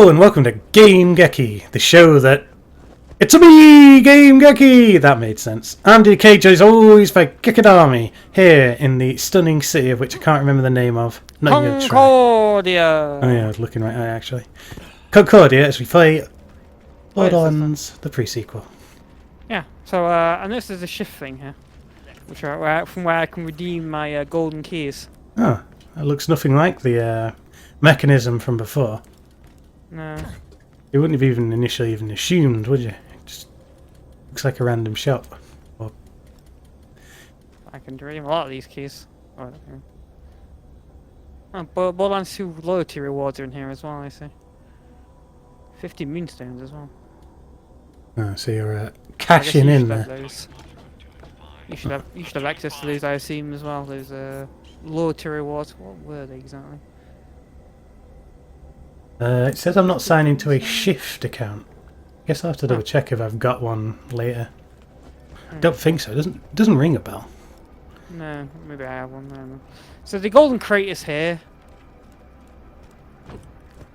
Hello and welcome to Game-Geki, the show that... It's a me, Game-Geki! That made sense. I'm DK, joined as always by Gekidami, here in the stunning city of which I can't remember the name of. Not even gonna try. Concordia! Oh yeah, I was looking right at it actually. Concordia, as we play Borderlands, the pre-sequel. Yeah, so I noticed there's a shift thing here, which from where I can redeem my golden keys. Oh, that looks nothing like the mechanism from before. No. You wouldn't have even initially assumed, would you? It just looks like a random shop. Or... I can redeem a lot of these keys. Oh, Borderlands 2 loyalty rewards are in here as well, I see. 50 moonstones as well. Oh, so you're cashing in there. Those. You should have access to those, I assume, as well. Those loyalty rewards. What were they exactly? It says I'm not signing to a shift account. I guess I'll have to double check if I've got one later. Don't think so. It doesn't ring a bell. No, maybe I have one. No. So the golden crate is here.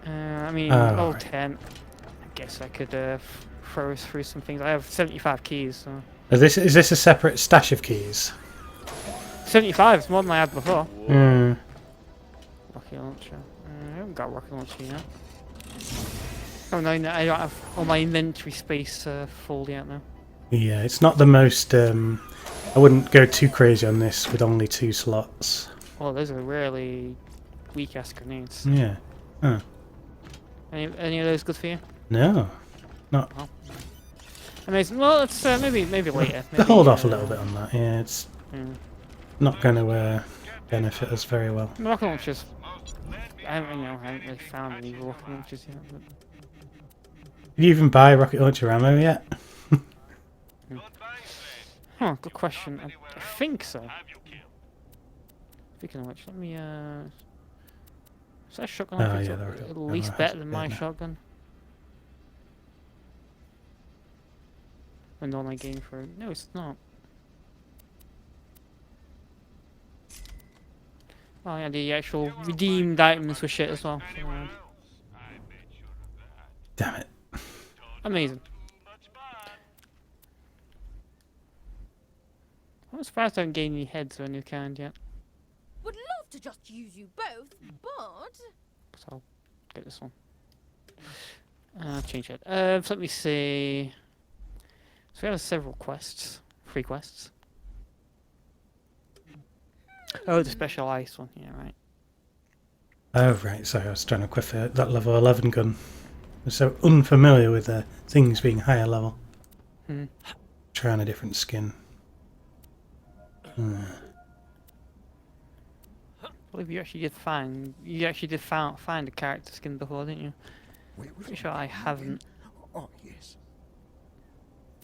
I mean, level right. 10. I guess I could throw us through some things. I have 75 keys. So. Is this a separate stash of keys? 75 is more than I had before. Hmm. Rocket launcher. I haven't got a rocket launcher yet. Oh no, I don't have all my inventory space full yet now. Yeah, it's not the most... I wouldn't go too crazy on this with only 2 slots. Oh, those are really weak-ass grenades. Yeah. Huh. Any of those good for you? No. Not... Oh. Amazing. Well, let's maybe later. Maybe, hold off a little bit on that. Yeah, it's not going to benefit us very well. Rocket launchers. I haven't really found any rocket launchers yet. But... Did you even buy rocket launcher ammo yet? Huh, good question. I think so. Speaking of which, let me is that shotgun at least better than my shotgun? An online game for it. No, it's not. Oh yeah, the actual redeemed items were shit as well. So, Damn it. amazing. I'm surprised I haven't gained any heads of any kind yet. Would love to just use you both, but... So I'll get this one. Change it. So let me see. So we have several quests. 3 quests. Oh, the special ice one. Yeah, right. Oh, right. Sorry, I was trying to equip that level 11 gun. I'm so unfamiliar with things being higher level. Trying a different skin. I believe you actually did find a character skin before, didn't you? Pretty sure I haven't. Oh yes.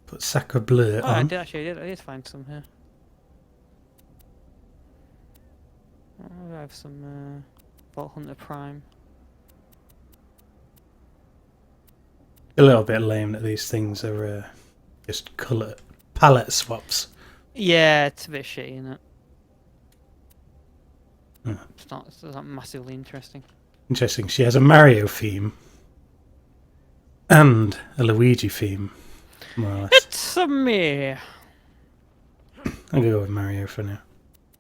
Put Sacre Bleu on. I did find some here. I have some Vault Hunter Prime. A little bit lame that these things are just colour palette swaps. Yeah, it's a bit shitty, isn't it? Hmm. It's not massively interesting. Interesting. She has a Mario theme and a Luigi theme, more or less. It's a me. I'm gonna go with Mario for now.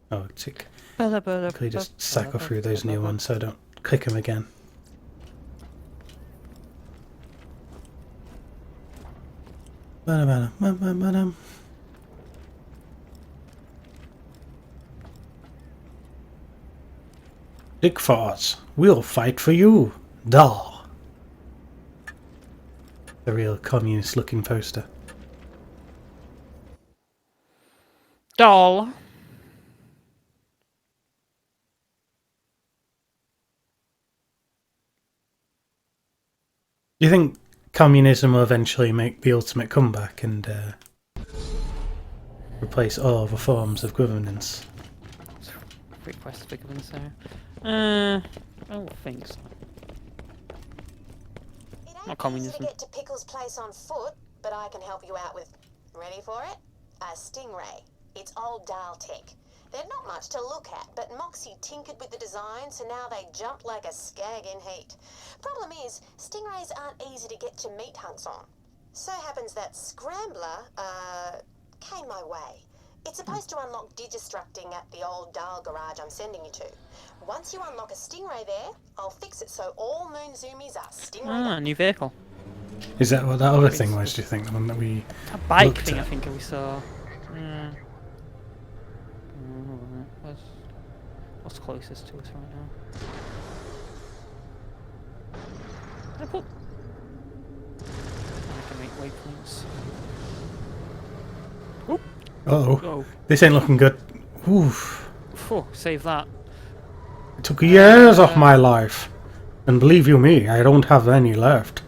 Oh, tick. Quickly just cycle through those new ones so I don't click them again. Bigfoot, we'll fight for you, doll. The real communist-looking poster. Doll. Do you think communism will eventually make the ultimate comeback and replace all other forms of governance? Request bigger than so. I don't think so. Not communism. To get to Pickle's place on foot, but I can help you out with. Ready for it? A stingray. It's old Dial tech. They're not much to look at, but Moxie tinkered with the design, so now they jump like a skag in heat. Problem is, stingrays aren't easy to get your meat hunks on. So happens that Scrambler, came my way. It's supposed to unlock digistructing at the old Dahl garage I'm sending you to. Once you unlock a stingray there, I'll fix it so all moon zoomies are stingrayed Ah, up. new vehicle. Is that what that other thing was, do you think? The one that we A bike looked thing, I at? think we saw. Yeah. What's closest to us right now? I put. I can make waypoints. Uh-oh. Oh, This ain't looking good. Oof. phew, save that. It took years off my life. And believe you me, I don't have any left.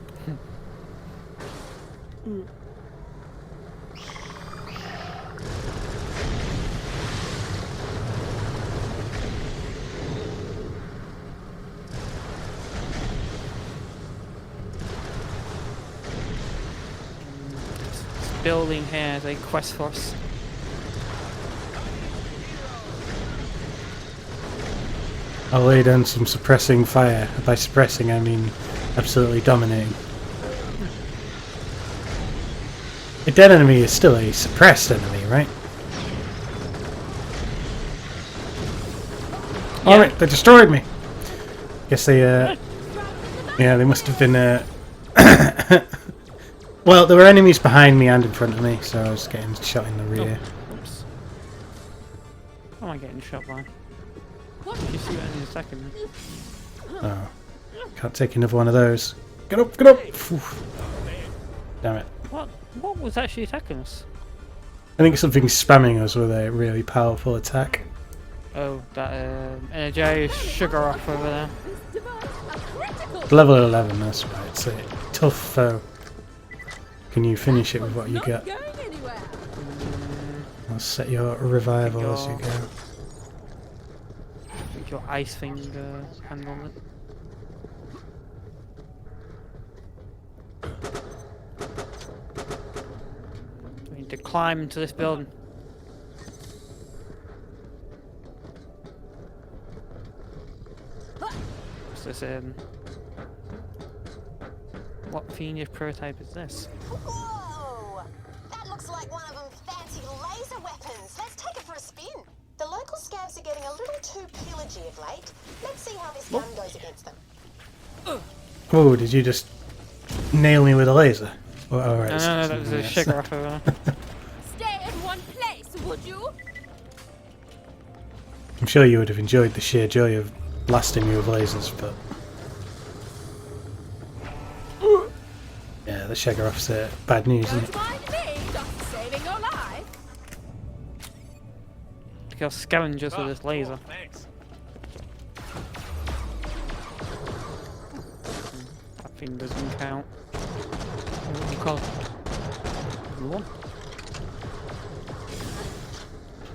This building here is a quest for us. I'll lay down some suppressing fire. By suppressing, I mean absolutely dominating. A dead enemy is still a suppressed enemy, right? Yeah. Alright, they destroyed me! Guess they, yeah, they must have been, well, there were enemies behind me and in front of me, so I was getting shot in the rear. Oh, oops. What am I getting shot by? Did you see that in a second? Oh. Can't take another one of those. Get up, get up! Oof. Damn it. What was actually attacking us? I think something's spamming us with a really powerful attack. Oh, that energized sugar off over there. Level 11, that's right. It's a tough foe. Can you finish it with what you got? I'll set your revival as you go. With your ice thing hand on it. We need to climb into this building. What's this what fiendish prototype is this? Whoa! That looks like one of them fancy laser weapons. Let's take it for a spin. The local scavs are getting a little too pillagey of late. Let's see how this gun goes against them. Oh, did you just nail me with a laser? Oh, right, No, that was a sugar off over there. Stay in one place, would you? I'm sure you would have enjoyed the sheer joy of blasting me with lasers, but... Yeah, the Sheggoff's bad news, isn't it? Don't mind me, just saving your life. To kill scavengers with this laser. That thing doesn't count. What do you call it? Blue one?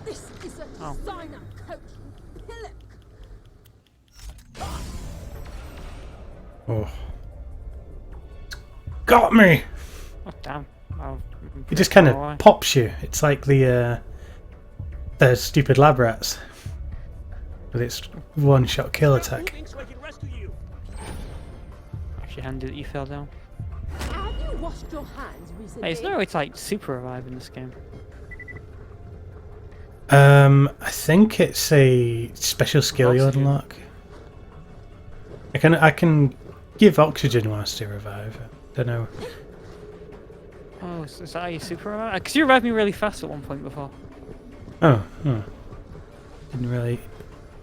This is a Oh. designer coach. Kill it. Oh. Got me! Oh damn. Oh, It just kind of pops you. It's like the stupid lab rats. With its one-shot kill attack. Actually handy that you fell down. Have you washed your hands recently? Hey, is there a way to like super revive in this game? I think it's a special skill you Oxygen. unlock. I can give oxygen whilst you revive. Don't know. Oh, is that how you super revive? Because you revived me really fast at one point before. Oh, didn't really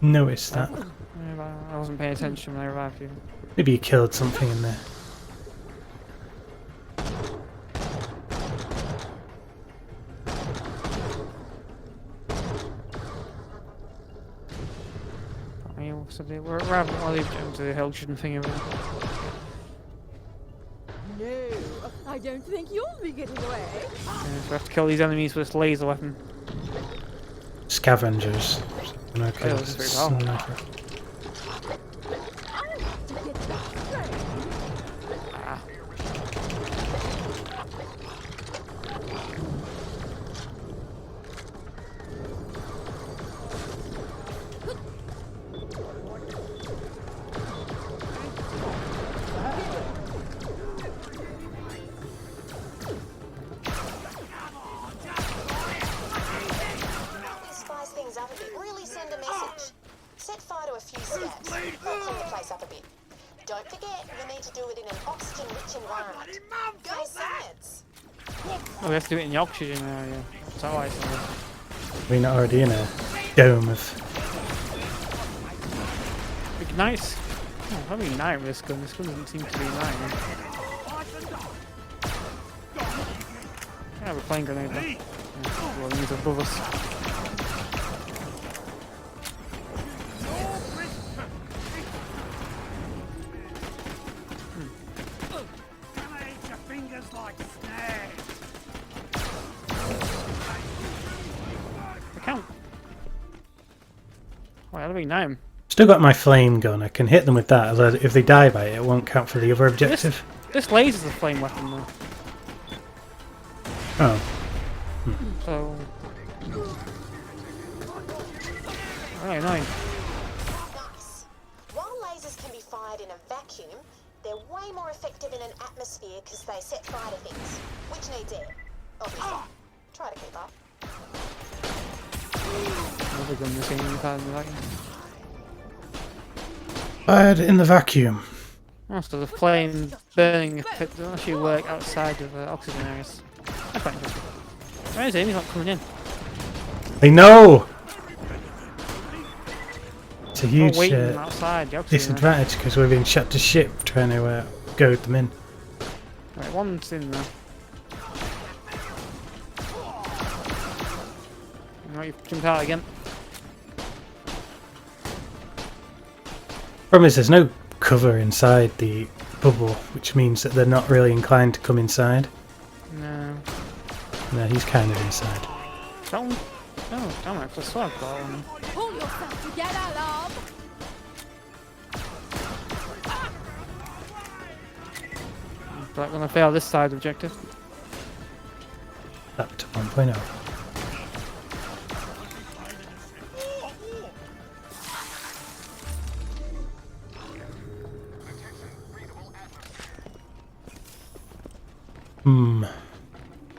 notice that. I wasn't paying attention when I revived you. Maybe you killed something in there. I mean, what's the deal? We're around while they've jumped to the hydrogen thing over there. No, I don't think you'll be getting away. So we have to kill these enemies with this laser weapon. Scavengers. Okay, Oh, that's very powerful. sniper. I'll have to get that straight. Ah. really send a message. Set fire to a few scabs. That'll clean the place up a bit. Don't forget, you need to do it in an oxygen-rich environment. Go science! Oh, we have to do it in the oxygen area. Is that why it's not? We're not already in a dome of... Ignite? Oh, how do we ignite with this gun? This gun doesn't seem to be igniting. Yeah, we're playing grenade though. Yeah, well, he's above us. I can't. Why, how do we ignite him? Still got my flame gun. I can hit them with that. Although if they die by it, it won't count for the other objective. This laser's a flame weapon though. Oh. So... Very annoying. Nice. While lasers can be fired in a vacuum, they're way more effective in an atmosphere because they set fire to things, which needs air. Obviously. Try to keep up. Another gun missing inside the vacuum. Fired in the vacuum. Oh, so the flame burning pit doesn't actually work outside of oxygen areas. That's quite interesting. Where is he? He's not coming in. They know! It's a We're huge waiting outside the oxygen area. disadvantage because we're being shut to ship trying to goad them in. Right, one's in there. Right, you've jumped out again. Problem is there's no cover inside the bubble, which means that they're not really inclined to come inside. No. No, he's kind of inside. That one? Oh, damn it, I swear I've got one. Pull yourself together, love. But I'm gonna fail this side objective. Up to 1.0.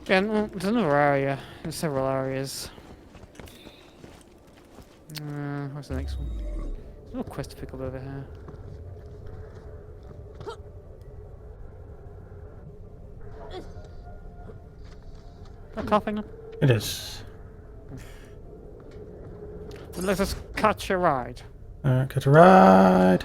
Yeah, no, there's another area. There's several areas. What's the next one? There's no quest to pick up over here. A coughing. It is. Then let us catch a ride. Alright, got a ride.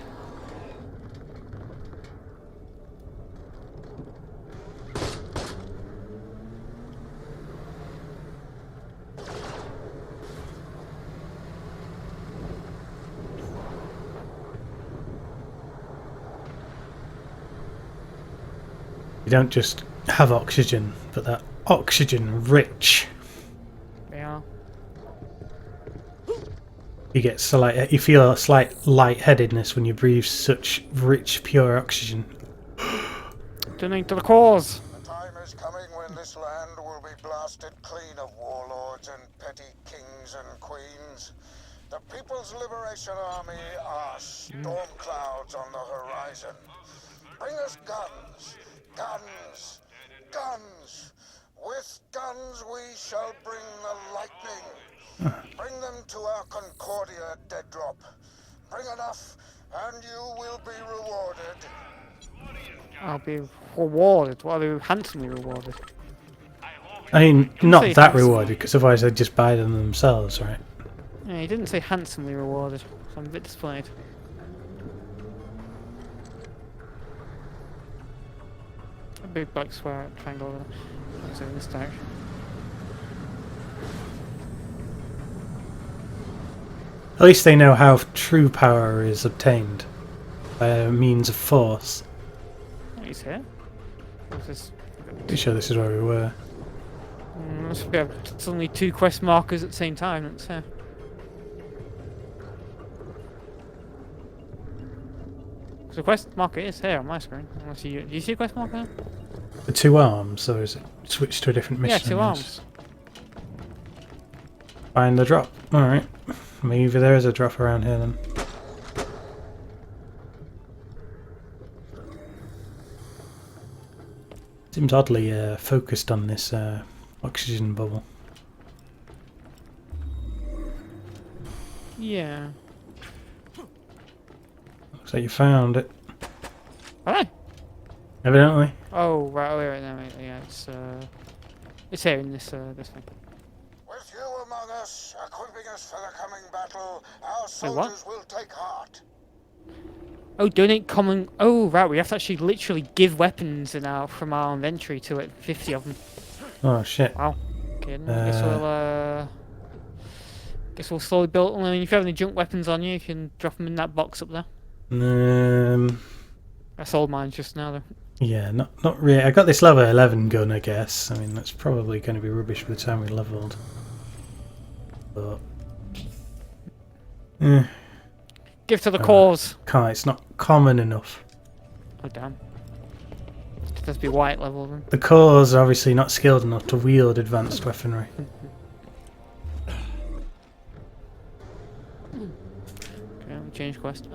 You don't just have oxygen, but that oxygen rich. Yeah. You get you feel a slight lightheadedness when you breathe such rich, pure oxygen. Turning to the cause. The time is coming when this land will be blasted clean of warlords and petty kings and queens. The People's Liberation Army are storm clouds on the horizon. Bring us guns, guns, guns. With guns we shall bring the lightning. Bring them to our Concordia dead drop. Bring enough and you will be rewarded. I'll be rewarded. Well, I'll be handsomely rewarded. I mean, say not that handsome. rewarded, because otherwise they'd just buy them themselves, right? Yeah, he didn't say handsomely rewarded, so I'm a bit disappointed. A big black square triangle over there. So in this direction. At least they know how true power is obtained by a means of force. Oh, he's here? What's this? Pretty sure this is where we were. Must be suddenly two quest markers at the same time. That's So the quest marker is here on my screen. Unless do you see a quest marker? The two arms, or is it switched to a different mission? Yeah, two arms. Find the drop. Alright. Maybe there is a drop around here then. Seems oddly focused on this oxygen bubble. Yeah. Looks like you found it. Alright. Evidently. Oh, right, wait, no, wait, yeah, it's here in this thing. With you among us, equipping us for the coming battle, our what? soldiers will take heart. Oh, donate common. Oh, right, we have to actually literally give weapons from our inventory to it. 50 of them. Oh shit. Wow. Okay, guess we'll slowly build. I mean, if you have any junk weapons on you, you can drop them in that box up there. I sold mine just now, though. Yeah, not really. I got this level 11 gun, I guess. I mean, that's probably going to be rubbish by the time we leveled. But Give to the cause. it's not common enough. Oh damn. It has to be white level then. The cause are obviously not skilled enough to wield advanced weaponry. Okay, let me change quest.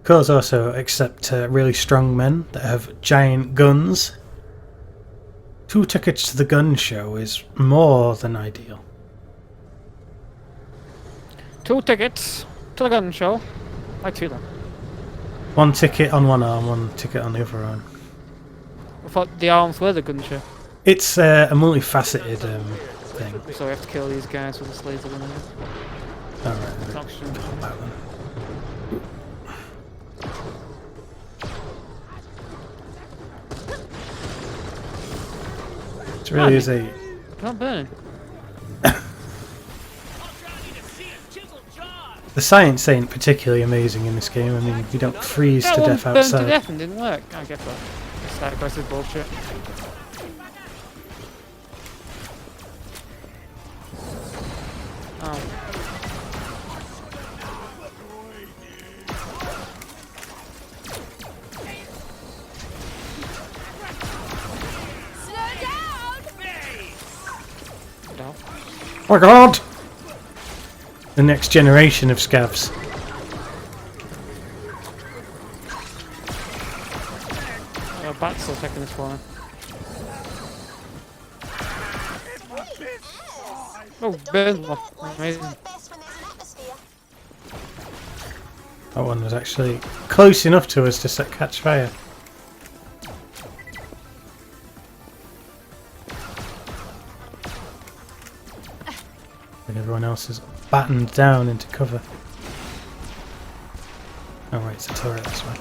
Cause also accept really strong men that have giant guns. 2 tickets to the gun show is more than ideal. 2 tickets to the gun show. Like 2 then. 1 ticket on one arm, 1 ticket on the other arm. I thought the arms were the gun show. It's a multifaceted thing. So we have to kill these guys with the laser gun. Alright, Oxygen. that one. It really is a... Not burning. The science ain't particularly amazing in this game. I mean, you don't freeze to death burned to outside. death and didn't work. I get that. That aggressive bullshit. Oh. Slow down! No. Oh my god! The next generation of scavs. Bat's still taking this for me. Oh, burn one. Amazing. Best when there's an atmosphere. That one was actually close enough to us to catch fire. And everyone else is battened down into cover. Oh right, it's a turret this way.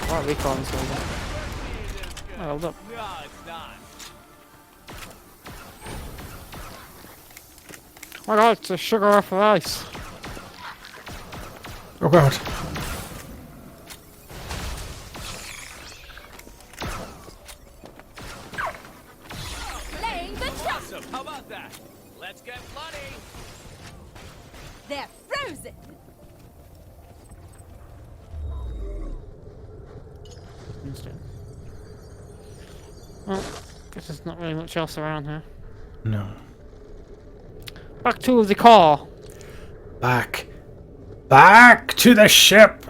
What recon so oh, hold up. Oh my god, it's a sugar off of ice. Oh god. Playing the truck! How about that? Let's get bloody! They're frozen! Well, guess there's not really much else around here. No. Back to the car. Back. Back to the ship!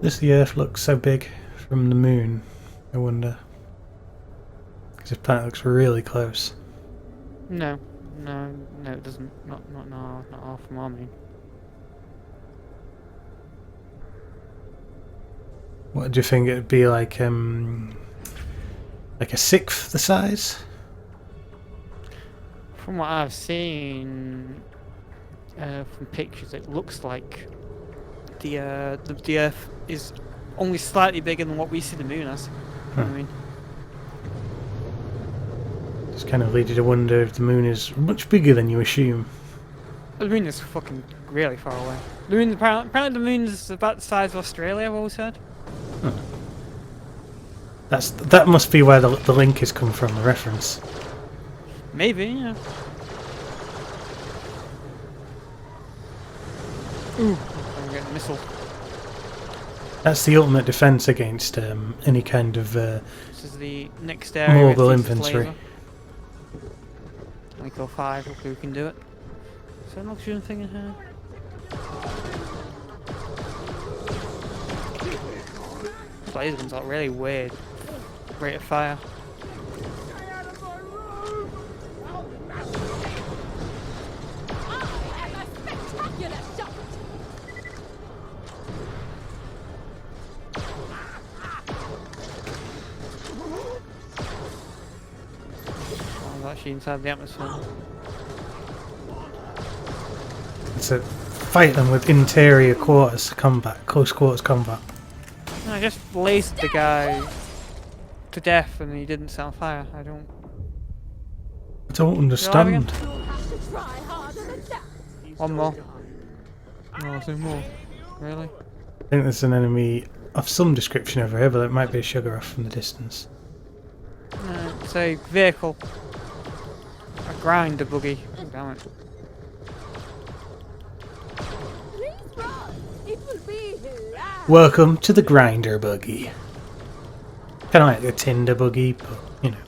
Does the Earth look so big from the moon? I wonder. Because this planet looks really close. No, it doesn't. Not off from our moon. What do you think it'd be like a sixth the size? From what I've seen from pictures, it looks like the Earth is only slightly bigger than what we see the moon as. I mean, Just kind of leads you to wonder if the moon is much bigger than you assume. the moon is fucking really far away. The moon, apparently the moon is about the size of Australia, I've always heard. That must be where the link has come from, the reference. Maybe, yeah. Ooh, I'm getting a missile. That's the ultimate defense against any kind of This is the next area. mobile with this infantry. laser. We go 5, hopefully we can do it. Is there an oxygen thing in here? This laser gun's got really weird rate of fire. Oh, it's actually inside the atmosphere. It's a fight them with interior quarters combat, close quarters combat. I just laced the guy to death and he didn't set on fire. I don't... I don't understand. One more. No, there's no more. Really? I think there's an enemy of some description over here, but it might be a sugar off from the distance. It's a vehicle. A grinder buggy. Oh, damn it. Welcome to the grinder buggy. Kind of like the Tinder buggy, but you know.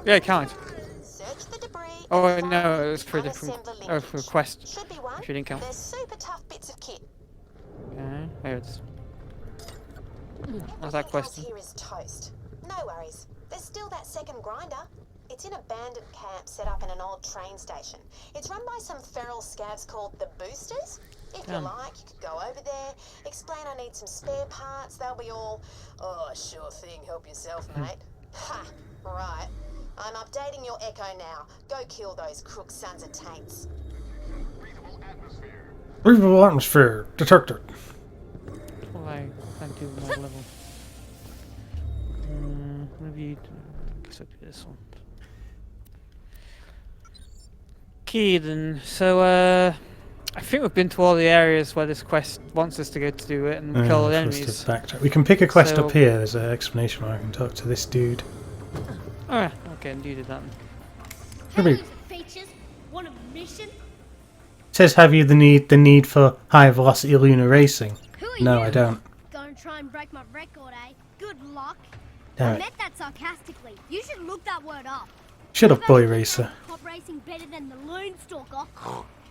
Yeah, it counts. Search the debris. Oh, and no, find it was for a different... unassembler Oh, for a linkage. quest. Should be one. If you didn't count. They're super tough bits of kit. Okay, there it is. What's that Everything else question? here is toast. No worries. There's still that second grinder. It's in a bandit camp set up in an old train station. It's run by some feral scavs called the Boosters. If you like, you could go over there, explain I need some spare parts. They'll be all, oh, sure thing, help yourself, mate. Ha! Right. I'm updating your echo now. Go kill those crook sons of taints. Breathable atmosphere detected. Well, I can't do more level. Maybe... I guess I'll do this one. Okay then, so I think we've been to all the areas where this quest wants us to go to do it and kill the enemies. We can pick a quest So- up here. There's an explanation where I can talk to this dude. Alright, okay, and you did that. Maybe. Hello, features. Want a mission? Says, have you the need for high velocity lunar racing? Who are No, you? I don't. Gonna try and break my record, eh? Good luck. Damn I it. meant that sarcastically. You should look that word up. Shut up, How boy about you racer. like Cop racing better than the Loon Stalker.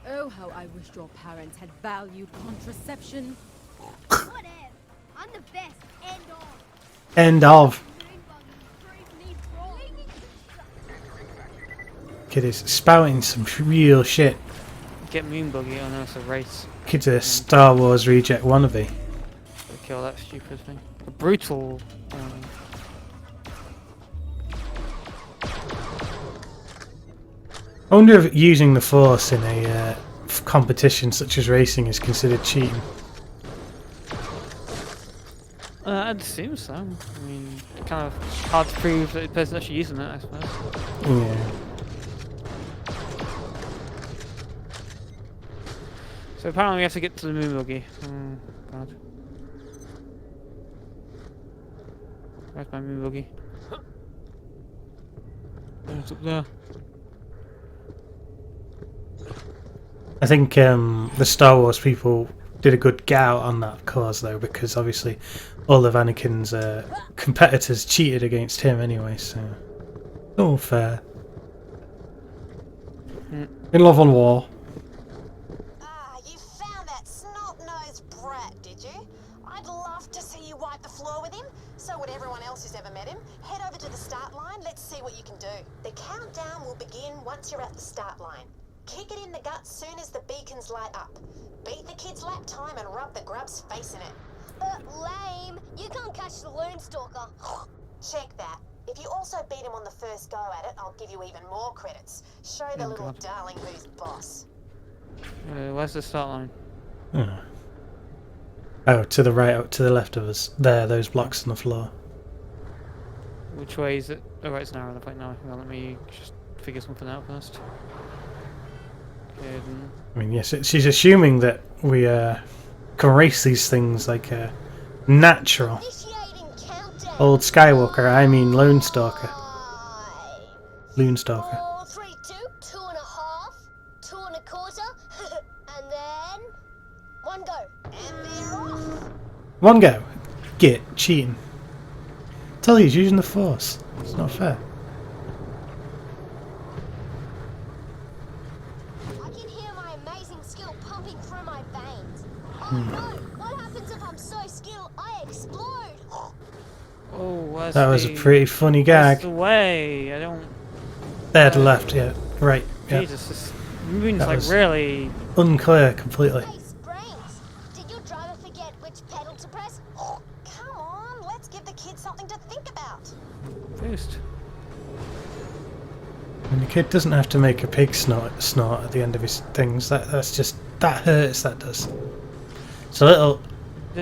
Oh, how I wish your parents had valued contraception. Whatever. I'm the best. End of. End of. Moon buggy proved me wrong. Kid is spouting some real shit. Get moon buggy, oh no, it's a race. Kid's a Star Wars reject wannabe. Gotta kill that stupid thing. A brutal... I wonder if using the Force in a competition such as racing is considered cheating. I'd assume so. I mean, kind of hard to prove that the person actually using it, I suppose. Yeah. So apparently we have to get to the moon buggy. Oh, God. Where's my moon buggy? Oh, it's up there. I think the Star Wars people did a good get out on that cause though, because obviously all of Anakin's competitors cheated against him anyway, so all fair. In Love and War. Ah, you found that snot-nosed brat, did you? I'd love to see you wipe the floor with him. So would everyone else who's ever met him. Head over to the start line, let's see what you can do. The countdown will begin once you're at the start line. Kick it in the gut soon as the beacons light up. Beat the kid's lap time and rub the grub's face in it. Lame. You can't catch the Loon Stalker. Check that. If you also beat him on the first go at it, I'll give you even more credits. Show the Oh, little God. darling who's boss. Where's the start line? Oh, to the right, up to the left of us. There, those blocks on the floor. Which way is it? Oh, right, it's an arrow on the point now. Well, let me just figure something out first. Okay, then. I mean, yes, she's assuming that we can race these things like natural. Initiating countdown. Old Skywalker, I mean Lone Stalker. 5, Loon Stalker. 4, 3, 2, 2.5, 2 1/4, and then 1 go. And they're off. One go. Git, cheating. Tell you he's using the force. It's not fair. I can hear my amazing skill pumping through my veins. Oh no! What happens if I'm so skilled I explode? Oh, where's That was a the- pretty funny where's gag. the way? I don't. There to the left, yeah. Right, yeah. Jesus, this moon's That like was- really. Unclear completely. Hey, Springs! Did your driver forget which pedal to press? Come on, let's give the kids something to think about. Boost. And the kid doesn't have to make a pig snort at the end of his things. That's just, that hurts, that does. It's a little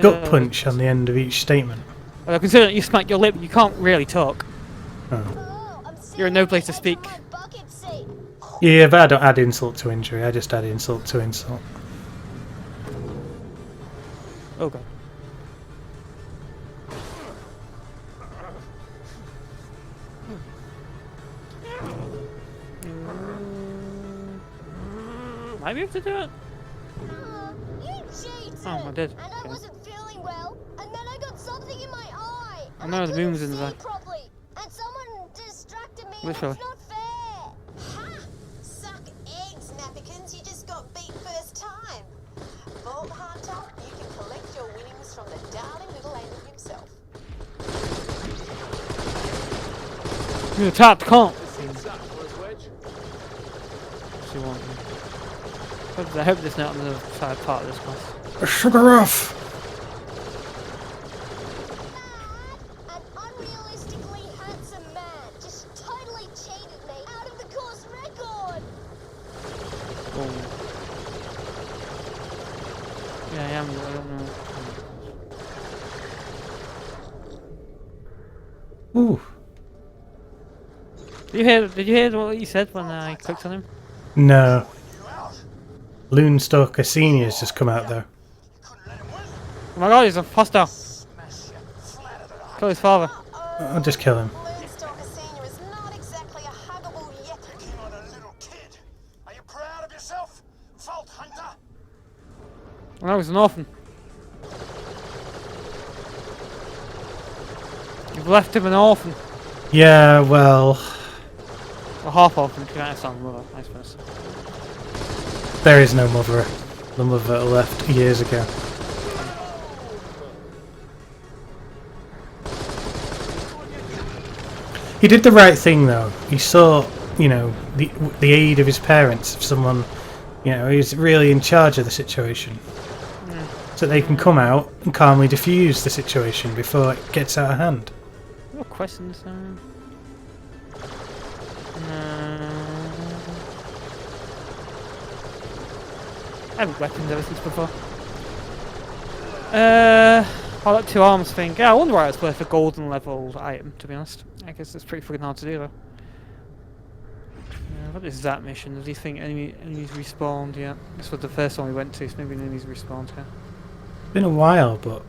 gut punch on the end of each statement. Well, considering you smack your lip, you can't really talk. Oh. Oh, I'm You're in no sitting place to on the edge speak. of my bucket seat. Yeah, but I don't add insult to injury, I just add insult to insult. Oh god. Might be able to do it. You cheated! Oh, I did. And I Okay. wasn't feeling well, and then I got something in my eye. I And know, the moon was couldn't in the see eye. properly, and someone distracted me. and Literally. It's not fair. Ha! Suck eggs, Napikins. You just got beat first time. Vault Hunter, you can collect your winnings from the darling little angel himself. You tapped, can't. She won't. I hope there's not another side part of this class. Sugar off! An unrealistically handsome man just totally cheated me out of the course record. Oh. Yeah, I am. I don't know. Ooh. Did you hear what he said when I clicked on him? No. Loonstalker Senior's just come out though. Oh my god, he's a hostile. Kill his father. I'll just kill him. Loonstalker Senior is not exactly a huggable yeppy. Picking on a little kid. Are you proud of yourself, Vault Hunter? Well, he's an orphan. You've left him an orphan. Yeah, well, Or half orphan, because that's not mother, I suppose. there is no mother. The mother left years ago. He did the right thing though. He saw, you know, the aid of his parents, of someone, you know, who's really in charge of the situation. So they can come out and calmly defuse the situation before it gets out of hand. What questions? I haven't weapons ever since before. I like 2 arms thing. Yeah, I wonder why it's worth a golden level item, to be honest. I guess it's pretty fucking hard to do though. What is that mission? Does he think enemies respawned? Yeah. This was the first one we went to, so maybe enemies respawned here. Been a while, but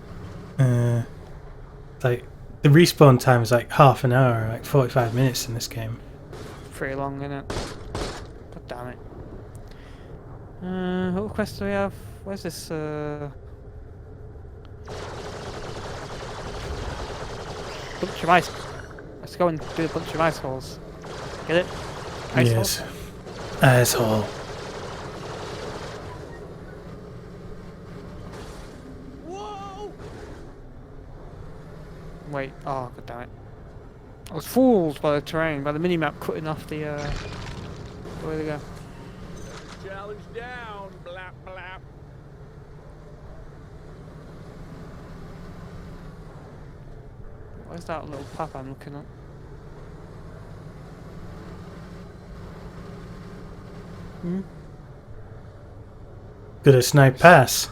like the respawn time is like half an hour, like 45 minutes in this game. Pretty long, isn't it? God damn it. What quest do we have? Where's this, bunch of ice. Let's go and do a bunch of ice holes. Get it? Ice holes? Yes. Asshole. Whoa! Wait, oh god damn it. I was fooled by the terrain, by the minimap cutting off the, where they go? Challenge down, blap blap. Where's that little path I'm looking at? Good at snipe pass.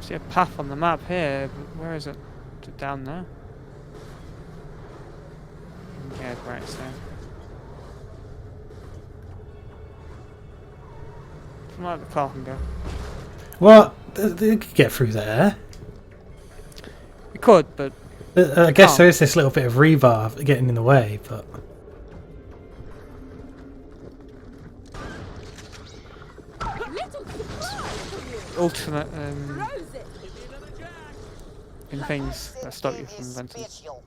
See a path on the map here, but where is it? Is it down there? Yeah, right, so. Something like the car can go. What? They could get through there. We could, but I guess can't. there is this little bit of rebar getting in the way, but Little surprise for you. ultimate Rose it. in things that stop you from inventing. Special.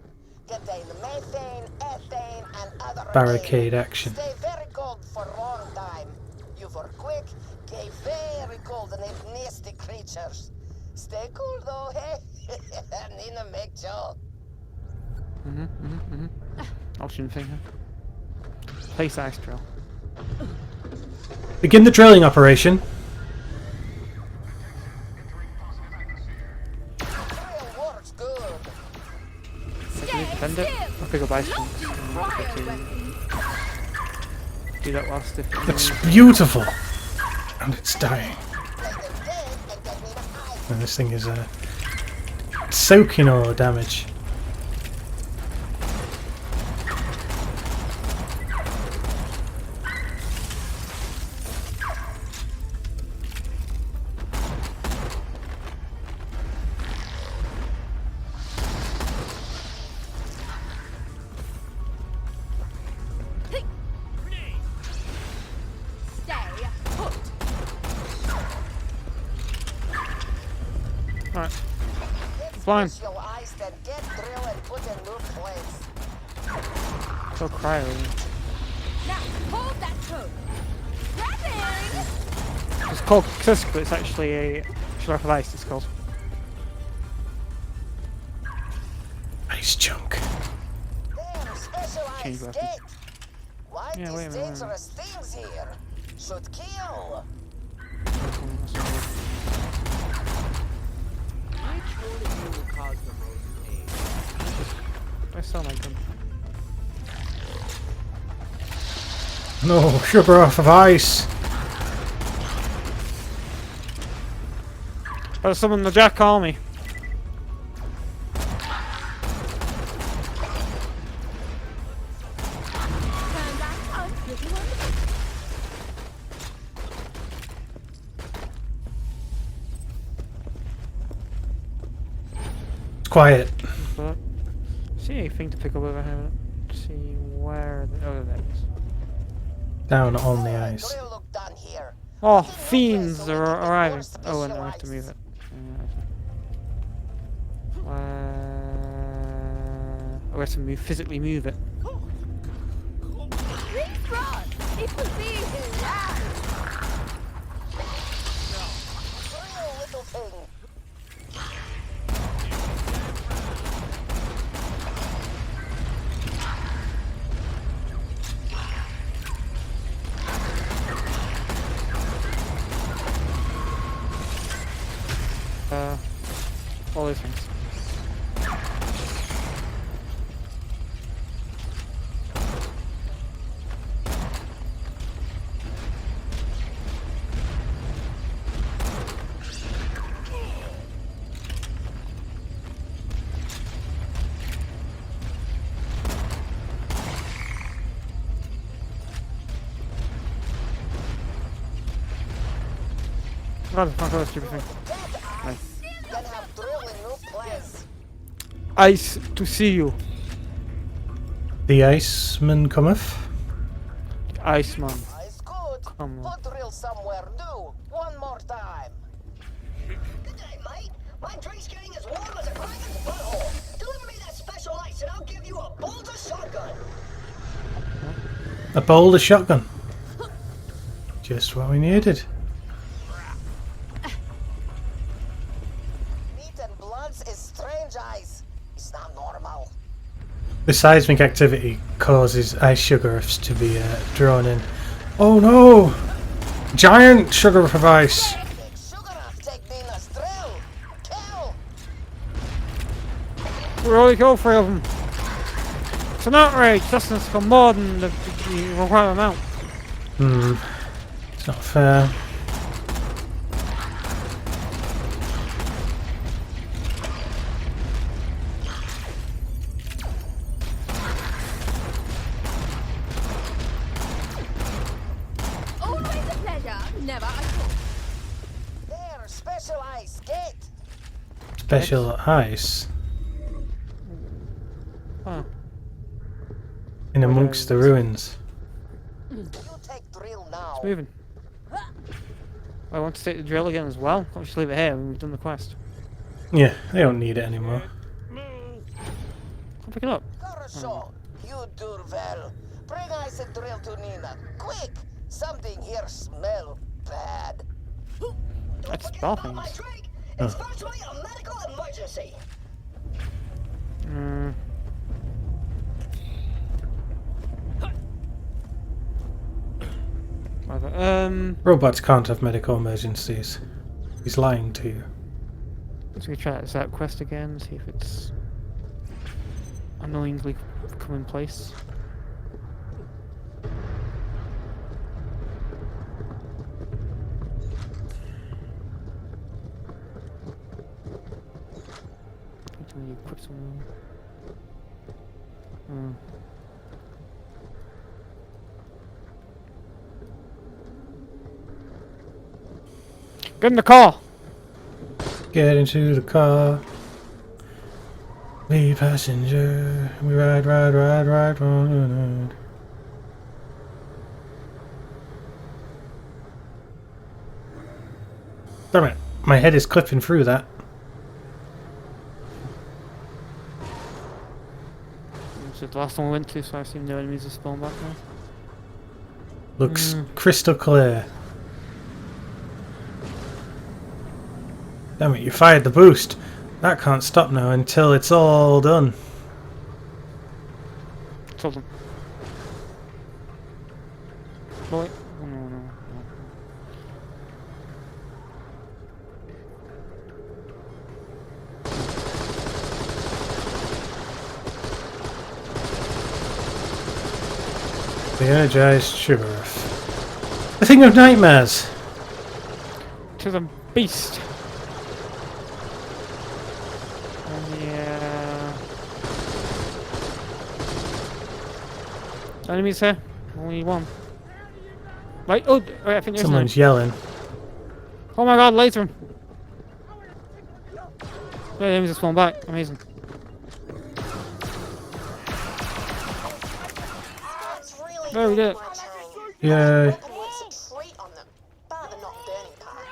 Contain methane, ethane, and other Barricade organic. action. Stay very cold for a long time. You were quick, get very cold and have nasty creatures. Stay cool though, hey? Nina make joke. Option finger. Place ice drill. Begin the drilling operation. Drill works good. Defend it. I'll pick up ice cream. Do that whilst if It's beautiful. And it's dying. Take them dead and get me the ice. And this thing is soaking all damage. Stay put. Alright. Get Fine. special ice, then get drill and put in new place. So cryo. Now hold that code. Grabbing. It's called Xisk, but it's actually a Sharp of Ice, it's called. Ice chunk. There, special Change ice weapons. gate. Why Yeah, wait a these minute, dangerous things here? Should kill. Which one of you will cause the most pain? I sound like them. No, sugar off of ice. Oh, someone the Jack call me. Turns out I'm pretty wonderful. It's quiet. But see anything to pick up over here? See where the oh there it is. Down on the ice. Drill look done here. Oh, Put in new place fiends so we are can get more arriving. Oh, and I have to special move ice. it. Oh, we have to move, physically move it. Please run. It will be hilarious. Drill, little thing. All those things. God, fuck all that stupid thing. Nice. Then have drill in new place. Ice to see you, The Iceman cometh. Iceman. Ice good. Come on. Put drill somewhere new. One more time. Good day, mate. My drink's getting as warm as a dragon's butthole. Deliver me that special ice and I'll give you a boulder shotgun. A boulder shotgun. Just what we needed. Meat and bloods is strange ice. It's not normal. The seismic activity causes ice sugar rifts to be drawn in. Oh no! Giant sugar riff of ice. Take sugar off, take Nina's drill. Kill. We already killed 3 of them. It's an outrage. Justice for more than the required amount. It's not fair. Always a pleasure, never a chore. There, special ice gate. Special ice. Huh. In amongst the ruins. You take drill now. Moving. I want to take the drill again as well. Can't just leave it here when we've done the quest. Yeah, they don't need it anymore. I'll pick it up. Corazon, you do well. Bring ice and drill to Nina. Quick! Something here smell bad. That's Forget spell about my things. drink. It's virtually a medical emergency. Whatever. Robots can't have medical emergencies. He's lying to you. Let's go try that Zap quest again, see if it's annoyingly commonplace. Can you equip someone? Get in the car! Get into the car. Be passenger. We ride, ride, ride, ride, ride. Damn it. My head is clipping through that. This is the last one we went to, so I assume no enemies are spawned back now. Looks crystal clear. Damn it, you fired the boost. That can't stop now until it's all done. Told them. Boy. Oh, no, no, no. The energized Shibboleth. The thing of nightmares. To the beast. And yeah. Enemies here. Only one. Right. Oh, wait, I think there's Someone's yelling. Oh my god, laser him. Yeah, enemies are spawned back. Amazing. It's really There we good go. my tone. Yay. Weapon works a treat on them, bar the not burning part.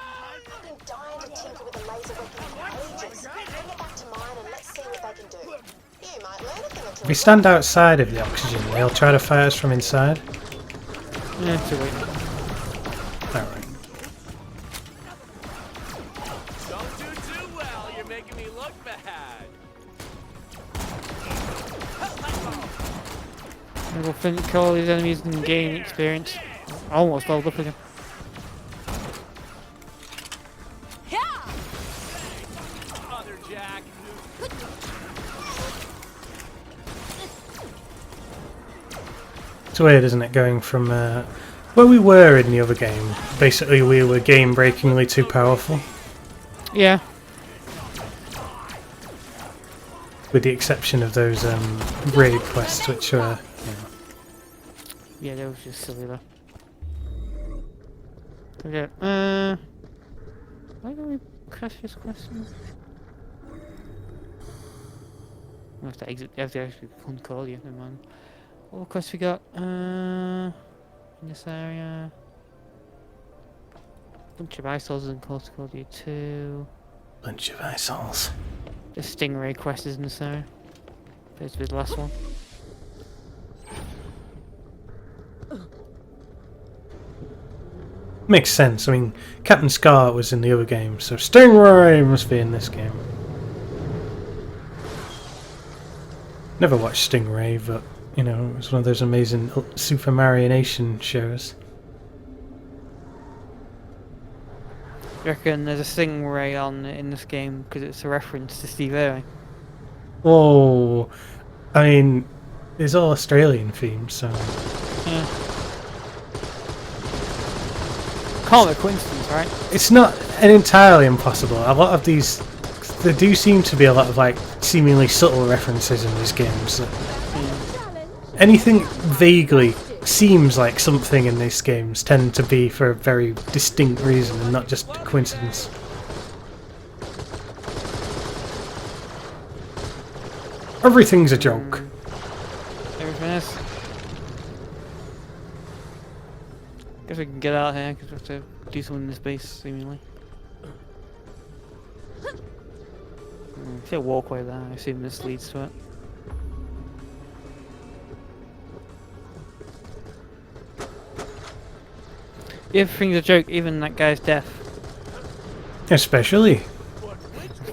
I've been dying to tinker with a laser weapon for ages. Bring it back to mine and let's see what they can do. You might learn a thing or two. If we stand outside of the oxygen, they'll try to fire us from inside. Yeah, too late. Alright. Don't do too well. You're making me look bad. I'm gonna go kill all these enemies and gain experience. Almost leveled up again. Other Jack. It's weird, isn't it, going from where we were in the other game. Basically, we were game-breakingly too powerful, Yeah. with the exception of those raid quests, which are, Yeah, that was just silly though. Okay, why don't we crash this question? I have to exit. I have to actually call you. Never mind. What quest we got? In this area. Bunch of isols in close to call you 2. bunch of assholes. The stingray quest is in this area. Appears to be the last one. Makes sense. I mean, Captain Scar was in the other game, so Stingray must be in this game. Never watched Stingray, but you know, it was one of those amazing Super Marionation shows. You reckon there's a stingray on in this game because it's a reference to Steve Irwin? Whoa! I mean, it's all Australian themed, so Yeah. Can't be a coincidence, right? it's not an entirely impossible. A lot of these, there do seem to be a lot of like seemingly subtle references in these games. Anything vaguely seems like something in these games tend to be for a very distinct reason and not just a coincidence. Everything's a joke. Everything is. Guess we can get out here because we have to do something in this base, seemingly. See a walkway there, I assume this leads to it. Everything's a joke, even that guy's death. Especially.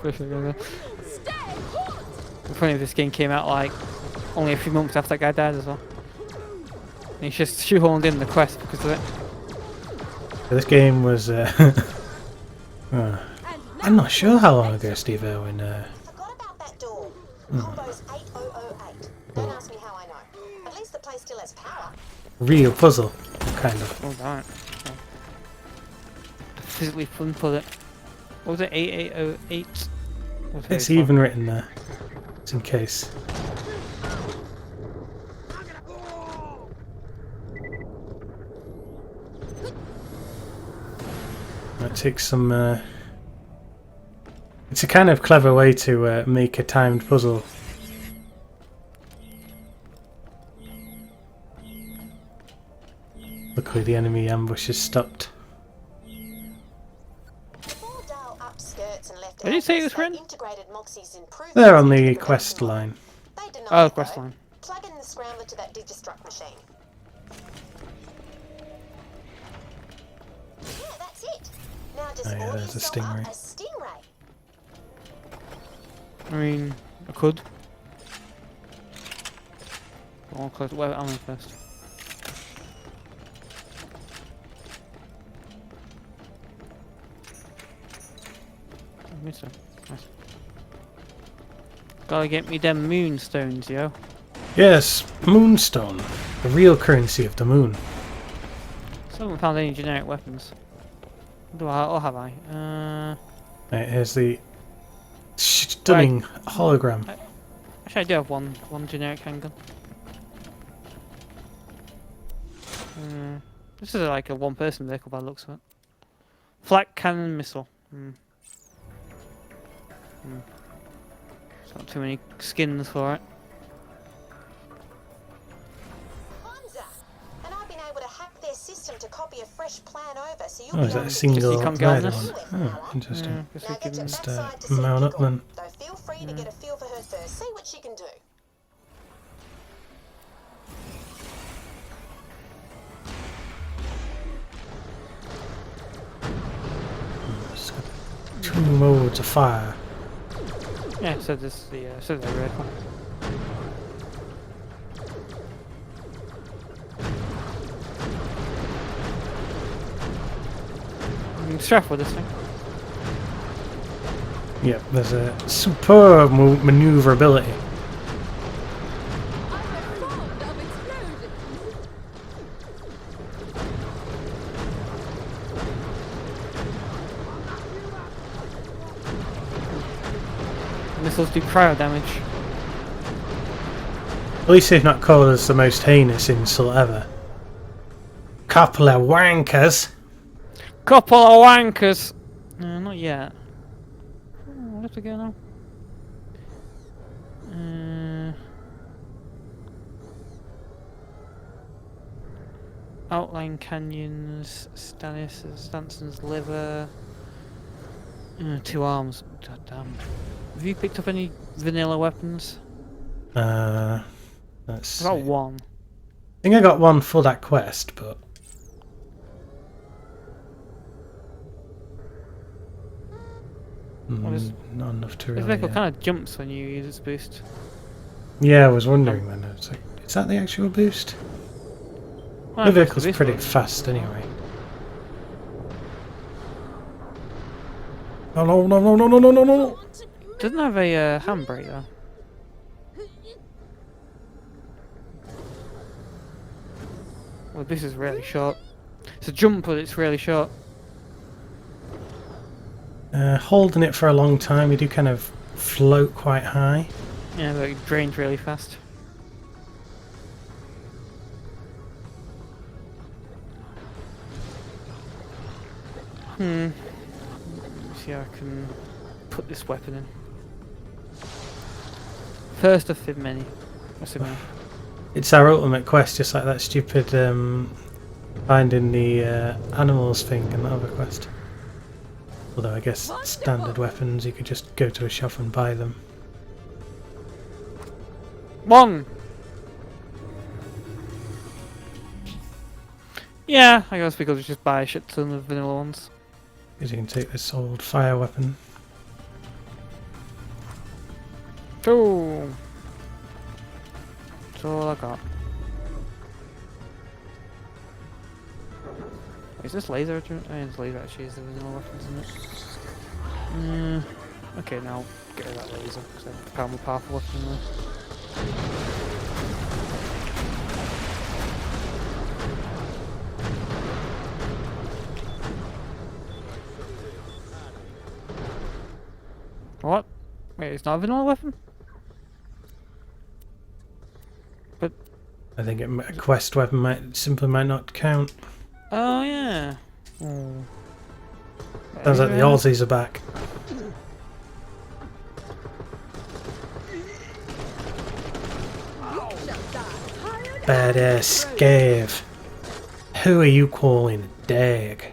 It'd be funny if this game came out like only a few months after that guy died as well. And he's just shoehorned in the quest because of it. This game was. I'm not sure how long ago Steve Irwin. Forgot about that door. Combo's 8008. Don't ask me how I know. At least the place still has power. Real puzzle, kind of. Oh, darn it. Physically fun for it. What was it? 8808? It's even written there. It's in case. That takes some. It's a kind of clever way to make a timed puzzle. Luckily, the enemy ambush is stopped. What did you say it was written? They're on the quest line. Oh, quest line. Plug in the scrambler to that digistruct machine. Yeah, that's it. Now just Oh yeah, order there's a yourself up stingray. a stingray. I mean, I could. I'll close the ammo first. I missed it. Nice. Gotta get me them moonstones, yo. Yes, moonstone, the real currency of the moon. Still haven't found any generic weapons. Do I? Or have I? Right, here's the stunning hologram. Actually, I do have one generic handgun. This is like a one-person vehicle by the looks of it. Flak cannon missile. It's not too many skins for it. And I've been able to hack their system to copy a fresh plan over, so you'll Oh, be is that able a to single you can't go on rider this? one? Oh, interesting. Yeah, guess we Now get can your Just backside to see mount up Pickle, then. though feel free to get a feel for her first. See what she can do. It's got 2 modes of fire. Yeah, so this is the red one. Strap with this thing. Yep, there's a superb maneuverability. I'm fond of explosions. Missiles do cryo damage. At least they've not called us the most heinous insult ever. Couple of wankers. Couple of wankers! Not yet. What have to go now? Outline canyons, Stanson's liver. 2 arms. God damn. Have you picked up any vanilla weapons? Let's see. About I 1. think I got one for that quest, but What is- not enough to This really. vehicle kind of jumps when you use its boost. Yeah, I was wondering then. I was like, is that the actual boost? Well, The I guess vehicle's this pretty one- fast anyway. No, no, no, no, no, no, no, no, no! Doesn't have a handbrake though. Well, this is really short. It's a jump, but it's really short. Holding it for a long time, you do kind of float quite high. Yeah, but it drains really fast. Let me see how I can put this weapon in. First of many. What's it mean? It's our ultimate quest, just like that stupid finding the animals thing in the other quest. Although I guess standard weapons, you could just go to a shop and buy them. One! Yeah, I guess we could just buy a shit ton of vanilla ones. Because you can take this old fire weapon. Oh! That's all I got. Is this laser? It's laser actually, is the vanilla weapons, isn't it? Okay, now get rid of that laser, because I found more powerful weapon than this. What? Wait, it's not a vanilla weapon? But... I think a quest weapon simply might not count. Oh, yeah. Oh. Sounds like the Aussies are back. Badass Scav. Who are you calling a dag?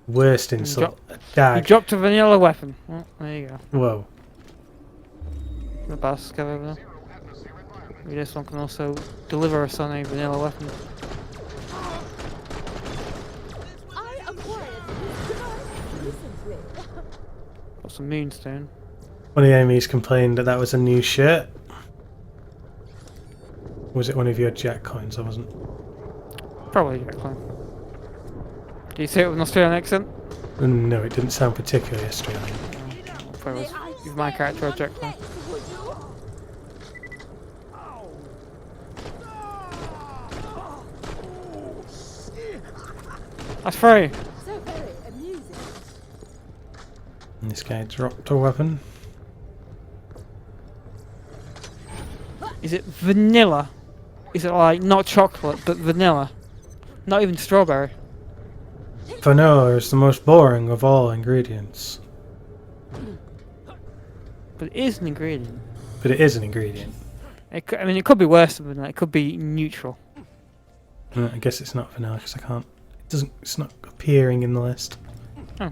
Worst insult. A You dag. dropped a vanilla weapon. Oh, there you go. Whoa. The boss guy over there. Maybe this one can also deliver us on a vanilla weapon. I acquired this device recently. Got some moonstone. One of the enemies complained that that was a new shirt. Was it one of your jack coins? I wasn't. Probably Jack Clan. Do you say it with an Australian accent? No, it didn't sound particularly Australian. Probably was. Give my character a Jack Clan. That's free! So very amusing. And this guy dropped a weapon. Is it vanilla? Is it like not chocolate but vanilla? Not even strawberry. Vanilla is the most boring of all ingredients. But it is an ingredient. But it is an ingredient. I mean, it could be worse than vanilla. It could be neutral. I guess it's not vanilla because I can't. It's not appearing in the list. Oh.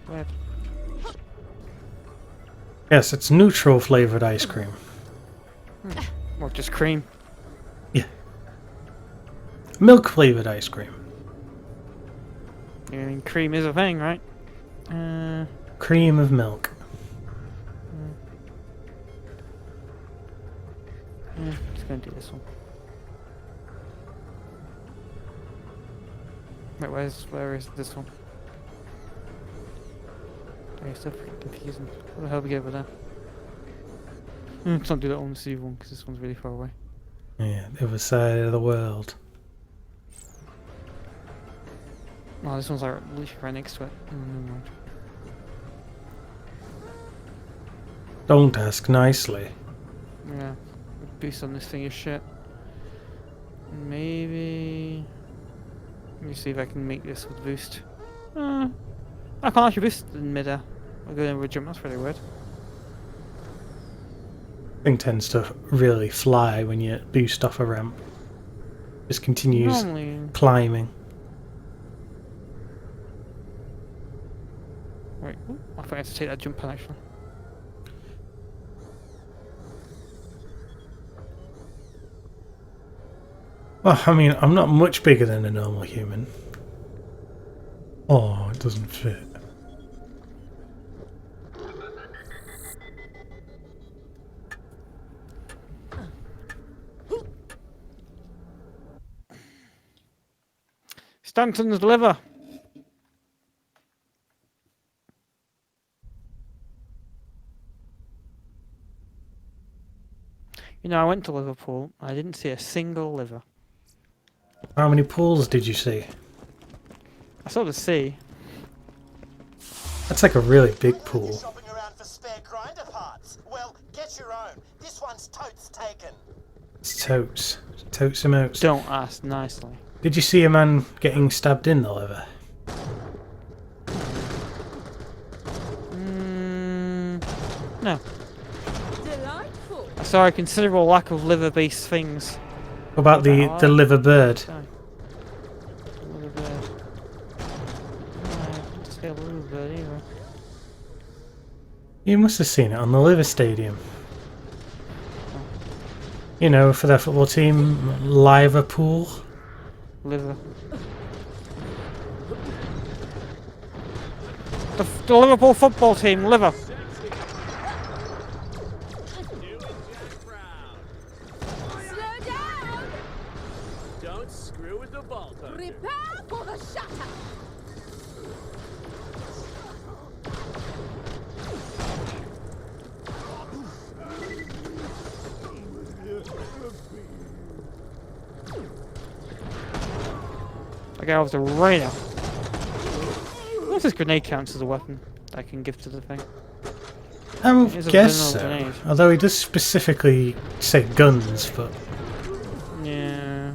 Weird. Yes, it's neutral flavored ice cream. Or just cream. Yeah. Milk flavored ice cream. I mean, cream is a thing, right? Cream of milk. Just gonna do this one. Wait, where is this one? It's so freaking confusing. What the hell do we get over there? Let's not do that on the C one because this one's really far away. Yeah, the other side of the world. Oh, this one's like literally right next to it. Never mind. Don't ask nicely. Yeah, boost on this thing is shit. Maybe. Let me see if I can make this with boost. I can't actually boost in midair. I'll go over a jump, that's really weird. Thing tends to really fly when you boost off a ramp. Just continues Normally. climbing. Wait, ooh, I thought I had to take that jump on actually. Well, I mean, I'm not much bigger than a normal human. Oh, it doesn't fit. Stanton's liver. You know, I went to Liverpool. I didn't see a single liver. How many pools did you see? I saw the sea. That's like a really big pool. Shopping around for spare grinder parts. Well, get your own. This one's totes taken. It's totes. Totes them out. Don't ask nicely. Did you see a man getting stabbed in the liver? No. Delightful. I saw a considerable lack of liver-based things. What about the liver bird? Sorry. Liver bird. Just get a liver bird either. You must have seen it on the Liver Stadium. You know, for their football team, Liverpool. Liver. The Liverpool football team, liver. Slow down! Don't screw with the ball. Prepare for the shatter! That guy was a raider. What's this grenade counts as a weapon I can give to the thing? I would It is a guess vanilla so. grenade. Although he does specifically say guns, but Yeah.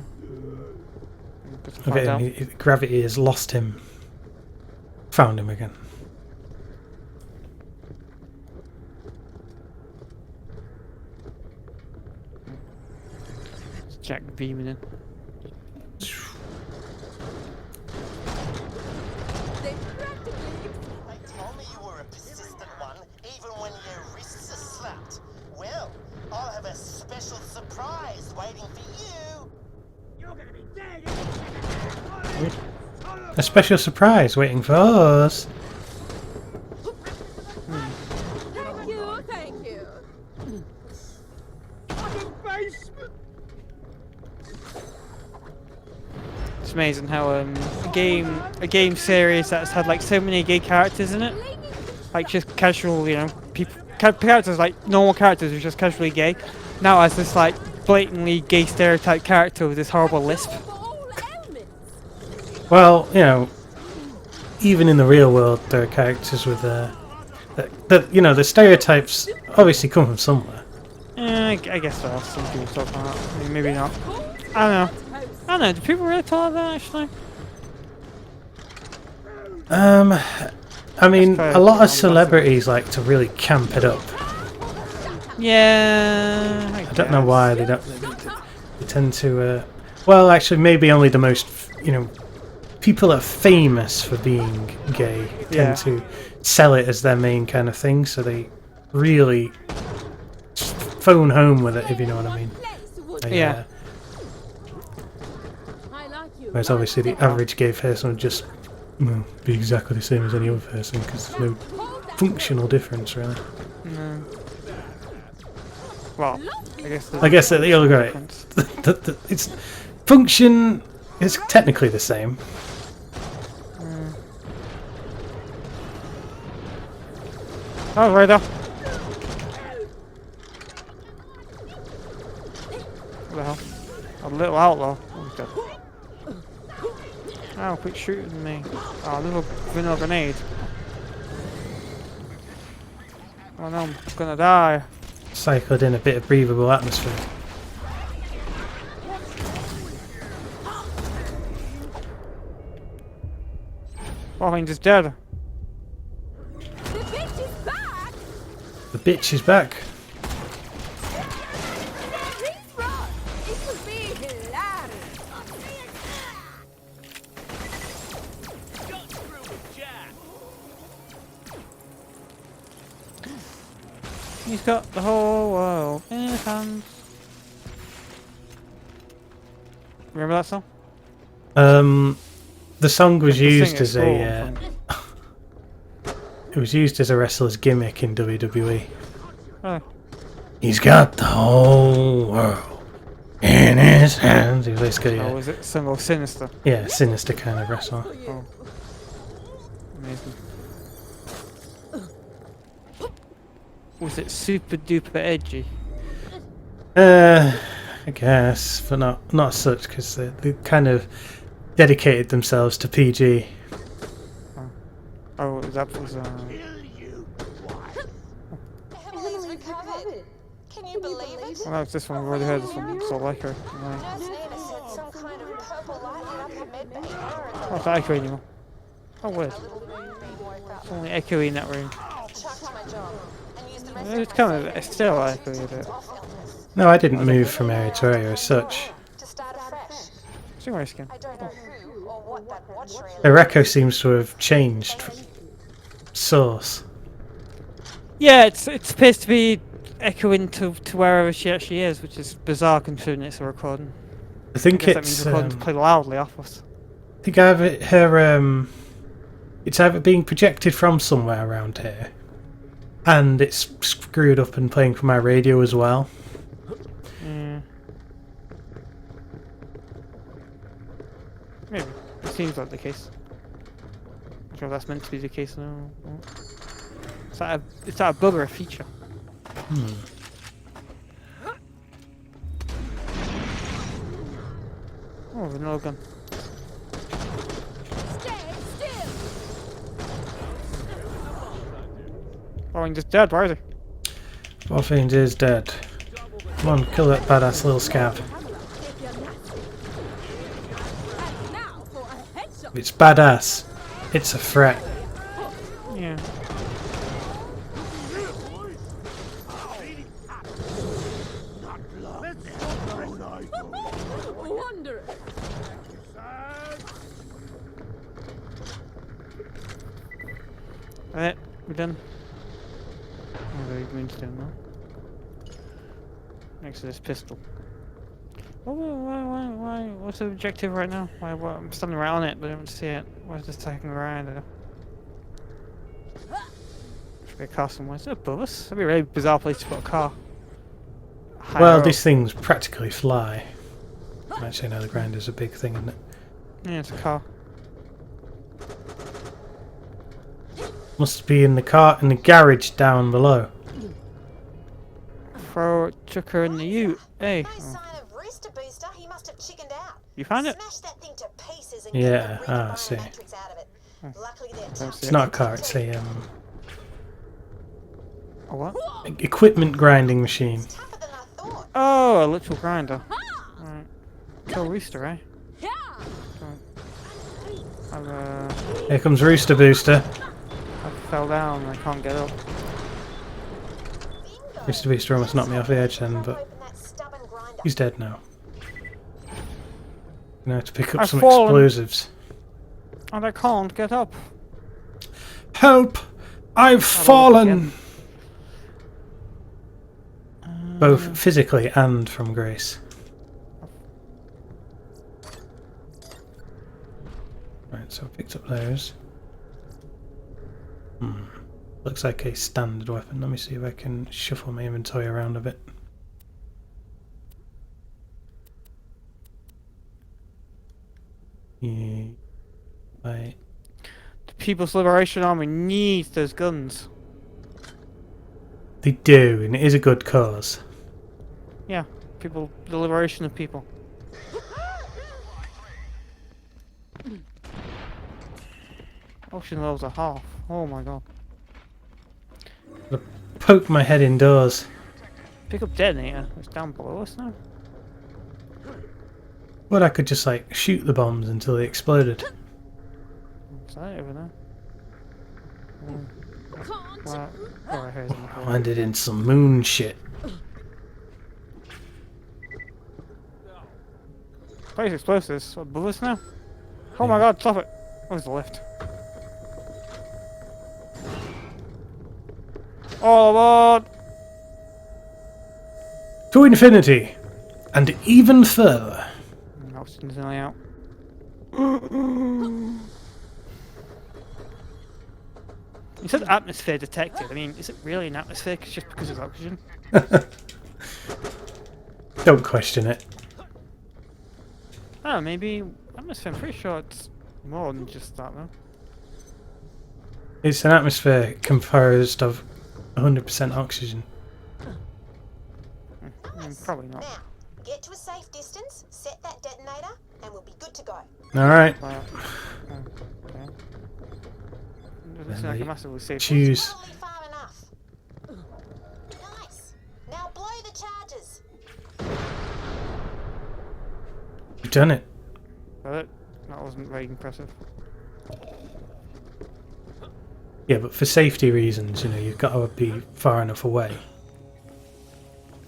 Good to look at find him, out. gravity has lost him. Found him again. It's Jack beaming in. They practically They told me you were a persistent one, even when your wrists are slapped. Well, I'll have a special surprise waiting for you. You're gonna be dead. A special surprise waiting for us. Thank you, thank you. It's amazing how a game series that's had like so many gay characters in it, like just casual, you know, people characters like normal characters who are just casually gay, now has this like blatantly gay stereotype character with this horrible lisp. For all ailments. Well, you know, even in the real world, there are characters with that you know, the stereotypes obviously come from somewhere. I guess there are some people talking about that. I mean, maybe not. I don't know. I don't know. Do people really talk like that actually? I mean, fair. a lot of celebrities like to really camp it up. Yeah. I don't know why they don't. They tend to. Well, actually, maybe only the most, you know, people that are famous for being gay tend Yeah. to sell it as their main kind of thing. So they really phone home with it, if you know what I mean. They, Yeah. I like you. Whereas obviously the average gay person would just be exactly the same as any other person because there's no functional difference really. No. Well, I guess that you're right. difference. It's function is technically the same. Oh, right there. What the hell? A little outlaw. Oh, he's dead. Oh, quit shooting me. Oh, little vanilla grenade. Oh no, I'm gonna die. Cycled in a bit of breathable atmosphere. Oh, I'm just dead. The bitch is back! The bitch is back. Please run! It will be hilarious! Don't screw with Jack. He's got the whole world in his hands. Remember that song? The song was You used sing it as a. It was used as a wrestler's gimmick in WWE. Oh. He's got the whole world in his hands. He was basically Oh, was it song of Sinister? yeah, sinister kind of wrestler. Oh. Amazing. Was it super duper edgy? I guess, but not as such because they kind of dedicated themselves to PG. Oh, that was Emily's recovered. Can you believe it? well, that's this one. We've already heard this one. So like her. Right. Nurse Nina said some kind of purple light lit up her med bay. Oh, it's not echoey anymore. Oh, weird. It's only echoey in that room. Chucked my job and used the rest It's kind of it's still echoey a bit. off illness. No, I didn't move from area to area as such. To start afresh. Stingray skin. I don't know who or what that watch really Her echo seems to have changed source. Yeah, it's supposed to be echoing to wherever she actually is, which is bizarre considering it's a recording. I think I guess that means it's. the recording's played loudly off us. I think it's either being projected from somewhere around here, and it's screwed up and playing from my radio as well. Yeah. Maybe. It seems like the case. I'm sure that's meant to be the case now. Is that a bug or a feature? Oh, vanilla gun. Stay still. Boring just dead, where is he? Warfiend is dead. Come on, kill that badass little scav. And now for a headshot. It's badass. It's a threat. Yeah. Wondrous. Alright, we're done. Oh, very green stone now. Next to this pistol. Why? What's the objective right now? I'm standing right on it, but I don't see it. Why is this taking around there? Should be a car somewhere. Is it above us? That'd be a really bizarre place to put a car. Higher Well, up. these things practically fly. Actually, no, the ground is a big thing, isn't it? Yeah, it's a car. Must be in the garage down below. Throw chucker in the ute. Hey. No Oh. sign of Rooster Booster. He must have chickened out. You found it? Smash that thing to pieces and Yeah, get the I see. matrix out of it. Luckily they're Don't tough. see It's not a car, it's a A what? equipment grinding machine. Tougher than I thought. Oh, a literal grinder. Alright. Kill Rooster, eh? Yeah. Here comes Rooster Booster. I fell down. I can't get up. Rooster Booster almost knocked me off the edge then, but Open that stubborn grinder. he's dead now. Gonna have to pick up I've some fallen. explosives. And I can't get up. Help! I've fallen! Both physically and from Grace. Right, so I picked up those. Looks like a standard weapon. Let me see if I can shuffle my inventory around a bit. Yeah. Right. The People's Liberation Army needs those guns. They do, and it is a good cause. Yeah, people, the liberation of people. Ocean levels are half. Oh my god. Poke my head indoors. Pick up detonator. It's down below us now. But I could just like shoot the bombs until they exploded. Is that over there? Can't. Wow. Oh, right here's in the corner. Landed in some moon shit. Place explosives. Above us now? Oh my god, stop it! Where's the lift? All aboard! To infinity! And even further. Oxygen's nearly out. You said atmosphere detected. I mean, is it really an atmosphere just because it's oxygen? Don't question it. Oh, maybe atmosphere. I'm pretty sure it's more than just that, though. It's an atmosphere composed of 100% oxygen. Probably not. Now, get to a safe distance, set that detonator, and we'll be good to go. Alright, Wow. Okay. Doesn't seem like a massively safe. choose. Probably far enough. Nice. Now blow the charges. You've done it. Got it? That wasn't very impressive. Yeah, but for safety reasons, you know, you've got to be far enough away.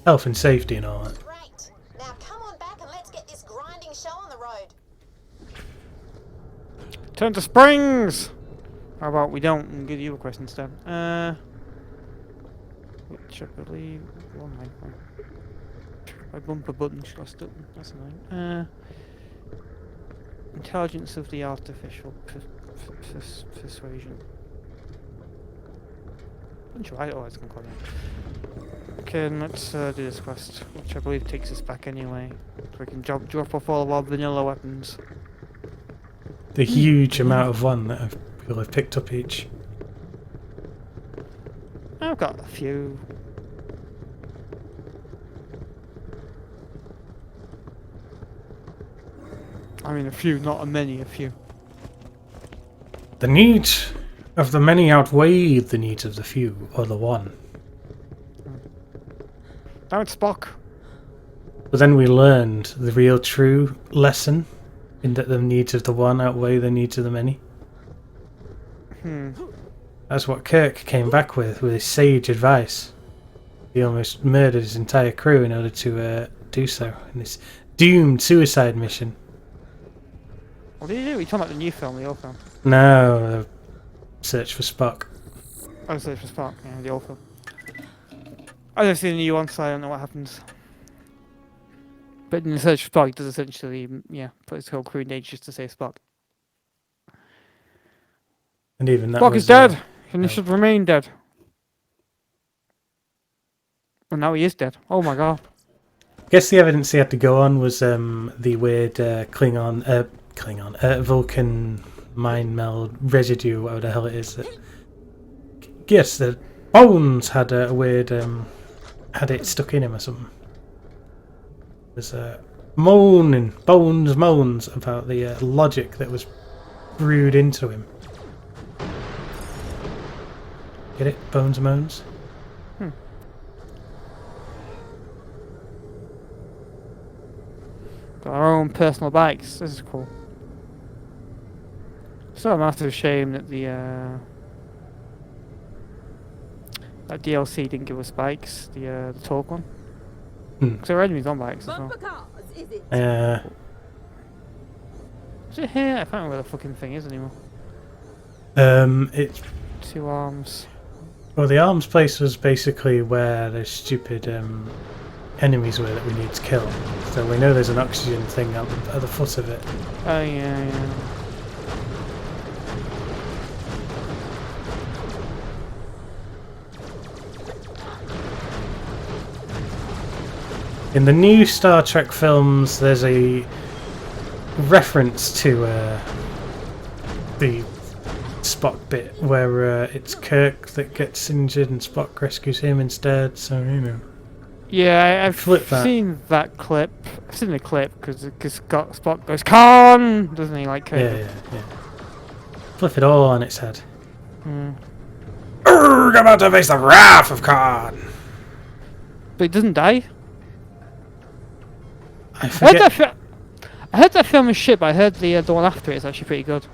health and safety and all that. Great. Now come on back and let's get this grinding show on the road. Turn to springs! How about we don't and give you a quest instead? Which I believe... Oh my bumper button lost it. That's annoying. Intelligence of the artificial persuasion. Bunch of always can call it. Okay, and let's do this quest, which I believe takes us back anyway. So we can drop off all of our vanilla weapons. The huge amount of one that people have picked up each. I've got a few. I mean a few, not a many, a few. The needs of the many outweigh the needs of the few, or the one. Damn it, Spock! But then we learned the real true lesson, in that the needs of the one outweigh the needs of the many. That's what Kirk came back with his sage advice. He almost murdered his entire crew in order to do so, in this doomed suicide mission. What did you do? You talking about the new film, the old film? No, Search for Spock. Oh, Search for Spock, yeah, the old film. I don't see the new one, so I don't know what happens. But in the Search for Spock, he does essentially, yeah, put his whole crew in danger just to save Spock. And even that Spock was, is dead, and he should remain dead. And now he is dead. Oh my god. I guess the evidence he had to go on was the weird Vulcan mind meld residue, whatever the hell it is. That, yes, the Bones had a weird had it stuck in him or something. There's Bones moans about the logic that was brewed into him. Get it? Bones moans. Got our own personal bikes. This is cool. It's a massive shame that the that DLC didn't give us bikes. The talk one. Because there are enemies on bikes as well. Is it here? I can't remember where the fucking thing is anymore. It's 2 arms. well, the arms place was basically where the stupid enemies were that we need to kill. So we know there's an oxygen thing at the foot of it. Oh yeah. In the new Star Trek films, there's a reference to the Spock bit where it's Kirk that gets injured and Spock rescues him instead. So you know. Yeah, I've Flip that. seen that clip. I've seen the clip because Spock goes Khan, doesn't he? Like Kirk. Yeah. Flip it all on its head. But I'm about to face the wrath of Khan. he doesn't die. I forget. I heard that film is shit, but I heard the one after it is actually pretty good.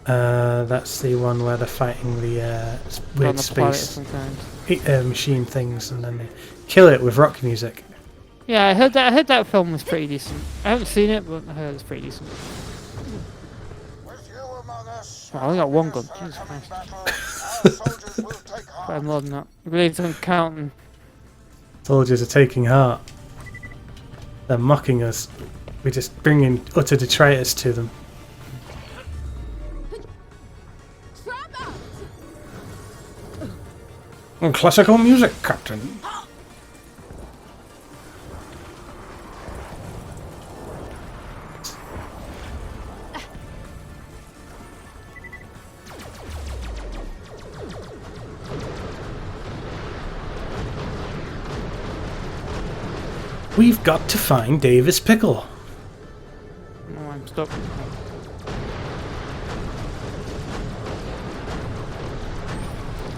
That's the one where they're fighting the On weird the planet of space some kind. machine things, and then they kill it with rock music. Yeah, I heard that film was pretty decent. I haven't seen it, but I heard it's pretty decent. With you among us, Oh, I only got one gun. in Jesus coming Christ. battle, our soldiers will take Quite heart. more than that. Grenades aren't counting. Soldiers are taking heart. They're mocking us. We just bring in utter detritus to them. And classical music, Captain. We've got to find Davis Pickle. Oh, I'm stuck.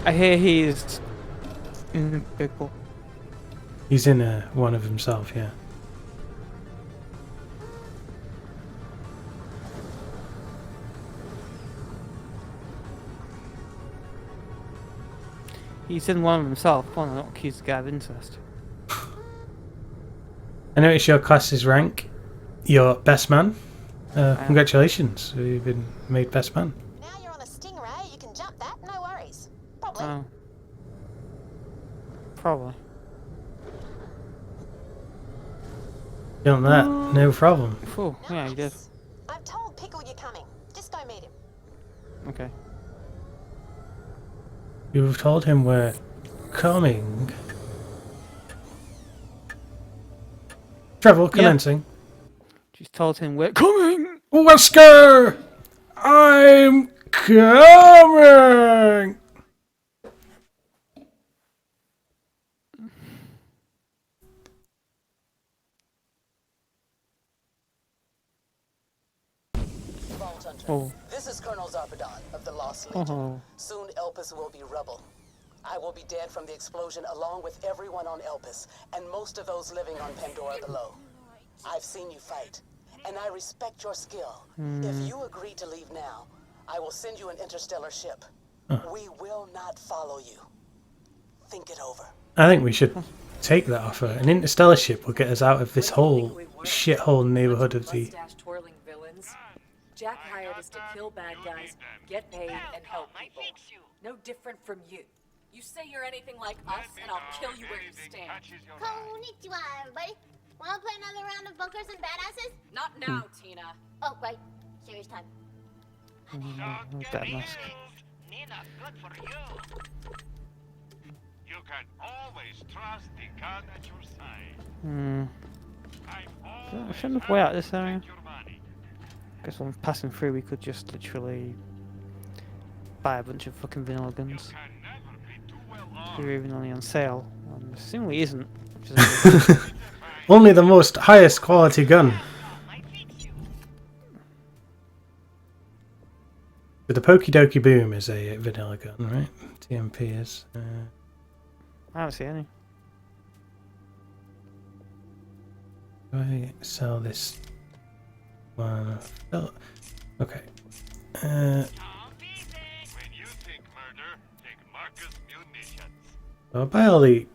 I hear he is in the pickle. He's in one of himself, yeah. He's in one of himself. Come on, I'm not accused the guy of incest. I notice your class's rank. You're best man. Congratulations, you've been made best man. Now you're on a Stingray, you can jump that, no worries. Probably. Oh. Probably. Jump that, no problem. Oh, yeah, you did. Nice. I've told Pickle you're coming. Just go meet him. Okay. You've told him we're coming. Travel commencing. Just told him we're coming! Let's go! I'm coming! Vault Hunter. Oh. This is Colonel Zarpedon of the Lost Legion. Oh. Soon Elpis will be rubble. I will be dead from the explosion along with everyone on Elpis and most of those living on Pandora below. I've seen you fight, and I respect your skill. If you agree to leave now, I will send you an interstellar ship. We will not follow you. Think it over. I think we should take that offer. An interstellar ship will get us out of this whole shithole neighborhood of the... Twirling villains. Jack hired us to kill bad guys, get paid, and help people. No different from you. You say you're anything like us, and I'll kill you where you stand. Konnichiwa, everybody. Wanna play another round of bunkers and badasses? Not now, Tina. Oh, right. Serious time. That mask. Nina, good for you. You can always trust the god at your side. I shouldn't have way out this area. Guess when passing through we could just literally buy a bunch of fucking vanilla guns. They're even only on sale. Assuming isn't. Which is Only the most highest quality gun. But the Pokey Dokey Boom is a vanilla gun, right? TMP is. I don't see any. Do I sell this one? Oh, okay. I'll buy all the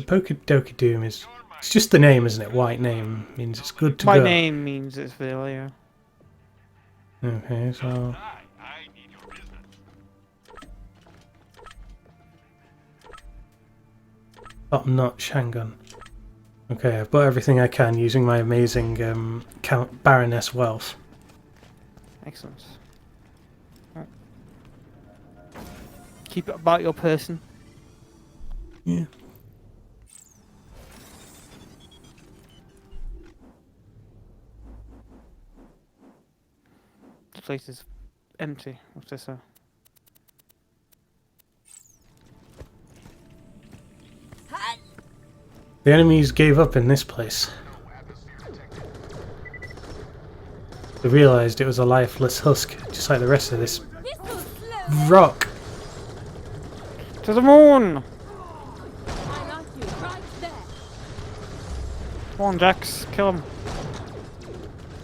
Pokey Dokey Doom is... It's just the name, isn't it? White name means it's good to My go. name means it's vanilla, yeah. Okay, so... Top-notch handgun. Okay, I've bought everything I can using my amazing Count Baroness wealth. Excellent. Right. Keep it about your person. Yeah. This place is empty. What's this? The enemies gave up in this place. They realised it was a lifeless husk, just like the rest of this rock. To the moon! I like you right there. Come on, Jax, kill him.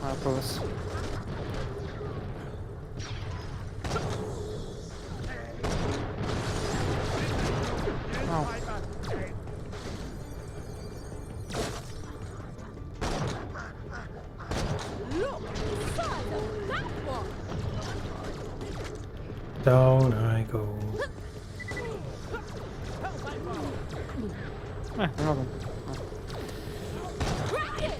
I promise. Oh. Look, the size of that one. Down I go. Another one. Crack it.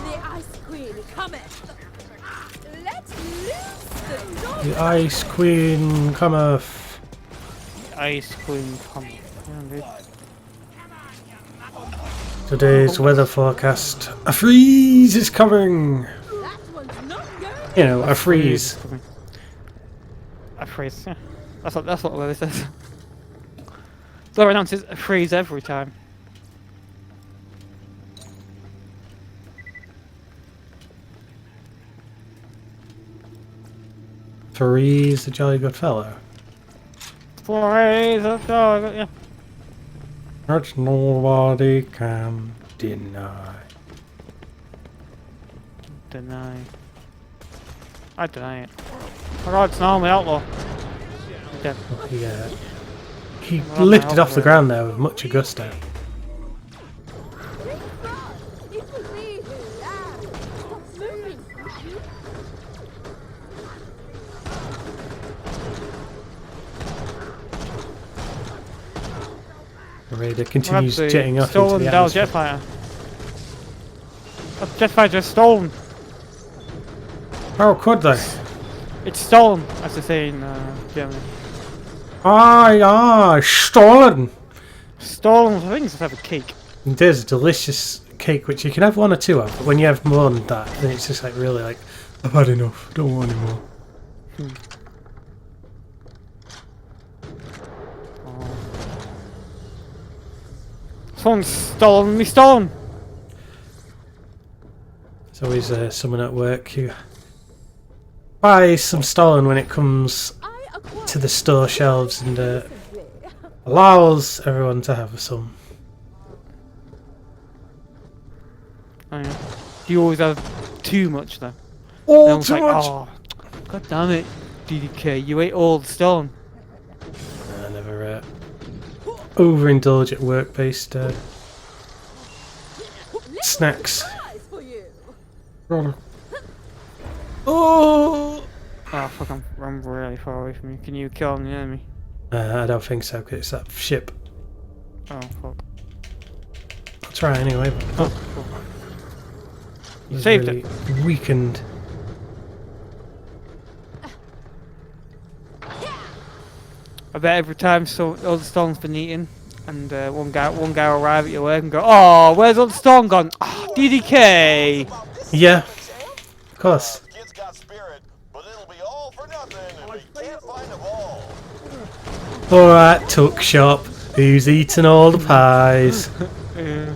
The Ice Queen cometh. Let's loose the dog. The Ice Queen cometh. Ice Queen come. Yeah, dude. Today's weather forecast. A freeze is coming. That one's not going. You know, a freeze. A freeze, yeah. That's what Lily says. Laura announces a freeze every time. Freeze the jolly good fellow. Freeze, yeah. Which nobody can Deny. Deny. I deny it. Oh god, it's not only outlaw. Dead. Yeah. He lifted off the ground there with much gusto. The Raider continues jetting off into the atmosphere. Jetfire. That jetfire just stolen. How could they? It's stolen, as they say in Germany. Stolen! Stolen, I think it's a type of cake. It is a delicious cake which you can have one or two of, but when you have more than that, then it's just like really like, I've had enough, don't want any more. Someone's stolen me stone! There's always someone at work who buys some stolen when it comes to the store shelves and allows everyone to have some. Oh, yeah. You always have too much though. All too much! Oh, god damn it, DDK, you ate all the stone. I never overindulge at work-based snacks. Oh! Oh fuck, I'm really far away from you. Can you kill the enemy? I don't think so, because it's that ship. Oh fuck. I'll try anyway. But, Cool. You he's saved really it. Weakened. I bet every time all the stone's been eaten, and one guy will arrive at your work and go, "Oh, where's all the stone gone? Oh, DDK." Yeah, of course. Kids got spirit, but it'll be all for nothing if we can't find a ball. Alright, Tuck Shop. Who's eaten all the pies? Yeah.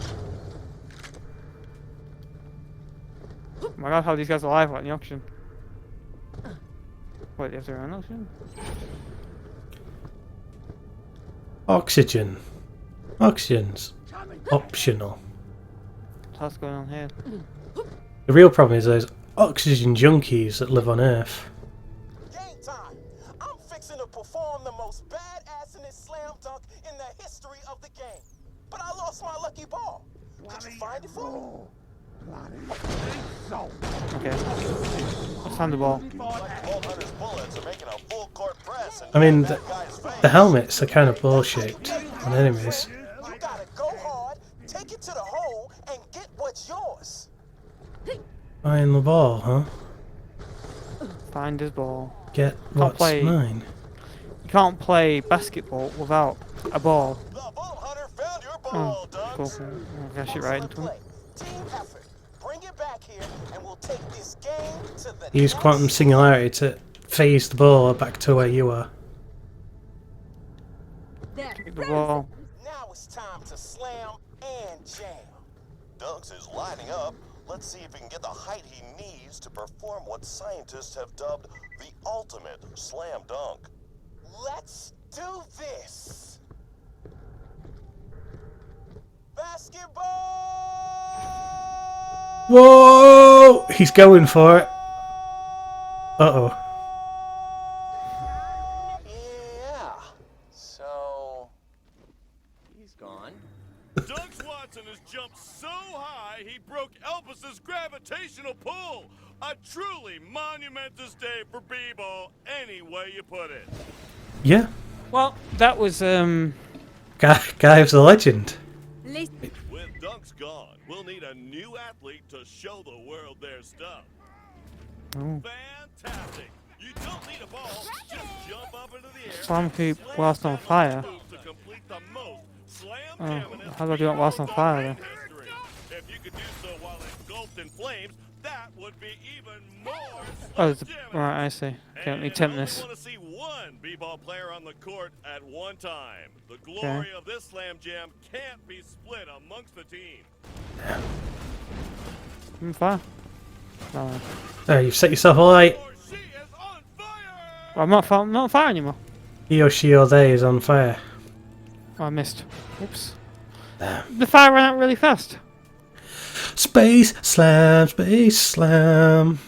Oh my god, how these guys are alive at the auction? Wait, is there an auction? Oxygen. Oxygen's optional. What's going on here? The real problem is those oxygen junkies that live on Earth. Game time! I'm fixing to perform the most badassest slam dunk in the history of the game. But I lost my lucky ball. Could you find it for me? Okay. Let's find the ball. I mean, the helmets are kind of ball-shaped on enemies. You gotta go hard, take it to the hole, and get what's yours. Find the ball, huh? Find his ball. Get what's mine. You can't play basketball without a ball. The ball hunter found your Oh, ball, cool. Dunks. I'll dash it right into him. Team effort. Bring it back here, and we'll take this game to the Use quantum singularity to phase the ball back to where you are. Take the ball. Now it's time to slam and jam. Dunks is lining up. Let's see if he can get the height he needs to perform what scientists have dubbed the ultimate slam dunk. Let's do this. Basketball! Whoa! He's going for it. Uh-oh. Yeah. So He's gone. Dunks Watson has jumped so high he broke Elvis's gravitational pull. A truly monumentous day for b-ball, any way you put it. Yeah. Well, that was Guy's a legend. With Dunks gone, we'll need a new athlete to show the world their stuff. Oh. Fantastic! You don't need a ball, just jump up into the air. Slam hoop whilst on fire. To complete the most slam Oh, jamming how do I do it whilst on fire then? history. If you could do so while engulfed in flames, that would be even more Oh, there's slam a, jamming. right, I see. Okay, let me And tempt I only this. want to see one b-ball player on the court at one time. The glory of this slam jam can't be split amongst the team. I'm fire. No, There, you've set yourself alight. Or she is on fire! well, I'm not on fire anymore. He or she or they is on fire. Oh, I missed. Oops. The fire ran out really fast. Space Slam, Space Slam.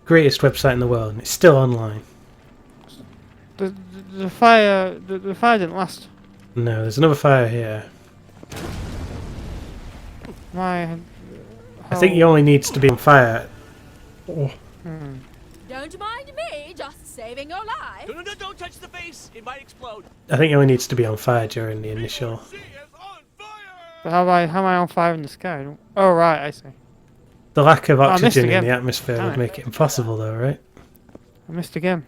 Greatest website in the world, and it's still online. The fire didn't last. No, there's another fire here. Why? I think he only needs to be on fire. Don't mind me, just saving your life. No, don't touch the face. It might explode. I think he only needs to be on fire during the initial. But how am I on fire in the sky? Oh right, I see. The lack of I missed oxygen in again. the atmosphere Damn would it. make it impossible, though, right? I missed again.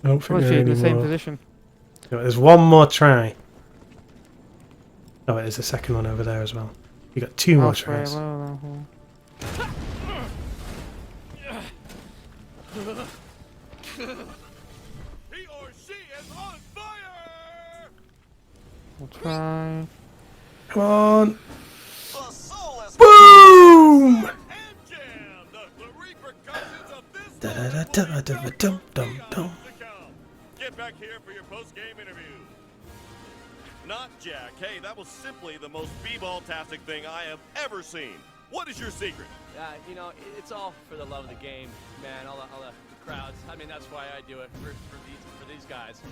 I don't think Was there she are in the any same more. position? There's one more try. Oh, there's a second one over there as well. You got two more Halfway tries. low. He or she is on fire! We'll try. Come on! The soulless Boom! And jam! The repercussions of this Da da da da da dum dum dum. to come. Get back here for your post-game interview. Not Jack. Hey, that was simply the most b-ball-tastic thing I have ever seen. What is your secret? You know, it's all for the love of the game, man. All the crowds. I mean, that's why I do it for these guys.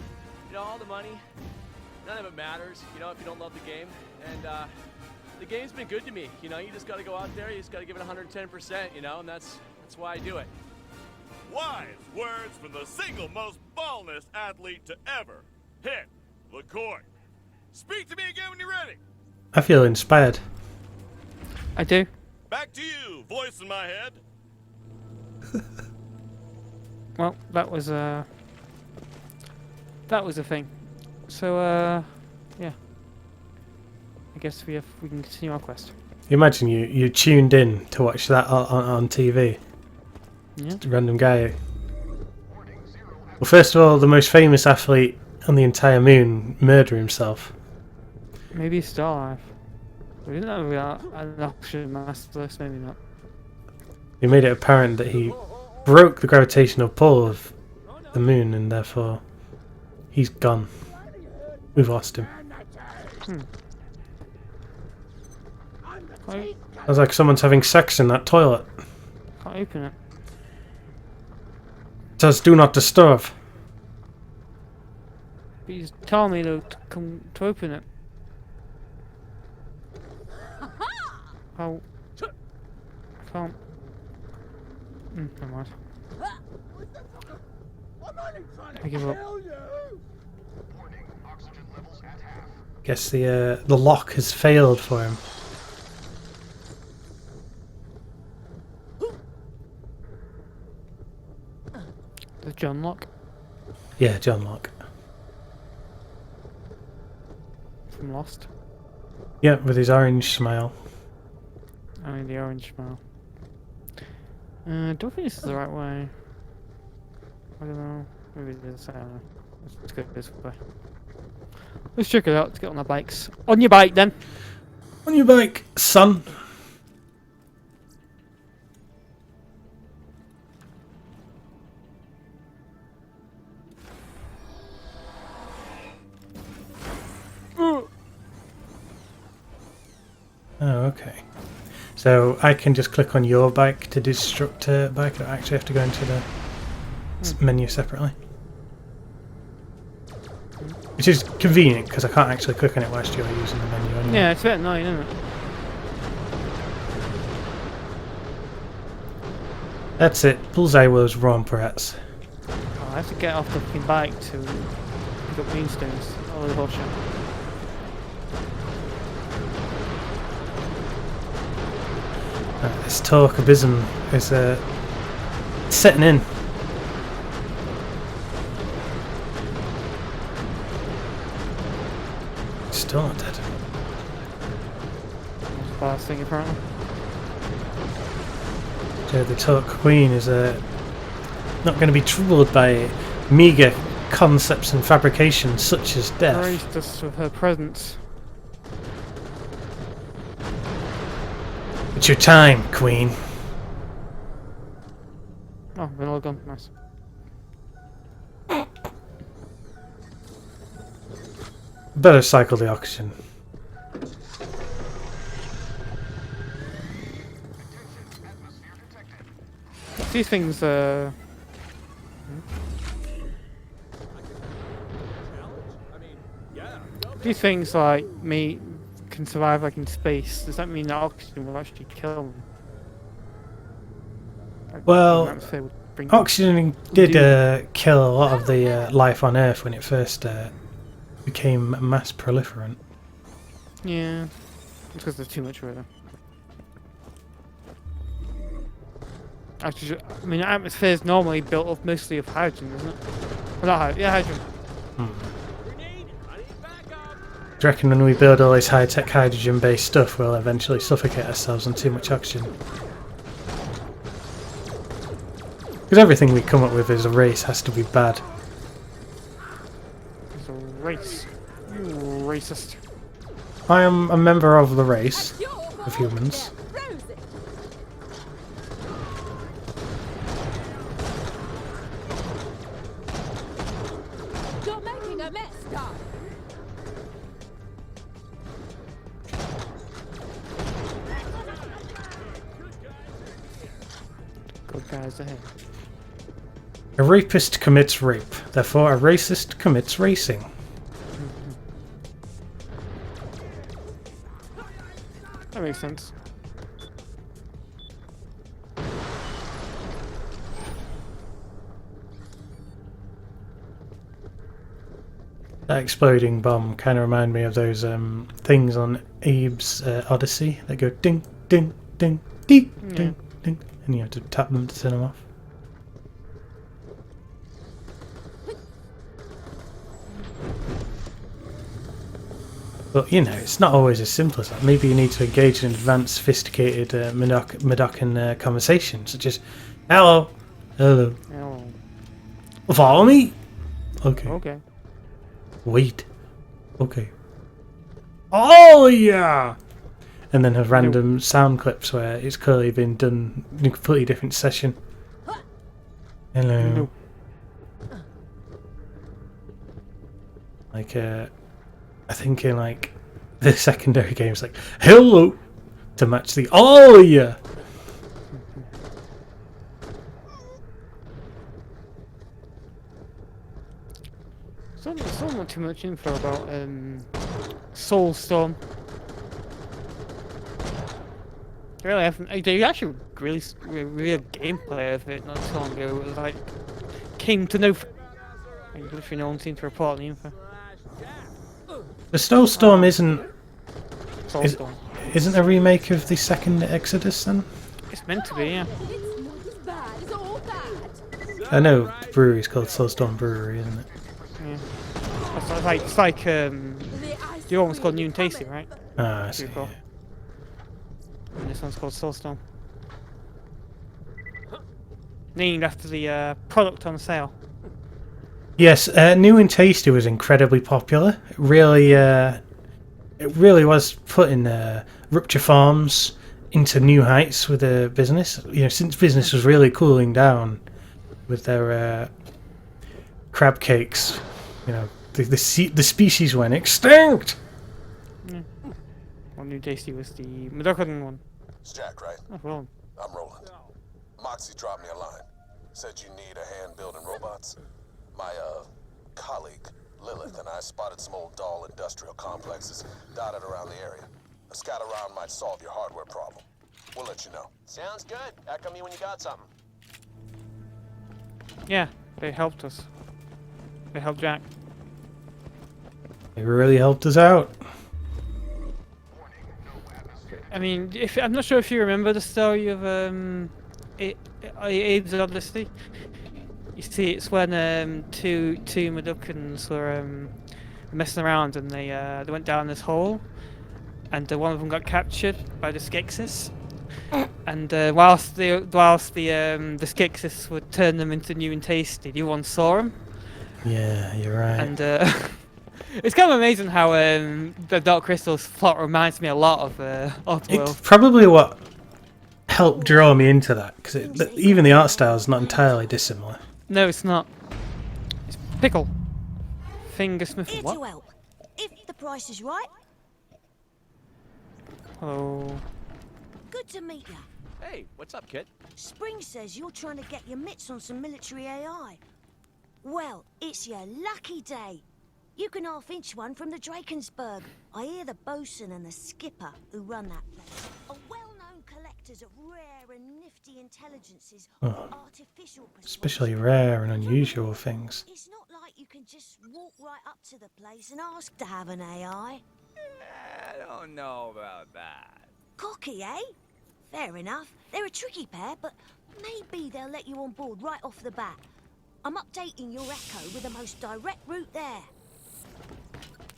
You know, all the money, none of it matters. You know, if you don't love the game, and the game's been good to me. You know, you just got to go out there. You just got to give it 110%. You know, and that's why I do it. Wise words from the single most ballness athlete to ever hit the court. Speak to me again when you're ready. I feel inspired. I do. Back to you, voice in my head. Well, that was a thing. So yeah. I guess we can continue our quest. Imagine you tuned in to watch that on TV. Yeah. Just a random guy. Well, first of all, the most famous athlete on the entire moon murder himself. Maybe he's still alive. We didn't know we are an oxygen masterless, maybe not. He made it apparent that he broke the gravitational pull of the moon, and therefore he's gone. We've lost him. Sounds like someone's having sex in that toilet. Can't open it. It says do not disturb. But he's telling me to come to open it. How? I can't. Never mind. I give up. Guess the lock has failed for him. The John Lock Yeah, John Locke. from Lost. Yeah, with his orange smile. I mean the orange smile. Don't think this is the right way. I don't know. Maybe it is. I don't know. Let's go this way. Let's check it out. Let's get on our bikes. On your bike then. On your bike, son. Oh, okay. So I can just click on your bike to destruct a bike. I actually have to go into the menu separately. Which is convenient because I can't actually click on it whilst you're using the menu anyway. Yeah, it's a bit annoying, isn't it? That's it. Bullseye was wrong, perhaps. Oh, I have to get off the fucking bike to pick up moonstones. Oh, the bullshit. This talk abysm is setting in. Still not dead. That's the last thing apparently. So the Talk Queen is not going to be troubled by meager concepts and fabrications such as death. Graced us with her presence. It's your time, Queen. Oh, we're all gone. Nice. Better cycle the oxygen. These things, these things like me can survive like in space. Does that mean that oxygen will actually kill them? Like, Well, the atmosphere would bring- oxygen did kill a lot of the life on Earth when it first became mass proliferant. Yeah, it's because there's too much of it. Actually, I mean, the atmosphere is normally built up mostly of hydrogen, isn't it? Well, not hydrogen. Yeah, hydrogen. Do you reckon when we build all this high-tech hydrogen-based stuff, we'll eventually suffocate ourselves on too much oxygen? Because everything we come up with as a race has to be bad. It's a race. You racist. I am a member of the race of humans. You're making a mess, Doc. Good guys ahead. A rapist commits rape, therefore a racist commits racing. That makes sense. That exploding bomb kind of reminded me of those things on Abe's Odyssey that go ding, ding, ding, ding, ding, ding, and you have to tap them to turn them off. But you know, it's not always as simple as that. Maybe you need to engage in advanced, sophisticated Medocan conversations, such as "Hello, hello, Oh, follow me." Okay. okay. Wait. Okay. Oh yeah. And then have random sound clips where it's clearly been done in a completely different session. Hello. No. Like I think in like the secondary games, like hello, to match the oh yeah. Still not too much info about Soulstorm. Really haven't. They actually real gameplay of it not too long ago. It was like came to no. Literally, no one seemed to report the info. The Snowstorm Soulstorm. isn't a remake of the second Exodus then? It's meant to be, yeah. It's not as bad as all that. I know brewery's called Soulstorm Brewery, isn't it? Yeah. It's like the old one's called New and Tasty, right? Ah, I see. Cool. And this one's called Soulstorm. Named after the product on sale. Yes, New and Tasty was incredibly popular. It really was putting Rupture Farms into new heights with the business. You know, since business was really cooling down with their crab cakes. You know, the species went extinct. Yeah. Well, New Tasty was the Medocan one. It's Jack, right? Oh, well. I'm Roland. Moxie dropped me a line. Said you need a hand building robots. My colleague, Lilith, and I spotted some old doll industrial complexes dotted around the area. A scout around might solve your hardware problem. We'll let you know. Sounds good. Echo me when you got something. Yeah, they helped us. They helped Jack. It really helped us out. I mean, I'm not sure if you remember the story of Abe's Odyssey. You see, it's when two Meducans were messing around and they went down this hole, and one of them got captured by the Skeksis. And whilst the Skeksis would turn them into New and Tasty, the other one saw them. Yeah, you're right. And it's kind of amazing how the Dark Crystal's plot reminds me a lot of Oddworld. It's probably what helped draw me into that, because even the art style is not entirely dissimilar. No, it's not. It's Pickle. Fingersmith. Here What? to help. If the price is right. Hello. Good to meet you. Hey, what's up, kid? Spring says you're trying to get your mitts on some military AI. Well, it's your lucky day. You can half-inch one from the Drakensberg. I hear the bosun and the skipper who run that place are well-known collectors of rare and nifty intelligences of artificial persuasion. Especially rare and unusual things. It's not like you can just walk right up to the place and ask to have an AI. I don't know about that. Cocky, eh? Fair enough. They're a tricky pair, but maybe they'll let you on board right off the bat. I'm updating your Echo with the most direct route there.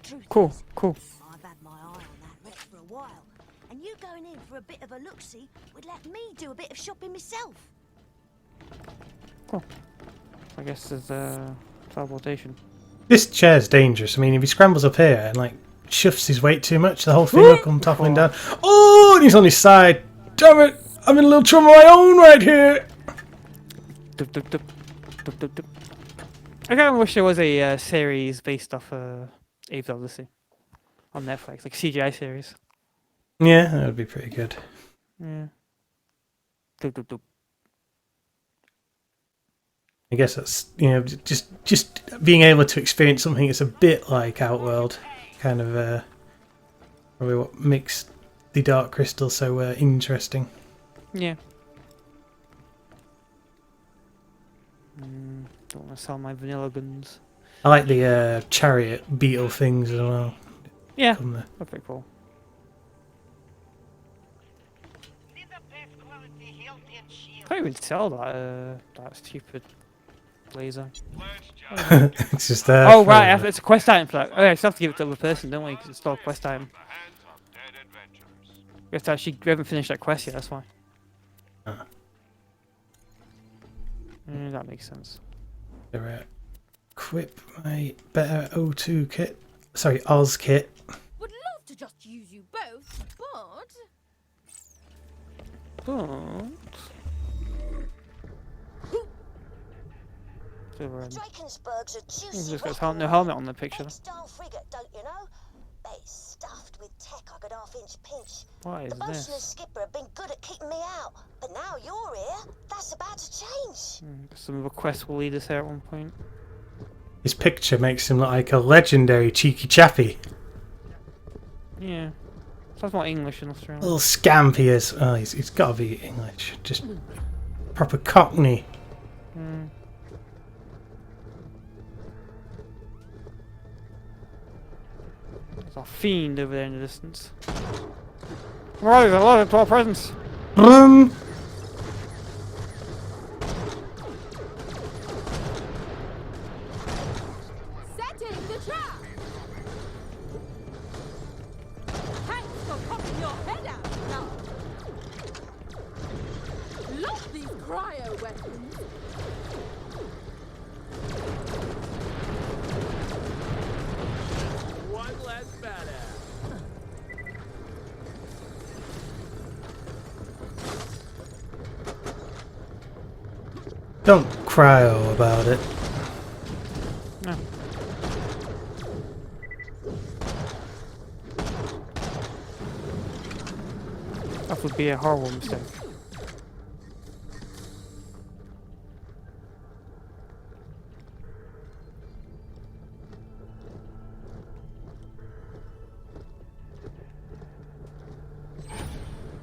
Truth Cool, is, cool. I've had my eye on that wreck for a while, and you going in for a bit of a look-see would let me do a bit of shopping myself. Cool. I guess there's teleportation. This chair's dangerous. I mean, if he scrambles up here and like shifts his weight too much, the whole thing will come toppling down. Oh, and he's on his side. Damn it! I'm in a little trouble of my own right here. Dup, dup, dup. Dup, dup, dup. I kind of wish there was a series based off Abe's Odyssey on Netflix, like CGI series. Yeah, that would be pretty good. Yeah. Dup, dup, dup. I guess that's, you know, just being able to experience something that's a bit like Outworld, kind of probably what makes the Dark Crystal so interesting. Yeah. Don't want to sell my vanilla guns. I like the chariot beetle things as well. Yeah, Come there. that's pretty cool. Can't even sell that stupid laser. It's just there. Oh right, it's a quest item for that. Oh yeah, I still have to give it to the other person, don't we? Because it's still a quest item. We have to actually, we haven't finished that quest yet, that's why. That makes sense. Equip my better O2 kit. Sorry, Oz kit. Would love to just use you both, But... Drakensberg's a juicy Just got weapon, no helmet on the picture. Big-style frigate, don't you know? Bet it's stuffed with tech I could half-inch pinch. What is The bosun and this? skipper have been good at keeping me out, but now you're here, that's about to change. Some of a quest will lead us there at one point. His picture makes him look like a legendary cheeky chappy. Yeah. Sounds more English in Australia. Little scamp he is. Oh, he's got to be English. Just proper Cockney. There's a fiend over there in the distance. Right, there's a lot of 12 presents. Setting the trap! Thanks for popping your head out now! Lock these cryo weapons! One less badass. Don't cryo about it. No. That would be a horrible mistake.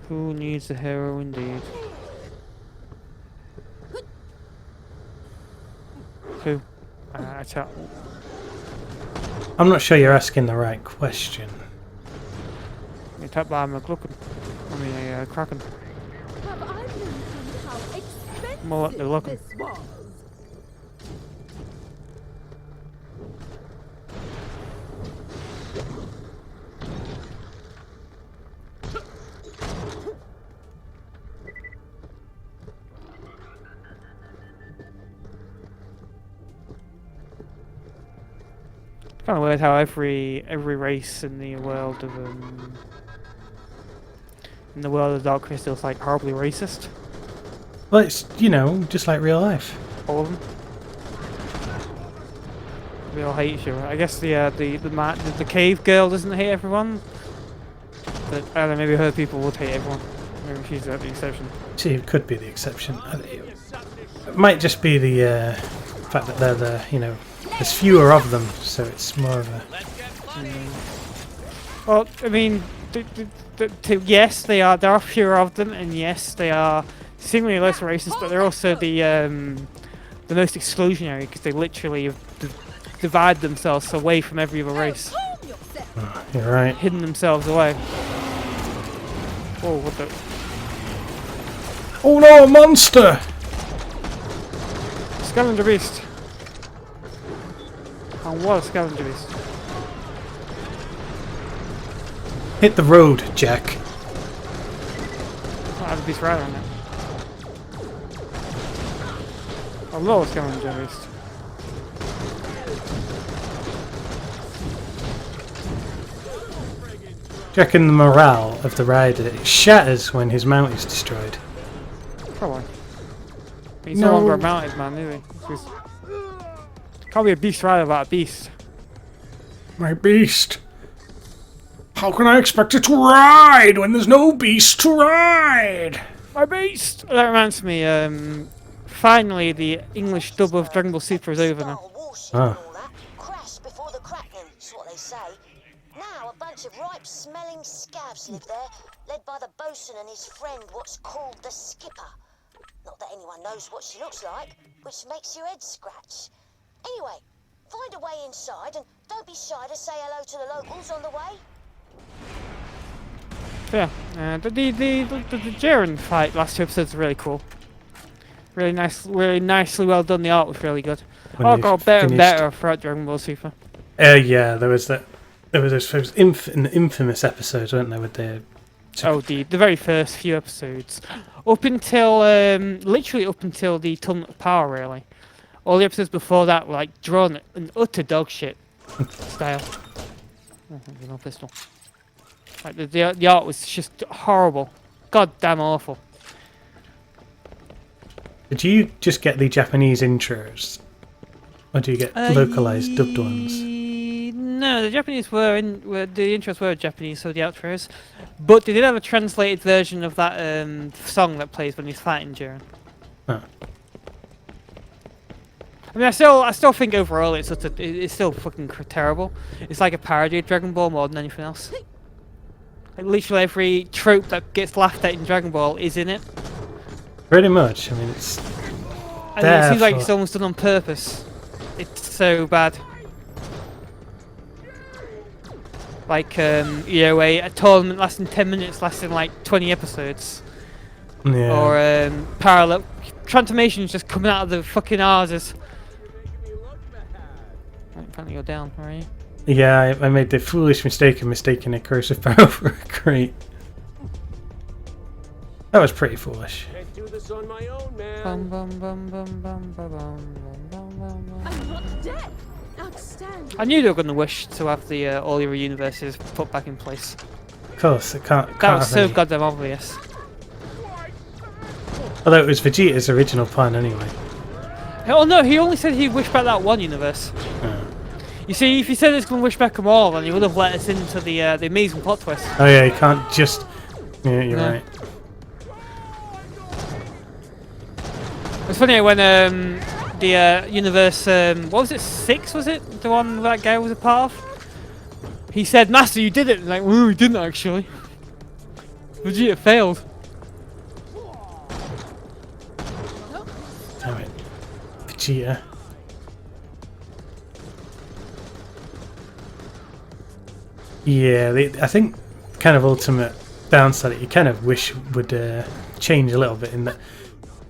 Who needs a hero indeed? Who? I tell. I'm not sure you're asking the right question. You tap by McLuckin. I mean, a Kraken. Have I mentioned how expensive More like they're looking. this was? Kind of weird how every race in the world of Dark Crystal is like horribly racist. Well, it's, you know, just like real life. All of them. We all hate each other. I guess the cave girl doesn't hate everyone. But I don't know, maybe her people would hate everyone. Maybe she's the exception. She could be the exception. It might just be the fact that they're there's fewer of them, so it's more of a. Well, I mean, yes, there are fewer of them, and yes, they are seemingly less racist, but they're also the most exclusionary because they literally divide themselves away from every other race. Oh, you're right. Hidden themselves away. Oh, what the? Oh no, a monster! Scavenger beast. And what a scavenger beast. Hit the road, Jack. I have a beast rider on that. A low scavenger beast. Do you reckon the morale of the rider shatters when his mount is destroyed? Probably. He's no longer a mounted man, is he? Can't be a beast rider without a beast. My beast. How can I expect it to ride when there's no beast to ride? My beast! That reminds me, finally the English dub of Dragon Ball Super is over now. Oh. Crash before the cracking, is what they say. Now a bunch of ripe-smelling scabs live there, led by the bosun and his friend, what's called the skipper. Not that anyone knows what she looks like, which makes your head scratch. Anyway, find a way inside and don't be shy to say hello to the locals on the way. Yeah, the Jiren fight last 2 episodes are really cool. Really nice, really nicely well done. The art was really good. Oh, got better and better throughout Dragon Ball Super. Yeah, there was those infamous episodes, weren't there, with the. Oh, the very first few episodes, up until literally up until the Tournament of Power, really. All the episodes before that were like drawn in utter dog shit style. Oh, no pistol. Like the art was just horrible, goddamn awful. Did you just get the Japanese intros, or do you get localized dubbed ones? No, the Japanese the intros were Japanese, so the outros, but they did have a translated version of that song that plays when he's fighting Jiren. Oh. I mean, I still think overall it's still fucking terrible. It's like a parody of Dragon Ball more than anything else. Like literally every trope that gets laughed at in Dragon Ball is in it. Pretty much. I mean, it's. And it seems like it's almost done on purpose. It's so bad. Like a tournament lasting 10 minutes, lasting like 20 episodes. Yeah. Or parallel transformations just coming out of the fucking arses. Apparently you're down, are you? Yeah, I made the foolish mistake of mistaking a corrosive power for a crate. That was pretty foolish. Can't do this on my own, man. Bum, bum, bum, bum, bum, bum, bum, bum, bum. I'm not dead. Outstanding. I knew they were going to wish to have the all your universes put back in place. Of course, it can't. That was so goddamn obvious. Although it was Vegeta's original plan anyway. Oh no, he only said he'd wish back that one universe. Oh. You see, if he said he's going to wish back them all, then he would have let us into the amazing plot twist. Oh yeah, you can't just. Yeah, you're right. It's funny when the universe, what was it, 6 was it? The one that guy was a part of? He said, Master, you did it! And like, well, we didn't actually. Vegeta failed. Damn it. Vegeta. Yeah, I think kind of ultimate downside that you kind of wish would change a little bit in that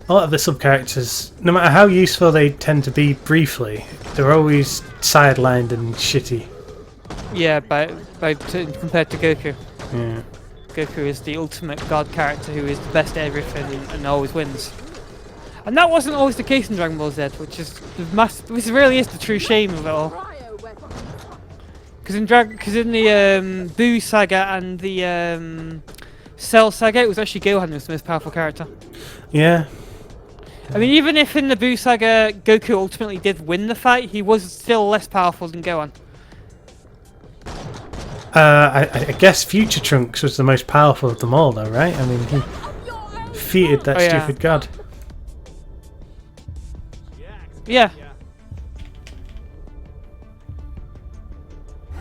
a lot of the sub-characters, no matter how useful they tend to be briefly, they're always sidelined and shitty. Yeah, compared to Goku. Yeah. Goku is the ultimate god character who is the best at everything and always wins. And that wasn't always the case in Dragon Ball Z, which really is the true shame of it all. Because in the Buu saga and the Cell saga, it was actually Gohan who was the most powerful character. Yeah. I mean, even if in the Buu saga Goku ultimately did win the fight, he was still less powerful than Gohan. I guess Future Trunks was the most powerful of them all, though, right? I mean, he defeated that stupid god. Yeah.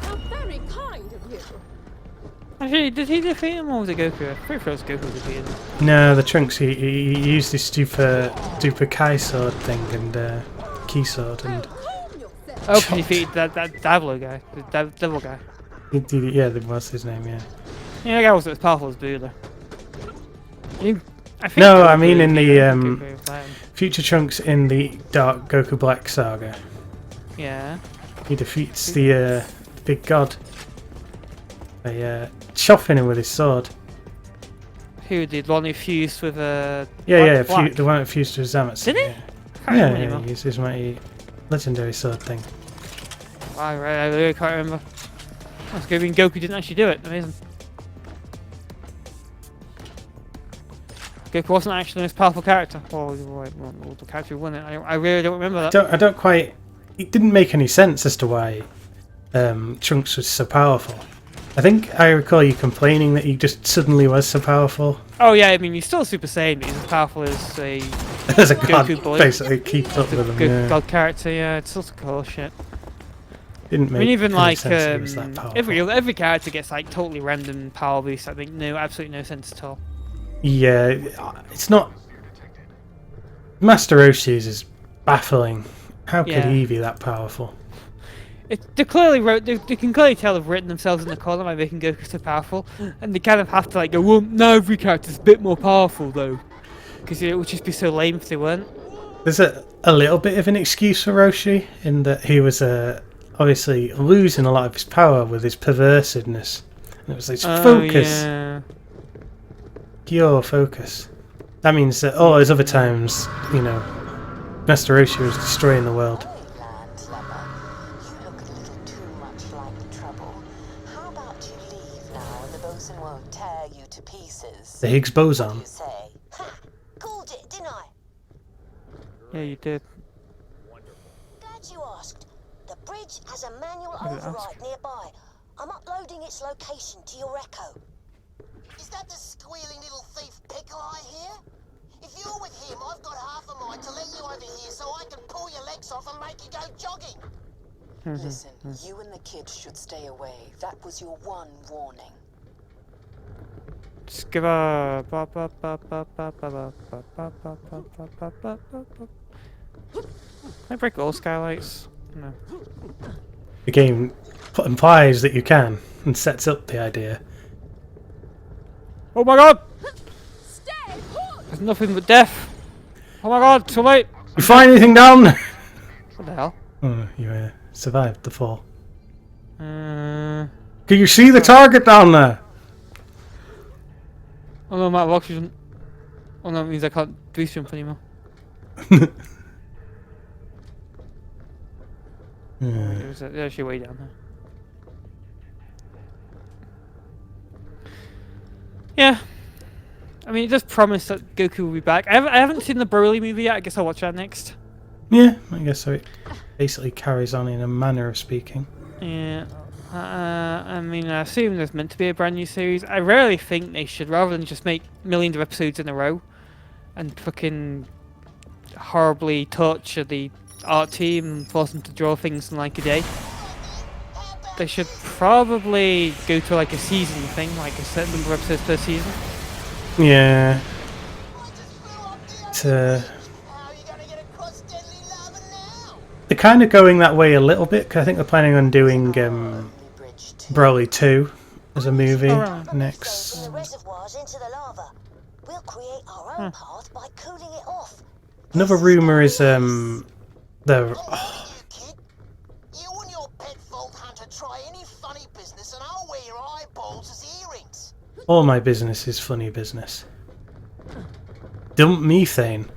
How very kind of you. Actually, did he defeat him or was it Goku? I'm pretty sure it was Goku who defeated him. No, the Trunks, he used this duper Kai sword thing and Key sword and... Oh, he defeated that Diablo guy, the devil guy. Yeah, that was his name, yeah. Yeah, that guy wasn't as powerful as Buddha. No, I mean in the Future Trunks in the Dark Goku Black saga. Yeah. He defeats the big god by chopping him with his sword. Who did one who fused with a the one that fused to Zametsu. Did he? Yeah, he used his mighty legendary sword thing. I really can't remember. That's good. I mean, Goku didn't actually do it. Amazing. Goku wasn't actually the most powerful character. Well, the character who won it. I really don't remember that. I don't quite. It didn't make any sense as to why Trunks was so powerful. I think I recall you complaining that he just suddenly was so powerful. Oh yeah, I mean he's still Super Saiyan, but he's as powerful as a as a god. Goku boy. Basically, keeps up with him. Good god character. Yeah, it's also cool shit. Didn't make. I mean, even any like sense that he was that powerful. every character gets like totally random power boosts. I think absolutely no sense at all. Yeah, it's not. Master Roshi's is baffling. How could he be that powerful? They clearly wrote. They can clearly tell they've written themselves in the corner by making Goku so powerful, and they kind of have to like go. Well, now every character's a bit more powerful though, because it would just be so lame if they weren't. There's a little bit of an excuse for Roshi in that he was obviously losing a lot of his power with his perversedness. And it was his focus. Yeah. Pure focus. That means that all those other times, you know, Master Roshi was destroying the world. The Higgs boson. Called it, didn't I? Yeah, you did. Glad you asked. The bridge has a manual override nearby. I'm uploading its location to your Echo. Is that the squealing little thief Pickle I hear? If you're with him, I've got half a mind to let you over here so I can pull your legs off and make you go jogging. Listen, you and the kids should stay away. That was your one warning. Skibba. Can I break all skylights? No. The game implies that you can and sets up the idea. Oh my god! There's nothing but death. Oh my god, too late. You find anything down there? What the hell? Oh, you survived the fall. Uh. Can you see the target down there? Oh no, my oxygen. Oh no, it means I can't boost jump anymore. There's actually way down there. Yeah. I mean, it does promise that Goku will be back. I haven't seen the Broly movie yet. I guess I'll watch that next. Yeah, I guess so. It basically carries on in a manner of speaking. Yeah. I mean, I assume there's meant to be a brand new series. I really think they should, rather than just make millions of episodes in a row and fucking horribly torture the art team and force them to draw things in like a day. They should probably go to like a season thing, like a certain number of episodes per season. Yeah. They're kind of going that way a little bit, because I think they're planning on doing Broly 2 as a movie next. The reservoirs into the lava. We'll create our own path by cooling it off. Another rumor is You and your pet vault hunter try any funny business and I'll wear your eyeballs as earrings. all my business is funny business. Dump methane.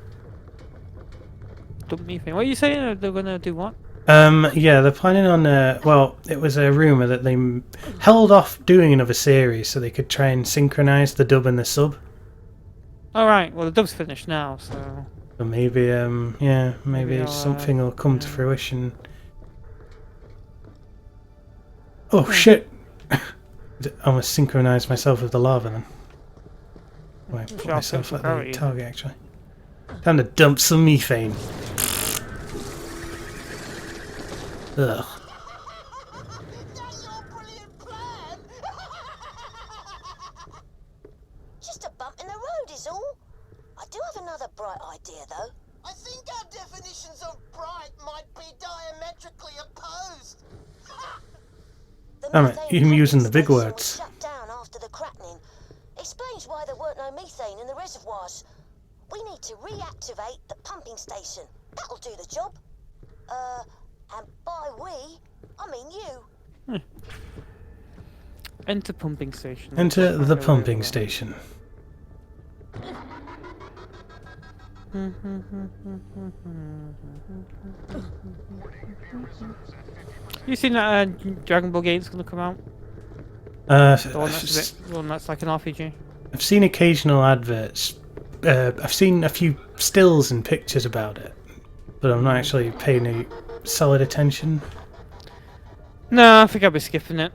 Dump methane. What are you saying? They're gonna do what? Yeah, they're planning on. Well, it was a rumor that they held off doing another series so they could try and synchronize the dub and the sub. All right. Well, the dub's finished now, so. So maybe, yeah, maybe something will come to fruition. Oh shit! Almost synchronise myself with the lava then. Wait, put Sure, myself at the gravity. target actually. Time to dump some methane. Ugh. Just a bump in the road is all. I do have another bright idea, though. I think our definitions of bright might be diametrically opposed. Damn it, you're using the big words. Shut down after the cracking. Explains why there weren't no methane in the reservoirs. We need to reactivate the pumping station. That'll do the job. And by we, I mean you. Enter pumping station. Enter the pumping station. You seen that Dragon Ball game's gonna come out? The one that's like an RPG. I've seen occasional adverts. I've seen a few stills and pictures about it, but I'm not actually paying any solid attention. No, I think I'll be skipping it.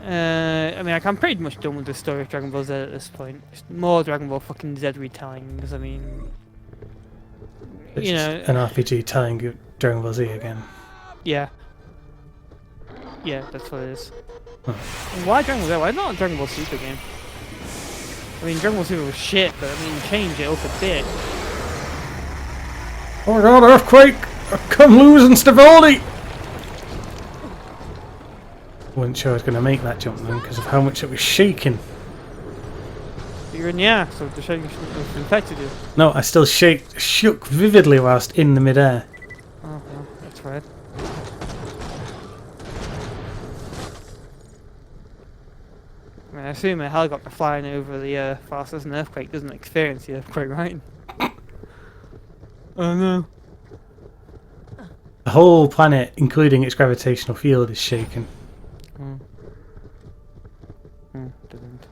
I mean, I'm pretty much done with the story of Dragon Ball Z at this point. Just more Dragon Ball fucking Z retellings. I mean, It's you just know, an RPG telling Dragon Ball Z again. yeah, that's what it is. Why Dragon Ball Z? Why not a Dragon Ball Super game? I mean, Dragon Ball Super was shit, but I mean, change it up a bit. Oh my god, earthquake! Come losing Stavaldi! Wasn't sure I was going to make that jump then because of how much it was shaking. You're in the air, so the shaking shouldn't have infected you. No, I still shook vividly whilst in the midair. Oh, well, that's weird. I mean, I assume a helicopter flying over the Earth fast as an earthquake doesn't experience the earthquake, right? Oh no. The whole planet, including its gravitational field, is shaken. Didn't.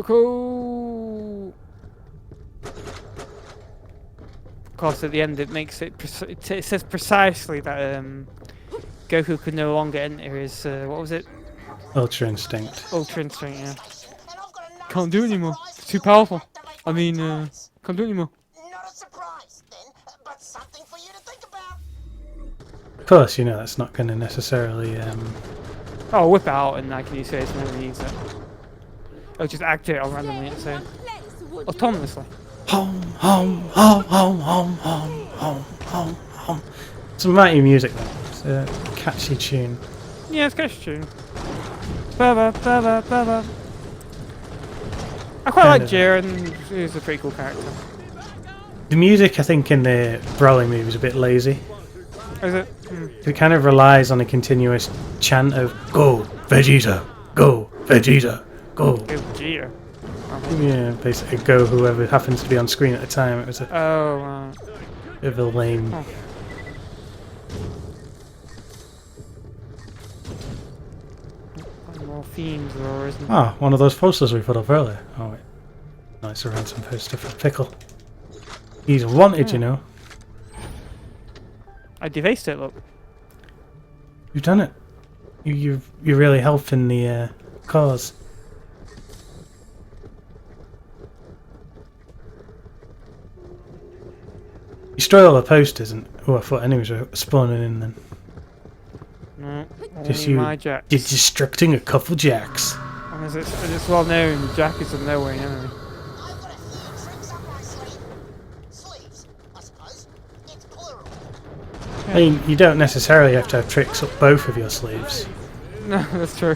Cool. Of course, at the end, it makes it. It says precisely that Goku could no longer enter his what was it? Ultra Instinct. Ultra Instinct. Yeah. Can't do it anymore. It's too powerful. I mean, can't do it anymore. Not a surprise, then, but something for you to think about. Of course, you know that's not going to necessarily. Oh, whip it out and I can use it whenever it needs it. I'll just activate it randomly, so autonomously. Home, home, home, home, home, home, home, home, home. Some mighty music though. It's a catchy tune. Yeah, it's catchy tune. Ba-ba, ba-ba, ba-ba. I quite like Jiren. He's a pretty cool character. The music, I think, in the Broly movie is a bit lazy. Is it? It kind of relies on a continuous chant of "Go Vegeta, go Vegeta, go." Go Vegeta. Yeah, basically go whoever happens to be on screen at the time. It was a bit of a lame. Oh. More themes, or isn't? Ah, one of those posters we put up earlier. Oh wait, no, it's a ransom poster for Pickle. He's wanted, you know. I defaced it. Look. You've done it. You're really helping the cause. You destroy all the posters and I thought enemies were spawning in then. No, Just only you. my Jacks. You're destructing a couple Jacks. And as it's well known, Jack is of nowhere enemy. I've got a few tricks up my sleeve. Sleeves, I suppose. It's plural. I mean, you don't necessarily have to have tricks up both of your sleeves. No, that's true.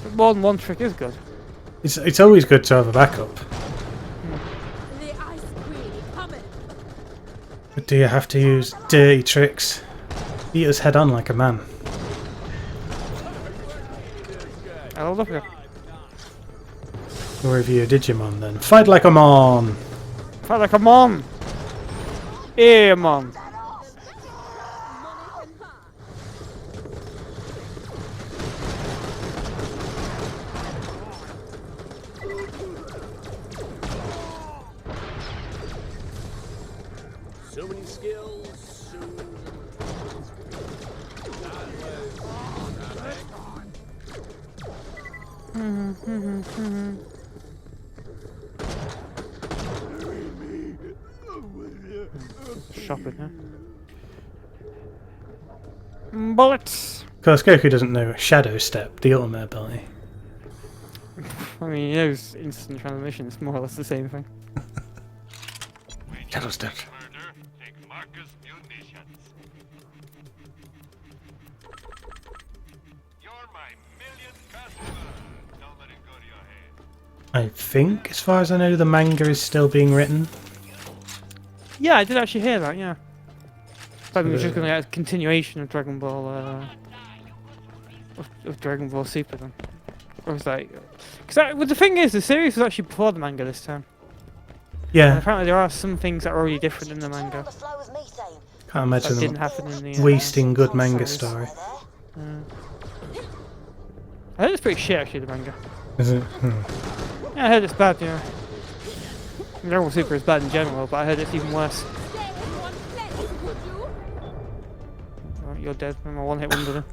But more than one trick is good. It's always good to have a backup. The ice queen coming. But do you have to use dirty tricks? Eat us head on like a man. I love it. Or if you're a Digimon then. Fight like a mon! Fight like a mom! Here, mom! So many skills soon. Shopping, huh? Bullets! Of course, Goku doesn't know Shadow Step, the ultimate ability. I mean, he knows instant transmission, it's more or less the same thing. Shadow Step. I think, as far as I know, the manga is still being written. Yeah, I did actually hear that, yeah. I thought we were just going to get a continuation of Dragon Ball, of Dragon Ball Super then. I was like... Well, the thing is, the series was actually before the manga this time. Yeah. And apparently there are some things that are already different in the manga. Can't imagine that didn't them happen in the, wasting good manga story. I heard it's pretty shit actually, the manga. Is it? Yeah, I heard it's bad, you know. Dragon Ball Super is bad in general, but I heard it's even worse. Oh, you're dead. I'm a one-hit wonder then.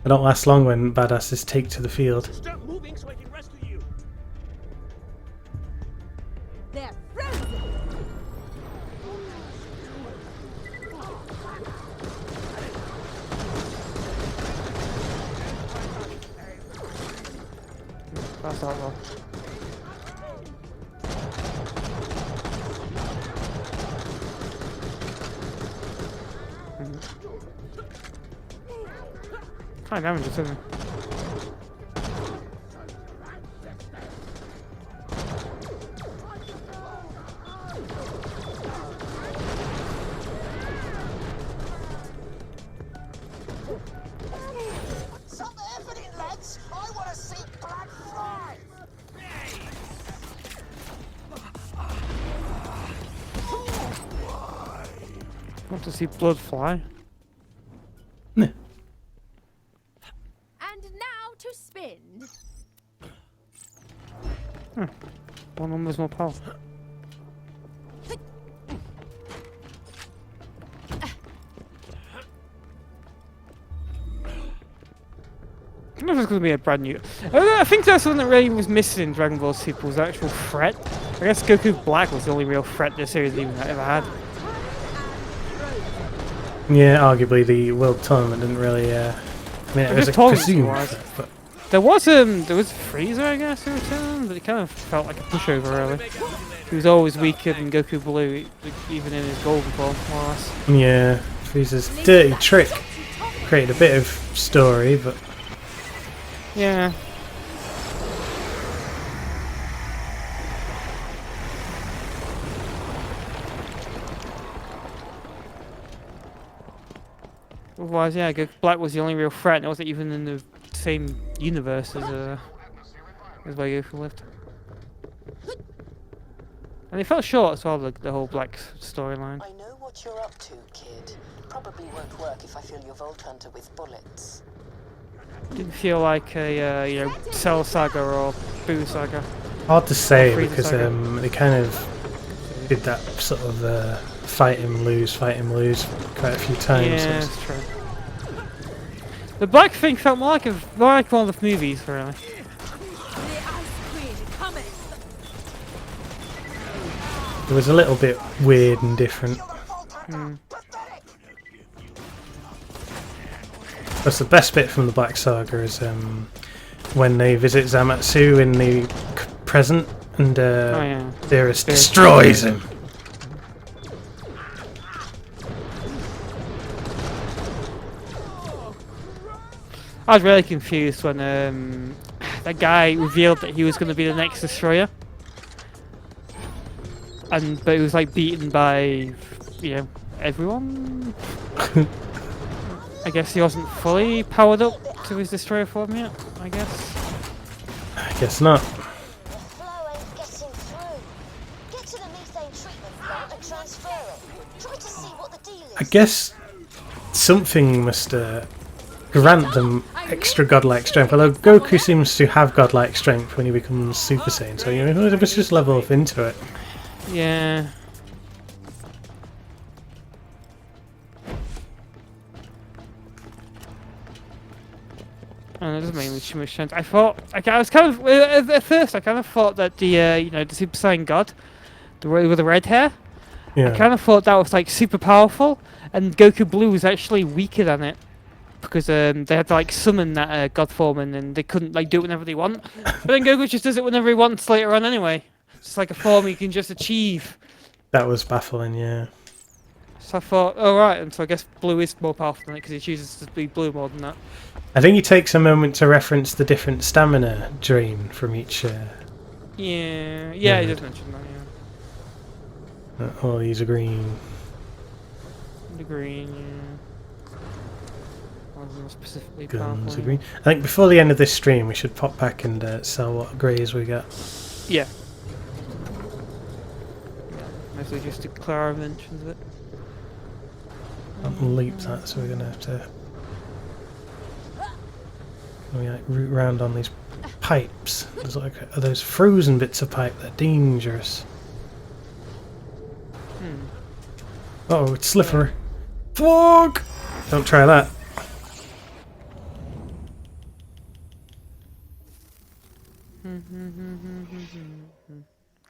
They don't last long when badasses take to the field. Stop moving so I can rescue you. They're frozen. That's not well. Kind of damage, isn't it? Stop effing it, lads! I want to see blood fly! Want to see blood fly? And now to spin. One of them was more powerful. I don't know if it's going to be a brand new... I think that's something that really was missing in Dragon Ball Super was the actual threat. I guess Goku Black was the only real threat this series even ever had. Yeah, arguably the World Tournament didn't really. I mean, it was a presumed. But there was Frieza, I guess, in return, but it kind of felt like a pushover, really. He was always weaker than Goku Blue, even in his golden form, more or less. Yeah, Frieza's dirty trick created a bit of story, but yeah. Otherwise, yeah, Black was the only real threat, and it wasn't even in the same universe as where Goku lived. And it felt short as well, the whole Black storyline. I know what you're up to, kid. Probably won't work if I fill your Volt Hunter with bullets. Didn't feel like a you know, Cell Saga or Boo Saga. hard to say because Saga. they kind of did that sort of fight him lose quite a few times. Yeah, that's true. The Black thing felt more like one of the movies, really. It was a little bit weird and different. That's the best bit from the Black Saga is when they visit Zamatsu in the present and Beerus destroys him. I was really confused when that guy revealed that he was going to be the next destroyer, but he was like beaten by, you know, everyone. I guess he wasn't fully powered up to his destroyer form yet. I guess not. The flow ain't getting through. Get to the methane treatment plant and transfer it. Try to see what the deal is. I guess something must grant them extra godlike strength. Although Goku seems to have godlike strength when he becomes Super Saiyan, so you know, let's just level up into it. Yeah. And it doesn't make too much sense. I thought, I was kind of, at first I kind of thought that the, the Super Saiyan God, the one with the red hair, Yeah. I kind of thought that was like super powerful, and Goku Blue was actually weaker than it. Because they had to like summon that God form and they couldn't like do it whenever they want. But then Goku just does it whenever he wants later on anyway. It's like a form you can just achieve. That was baffling, yeah. So I thought, oh right, and so I guess Blue is more powerful than it because he chooses to be Blue more than that. I think he takes a moment to reference the different stamina drain from each. Yeah, he does mention that. Yeah. Oh, these are green. The green, yeah. One's more specifically Guns powerful. are green. I think before the end of this stream, we should pop back and sell what greys we got. Yeah. Mostly just to clear our mentions of it. Can't leap that, so we're gonna have to. We like root round on these pipes. There's like those frozen bits of pipe that are dangerous. Oh, it's slippery. Fuck! Don't try that.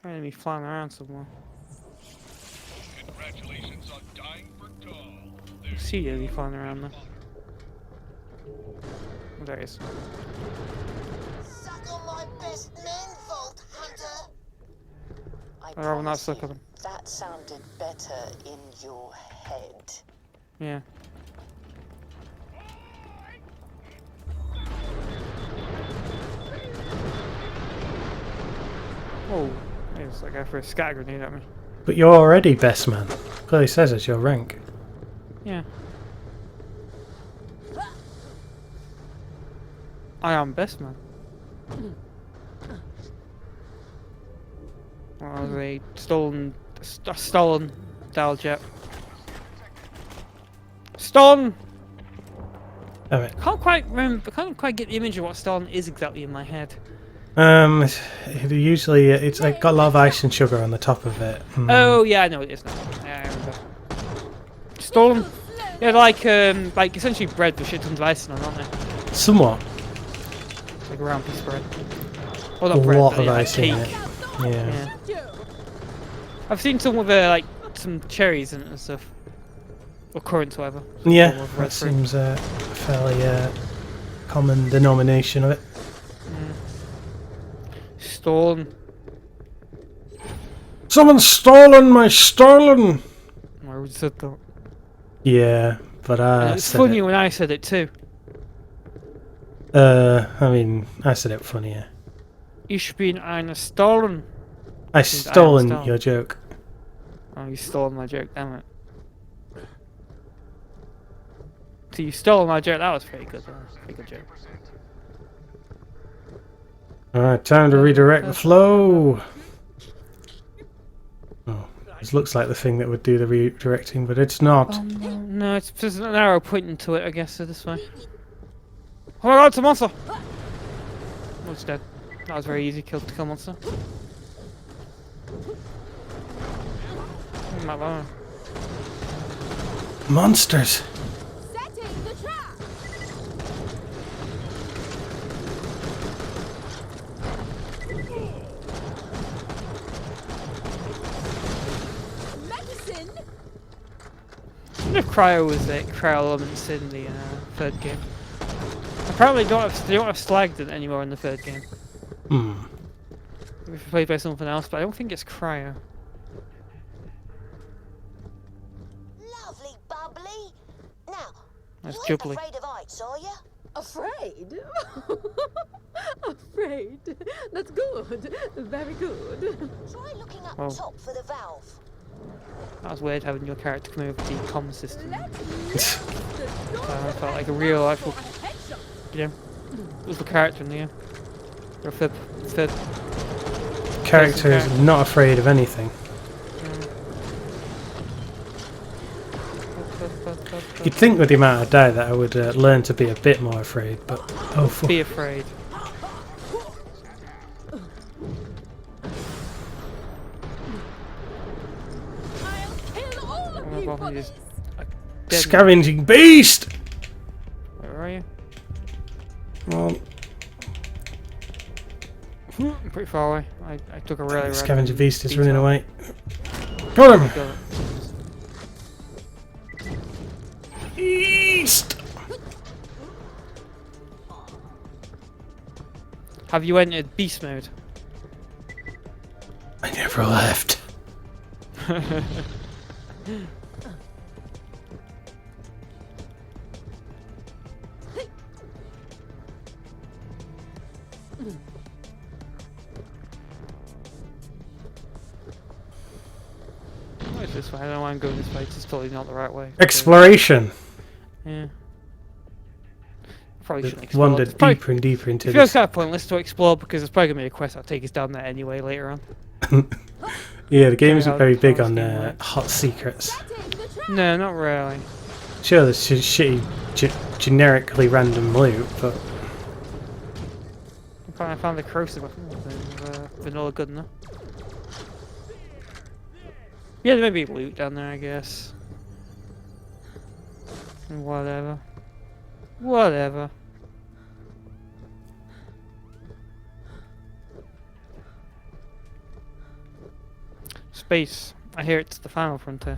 Enemy flying around somewhere. Congratulations on dying for tall. I see enemy flying around there. There he is. Suck on my best men, Vault Hunter. I Oh, not promise stuck you, on him. that sounded better in your head. Yeah. Oh, there's that guy for a scatter grenade at me. But you're already best man. Clearly says it's your rank. Yeah. I am best man. Well, was a stolen dial jet. Stolen! Damn it. Can't quite remember. Can't quite get the image of what stolen is exactly in my head. Usually it's like got a lot of ice and sugar on the top of it. Oh yeah, I know what it is now. Yeah, I remember. Stolen. Yeah, like essentially bread with shit tons of icing on, aren't they? Somewhat. Like a round piece of bread. Well, A not bread, lot but of yeah, ice in cake. it. Yeah. I've seen some with like some cherries in it and stuff, or currants, whatever. Yeah, Or red that fruit. seems a fairly common denomination of it. Stolen. Someone's stolen my stolen! I already said that. Yeah, but And I it's said funny it. when I said it too. I mean, I said it funnier. Ich bin eine Stolen. I Means I am stolen stolen. your joke. Oh, you stole my joke, damn it. So you stole my joke, that was pretty good. Pretty good joke. Alright, time to redirect the flow! Oh, this looks like the thing that would do the redirecting, but it's not. No, it's just an arrow pointing to it, I guess, so this way. Oh my god, it's a monster! Oh, it's dead. That was very easy to kill monster. Oh, my God. Monsters! Setting the trap. Medicine. I wonder if Cryo was Cryo elements in the third game. Apparently they don't have slagged it anymore in the third game. If you play by something else, but I don't think it's Cryo. Lovely bubbly. Now, That's you ain't Jubbly. afraid of heights, are you? Afraid? Afraid? That's good. Very good. Try looking up Oh. top for the valve. That was weird having your character come over with the comm system. I felt like a real actual, you know, it was the character in the end. Or third Character is character. not afraid of anything. You'd think with the amount I die that I would learn to be a bit more afraid, but oh fuck. Be afraid. Oh my god, he is a dead man. Scavenging beast! Where are you? Well, I'm pretty far away. I took a really scavenger random beast is detour. running away. Got him! Got it. East! Have you entered beast mode? I never left. What is this way? I don't know why I'm going this way. It's just totally not the right way. Exploration! Yeah. Probably shouldn't explore. Wandered It's probably- deeper and deeper into If you're this. kind of pointless to explore because it's probably gonna be a quest that'll take us down there anyway later on. Yeah, the game isn't how- very big how on this game works. hot secrets. No, not really. Sure, there's shitty, generically random loot, but I found the corrosive weapon. Vanilla good enough. Yeah, there may be loot down there, I guess. Whatever. Whatever. Space. I hear it's the final frontier.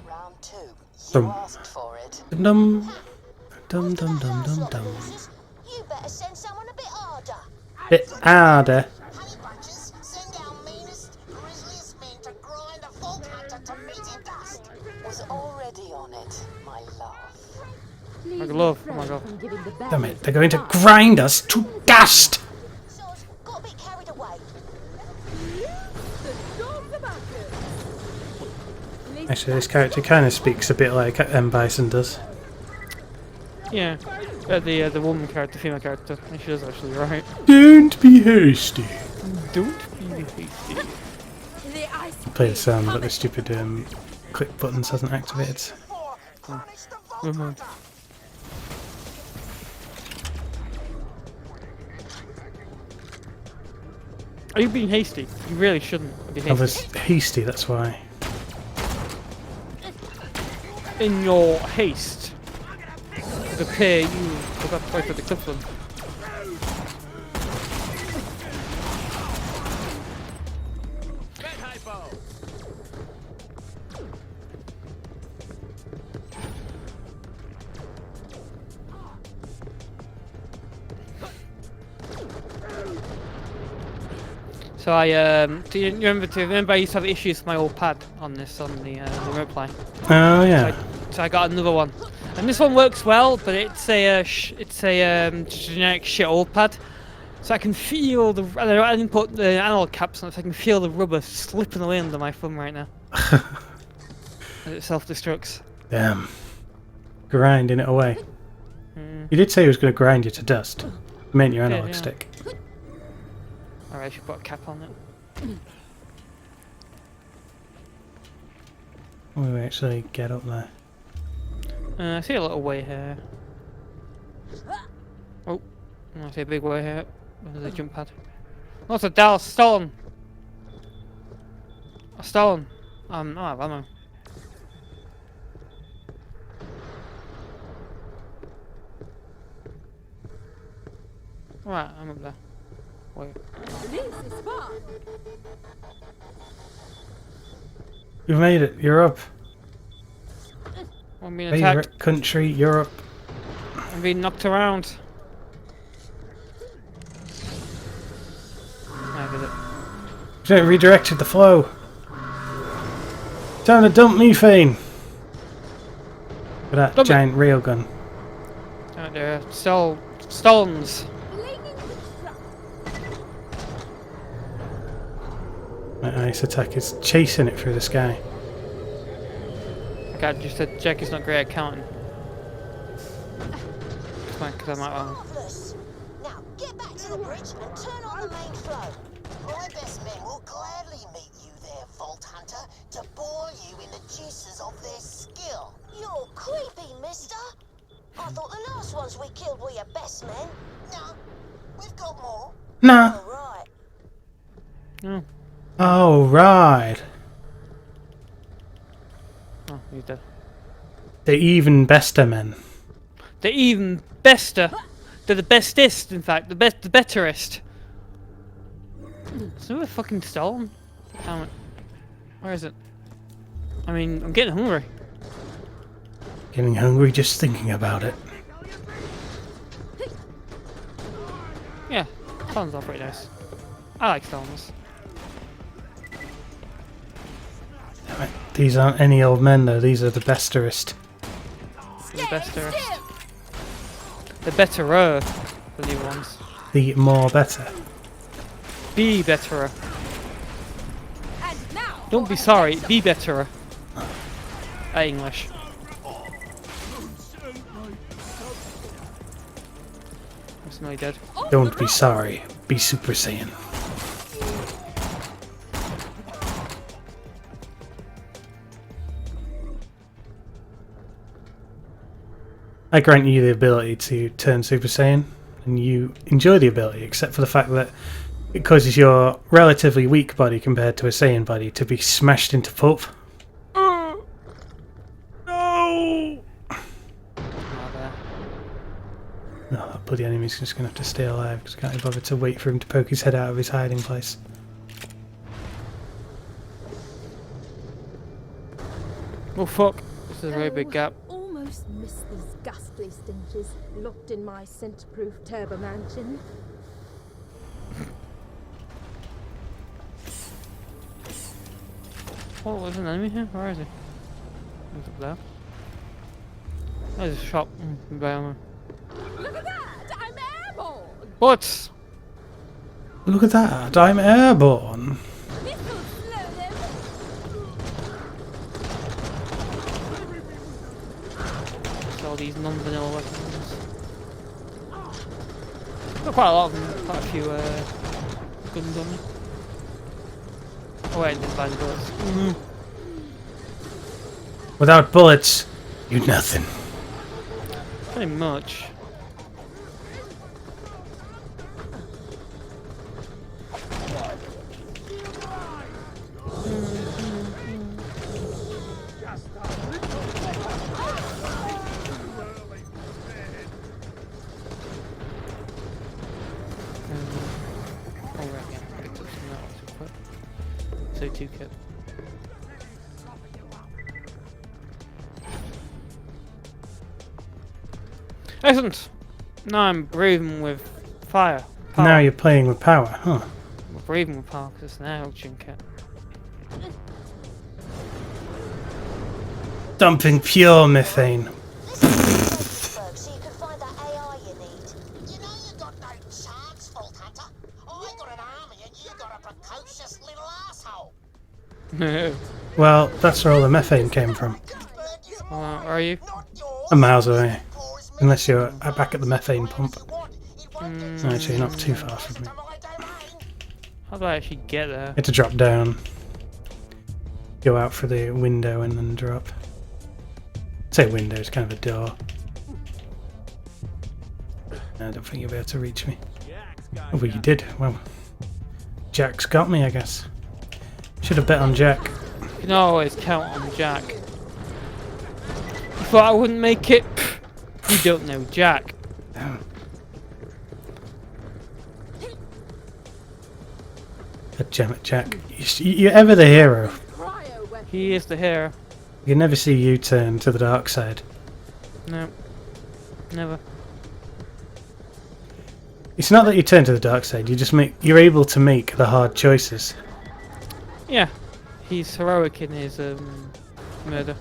Round 2. You Dum. asked for it. dum dum dum dum dum dum. You better send someone a bit harder. Bit harder. Honey bunches, send our meanest, grisliest men to grind a vault hunter to meat in dust. Was already on it, my love. My love. Oh my god. Damn it, they're going to grind us to dust! Soz, got a bit carried away. Actually, this character kind of speaks a bit like M. Bison does. Yeah. The woman character, female character. I think she does actually, right? Don't be hasty. Don't be hasty. Play the sound, but the stupid click buttons hasn't activated. Are you being hasty? You really shouldn't be I hasty. was hasty, that's why. In your haste to prepare, you forgot to wait for the clip one. So do you remember I used to have issues with my old pad on this, on the remote play? Oh yeah. So I got another one, and this one works well, but it's a generic shit old pad. So I can feel the. I didn't put the analog caps on, so I can feel the rubber slipping away under my thumb right now. As it self-destructs. Damn. Grinding it away. You did say he was going to grind you to dust. You meant your analog stick. Alright, I should put a cap on it. Will we actually get up there? I see a little way here. Oh, I see a big way here. There's a jump pad. Oh, it's a Dallas stolen. A stolen. Oh, I have ammo. Right, I'm up there. Wait. You've made it. You're up. I'm being attacked. Favorite country, Europe. I'm being knocked around. I did it. It redirected the flow. Time to dump methane. With that Dump giant railgun. Out there. Stones. My ice attack is chasing it through the sky. God, you said Jack is not great at counting. It's fine, because I'm out. Marvellous. Now, get back to the bridge and turn on the main flow. My best men will gladly meet you there, Vault Hunter, to bore you in the juices of their skill. You're creepy, mister. I thought the last ones we killed were your best men. No, we've got more. Nah. All right. No. Oh, right. Oh, he's dead. The even bester men. The even bester. They're the bestest, in fact. The betterest. Is it fucking stolen? Damn it. Where is it? I mean, I'm getting hungry. Getting hungry just thinking about it. Yeah, Stalins are pretty nice. I like Stalins. Damn it. These aren't any old men though, these are the besterest. The betterest. The betterer, the new ones. The more better. Be betterer. Don't be sorry, be betterer. English. That's nearly dead. Don't be sorry, be Super Saiyan. I grant you the ability to turn Super Saiyan, and you enjoy the ability, except for the fact that it causes your relatively weak body compared to a Saiyan body to be smashed into pulp. No! No, that bloody enemy's just going to have to stay alive because I can't be bothered to wait for him to poke his head out of his hiding place. Oh fuck, this is a very big gap. Almost missed these ghastly stenches locked in my scent-proof turbo mansion. Oh, there's an enemy here? Where is he? He's up there. There's a shop. Look at that! I'm airborne! What? Look at that, I'm airborne. All these non-vanilla weapons. Got quite a lot of them, quite a few guns on me. Oh wait, didn't buy the bullets. Without bullets, you're nothing. Pretty much. So 2 kit. Excellent! Now I'm breathing with fire. Power. Now you're playing with power, huh? I'm breathing with power because it's an air oxygen kit. Dumping pure methane. So you can find that AI you need. You know you got no chance, Vault Hunter. I got an army and you got a precocious little asshole. Well, that's where all the methane came from. Where are you? A miles away. Unless you're back at the methane pump. Actually, not too far from me. How do I actually get there? You have to drop down. Go out for the window and then drop. Say window, it's kind of a door. I don't think you'll be able to reach me. Oh, well, you did. Well, Jack's got me, I guess. Should have bet on Jack. You can always count on Jack. You thought I wouldn't make it? You don't know Jack. God damn it, Jack. You're ever the hero. He is the hero. You never see you turn to the dark side. No. Never. It's not that you turn to the dark side, you're able to make the hard choices. Yeah. He's heroic in his murder.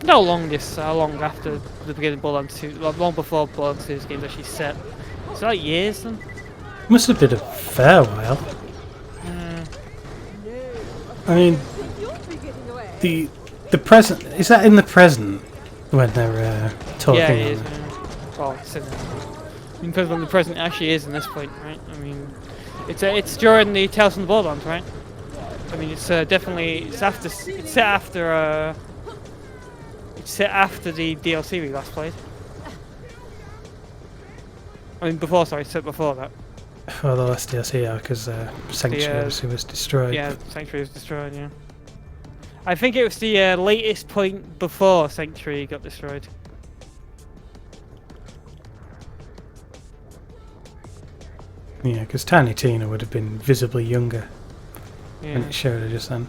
How long after the beginning of Borderlands 2, long before Borderlands 2's game actually set. It's like years then? Must have been a fair while. I mean, the present, is that in the present when they're talking? Yeah, it is. Well, it's depends when the present actually is in this point, right? I mean, it's during the Tales from the Borderlands, right? I mean, it's definitely it's set after the DLC we last played. I mean, before that. Oh, the last DLC, yeah, because Sanctuary obviously was destroyed. Yeah, Sanctuary was destroyed, yeah. I think it was the latest point before Sanctuary got destroyed. Yeah, because Tiny Tina would have been visibly younger when Yeah. it showed her just then.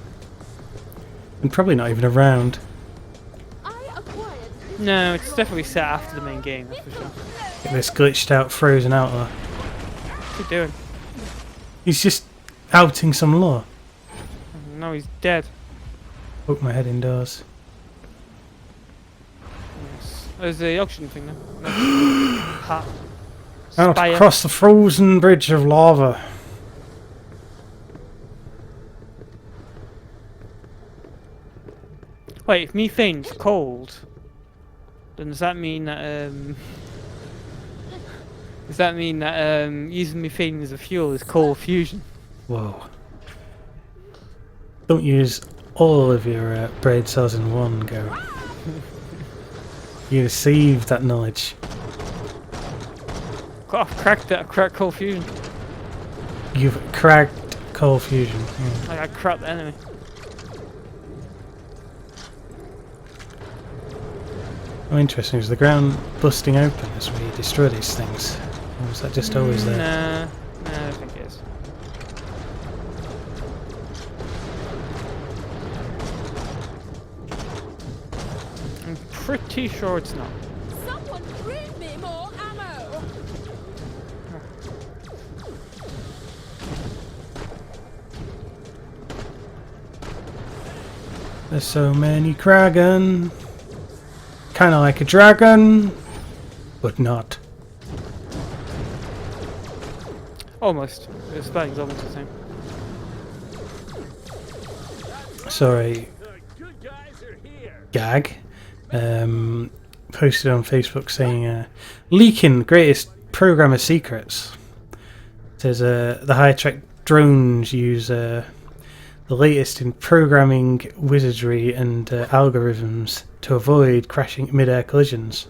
And probably not even around. No, it's definitely set after the main game, that's for sure. Get this glitched out, frozen outlaw. What's he doing? He's just outing some law. No, he's dead. Poke my head indoors. Yes. There's the auction thing now. No. Ha. Out Spire. across the frozen bridge of lava. Wait, if methane's cold, then does that mean that using methane as a fuel is cold fusion? Whoa. Don't use all of your brain cells in one go. You received that knowledge. God, I've cracked that. I cracked cold fusion. You've cracked cold fusion. Yeah. Like I cracked the enemy. Oh, interesting. Is the ground busting open as we destroy these things? Or was that just always there? Nah, I don't think it is. I'm pretty sure it's not. Someone bring me more ammo! There's so many Kragan. Kinda like a dragon, but not. Almost. The spelling's almost the same. Sorry. Gag. Posted on Facebook saying leaking greatest programmer secrets. It says the high-tech drones use the latest in programming wizardry and algorithms to avoid crashing mid-air collisions.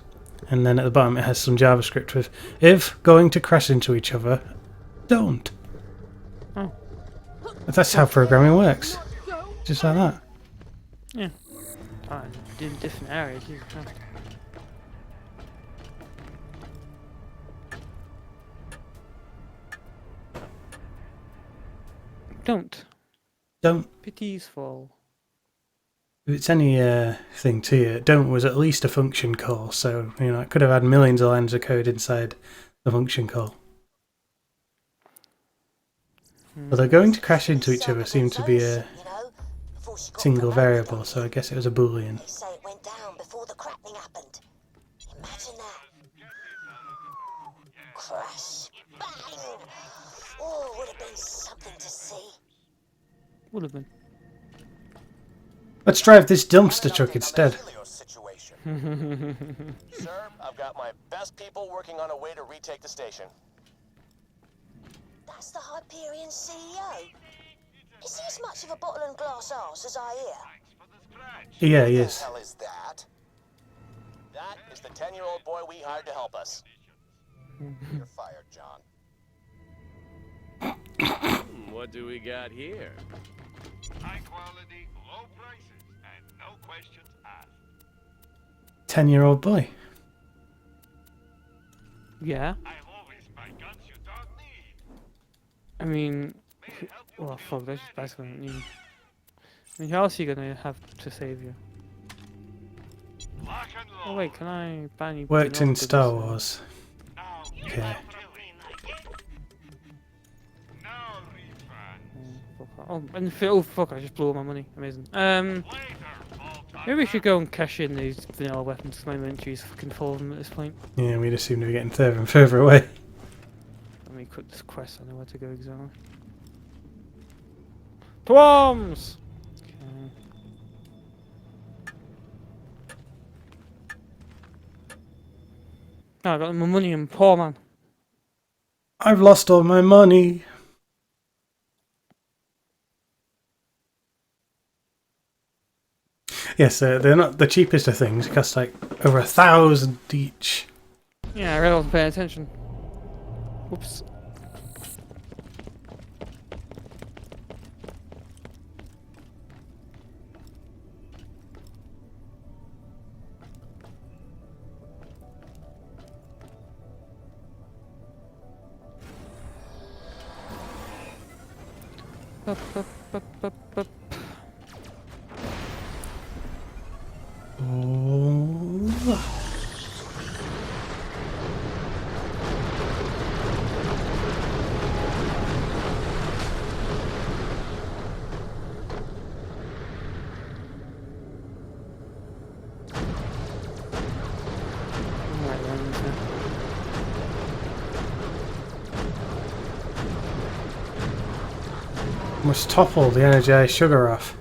And then at the bottom it has some JavaScript with, if going to crash into each other, don't. Oh. That's how programming works. Just like that. Yeah. In different areas. Don't. Pity's fall. If it's any thing to you, don't was at least a function call, so you know it could have had millions of lines of code inside the function call. Although going to crash into each other seemed to be a single variable, so I guess it was a boolean. They say it went down before the cracking happened. Imagine that. Crash. Bang! Oh, would have been something to see. Would have been. Let's drive this dumpster truck instead. Sir, I've got my best people working on a way to retake the station. That's the Hyperion CEO. Is he as much of a bottle and glass arse as I hear? Yeah, he is. What the hell is that? That is the 10-year-old boy we hired to help us. You're fired, John. What do we got here? High quality, low prices, and no questions asked. 10-year-old boy. Yeah. I always buy guns you don't need. I mean, well, fuck, that's just basically what you need. I mean, who else are you gonna have to save you? Oh wait, can I ban you? Worked in Star Wars. Okay. Oh, and oh fuck! I just blew all my money. Amazing. Maybe we should go and cash in these vanilla weapons. My inventory's fucking full of them at this point. Yeah, we just seem to be getting further and further away. Let me quit this quest. I know where to go exactly. To arms! Okay. No, I got my money in poor man. I've lost all my money. Yes, they're not the cheapest of things. It costs like over 1,000 each. Yeah, I really wasn't paying attention. Whoops. Bup, bup, bup, bup, bup. Oh. Right, then, isn't it? Must topple the energized sugar off.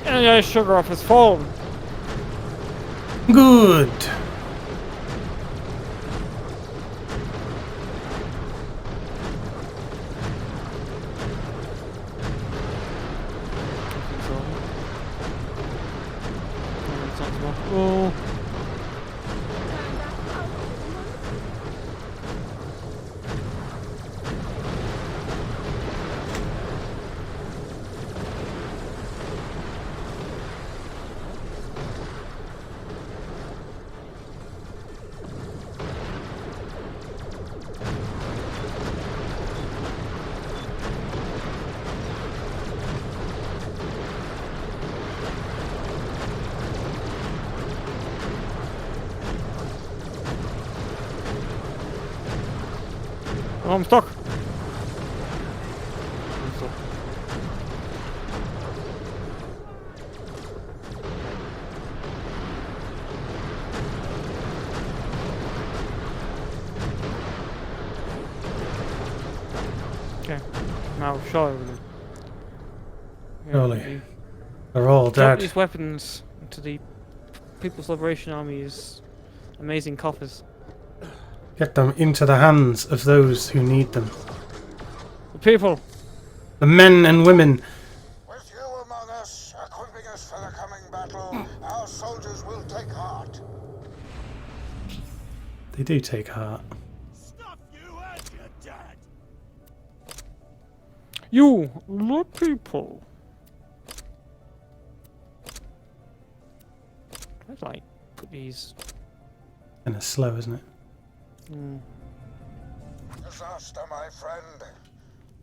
Yeah, sugar off his phone. Good. Oh. Oh, I'm stuck. Okay, now show them. Surely. They're all Drop dead. these weapons to the People's Liberation Army's amazing coffers. Get them into the hands of those who need them. The people! The men and women. With you among us, equipping us for the coming battle, our soldiers will take heart. They do take heart. Stuff you and your dad. You, the people! I'd like put these. And it's slow, isn't it? Disaster, my friend.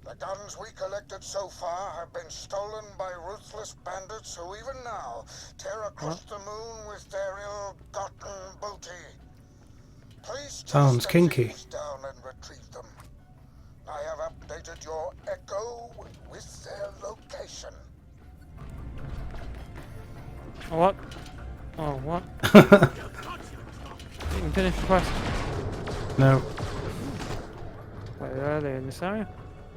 The guns we collected so far have been stolen by ruthless bandits who even now tear across the moon with their ill-gotten booty. Please Sounds chase the kinky. thieves down and retrieve them. I have updated your echo with their location. Oh, what? Oh, what? You can finish the quest. No. Where are they in this area?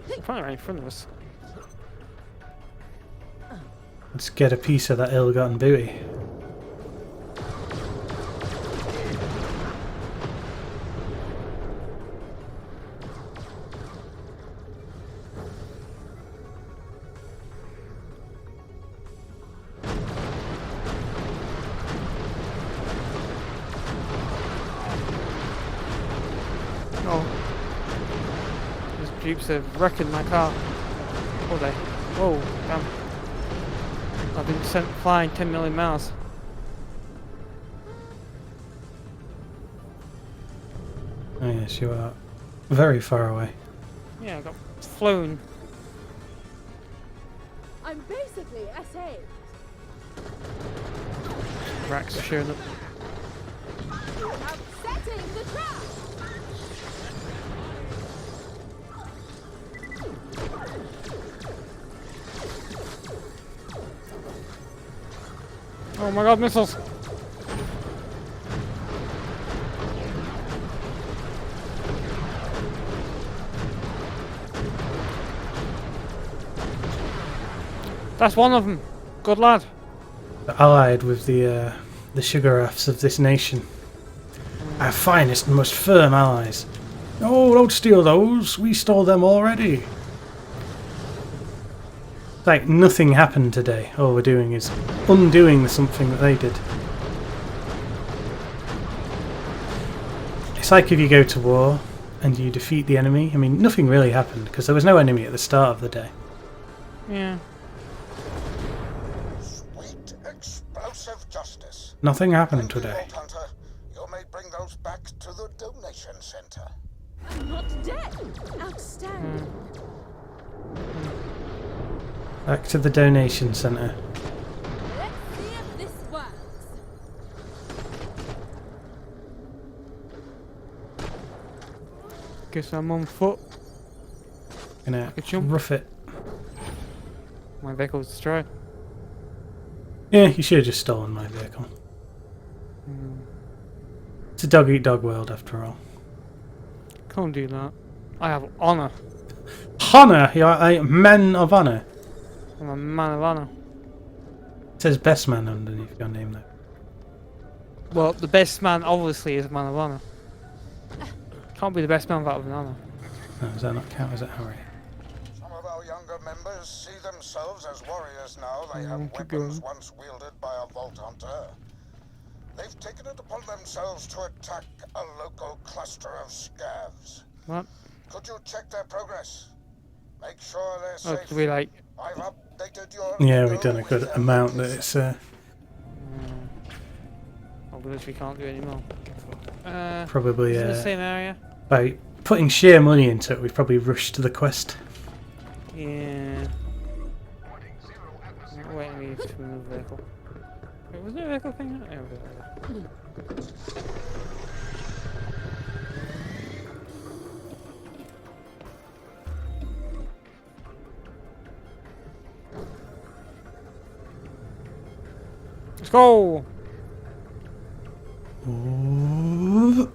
They're probably right in front of us. Let's get a piece of that ill-gotten booty. Oh. These jeeps have wrecked my car. Oh, they. Whoa, damn. I've been sent flying 10 million miles. Oh yes, you are very far away. Yeah, I got flown. I'm basically SA. Racks are showing up. Upsetting the trap. Oh my god, missiles! That's one of them. Good lad. Allied with the sugar rafts of this nation. Our finest and most firm allies. No, don't steal those. We stole them already. Like nothing happened today. All we're doing is undoing something that they did. It's like if you go to war and you defeat the enemy. I mean, nothing really happened because there was no enemy at the start of the day. Yeah. Sweet explosive justice. Nothing happened today. Vault Hunter, you may bring those back to the donation center. I'm not dead. Outstanding. Back to the donation centre. Let's see if this works. Guess I'm on foot. Gonna Good jump. rough it. My vehicle's destroyed. Yeah, you should have just stolen my vehicle. It's a dog eat dog world after all. Can't do that. I have honour. Honor! You're a man of honor. I'm a man of honour. It says best man underneath your name though. Well, the best man obviously is a man of honour. Can't be the best man without an honour. No, does that not count as a Harry? Some of our younger members see themselves as warriors now. They have keep weapons going. once wielded by a Vault Hunter. They've taken it upon themselves to attack a local cluster of scavs. What? Could you check their progress? Make sure they're Oh, safe. do we like... I've updated your Yeah, window we've done a with good their amount that location. it's Oh, we literally can't do it anymore. probably is it the same area? by putting sheer money into it, we've probably rushed to the quest. Yeah. Wait, we need to move the vehicle. Wait, was there a vehicle thing? Yeah, there was. Let's go! Ooh.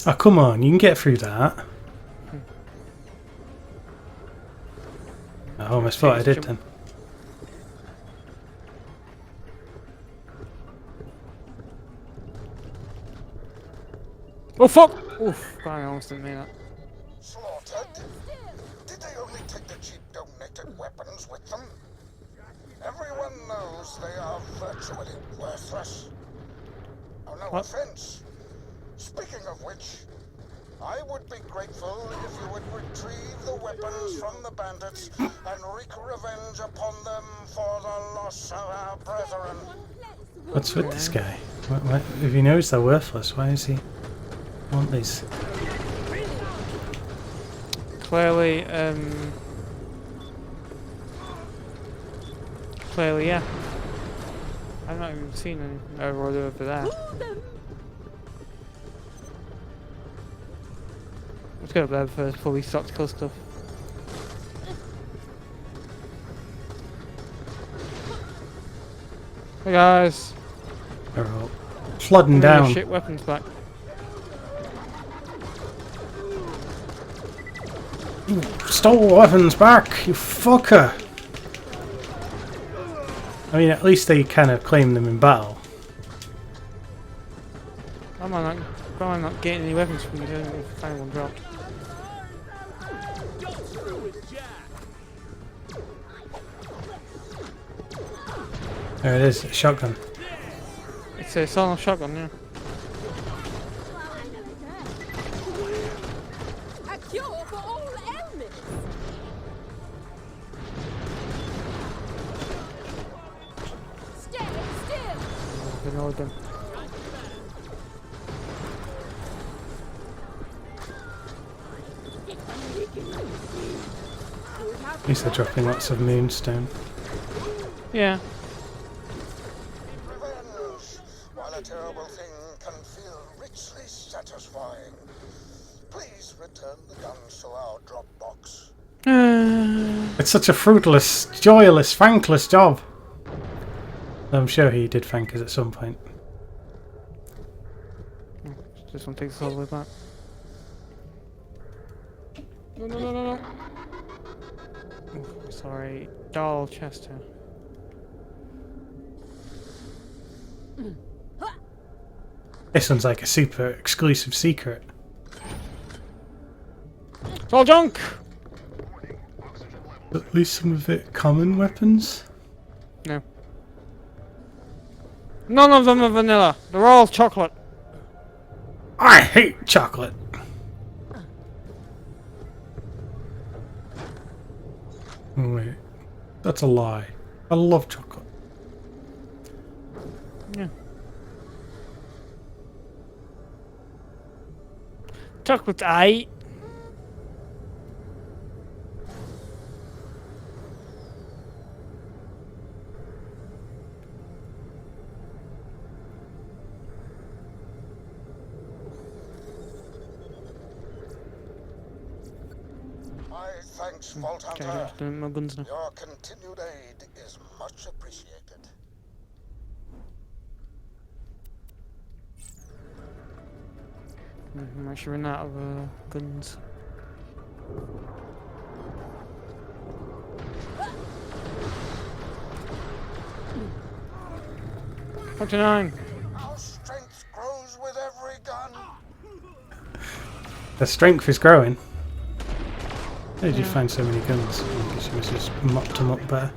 Oh, come on, you can get through that. I almost thought I did then. Oh fuck! Oof, God, I almost didn't mean that. Slaughtered? Did they only take the cheap donated weapons with them? Everyone knows they are virtually worthless. Oh, no What? offense. Speaking of which, I would be grateful if you would retrieve the weapons from the bandits and wreak revenge upon them for the loss of our brethren. What's with this guy? What, if he knows they're worthless, why does he want these? Clearly, yeah. I've not even seen any over there. Let's go up there first before we start to kill stuff. Hey guys! They're all flooding Bring your down. shit weapons back. You stole weapons back, you fucker! I mean, at least they kind of claim them in battle. Am I not getting any weapons from you? If anyone dropped. There it is, a shotgun. It's a silent shotgun, yeah. A cure for all ailments. Stay still. Ignored them. At least they're dropping lots of moonstone. Yeah. Revenge, while a terrible thing can feel richly satisfying. Please return the guns to our drop box. It's such a fruitless, joyless, thankless job. I'm sure he did thank us at some point. This one takes us all the way back. No, no, no, no, no. Oh, sorry. Doll chest here. This one's like a super exclusive secret. It's all junk! At least some of it common weapons? No. None of them are vanilla. They're all chocolate. I hate chocolate! Oh, wait. That's a lie. I love chocolate. Yeah. Chocolate eye. My thanks, Vault Okay, Hunter. doing my guns now. Your continued aid is much appreciated. I'm actually running out of guns. $49. Our strength grows with every gun. The strength is growing. Where did you find so many guns? I guess you must have just mopped them up better.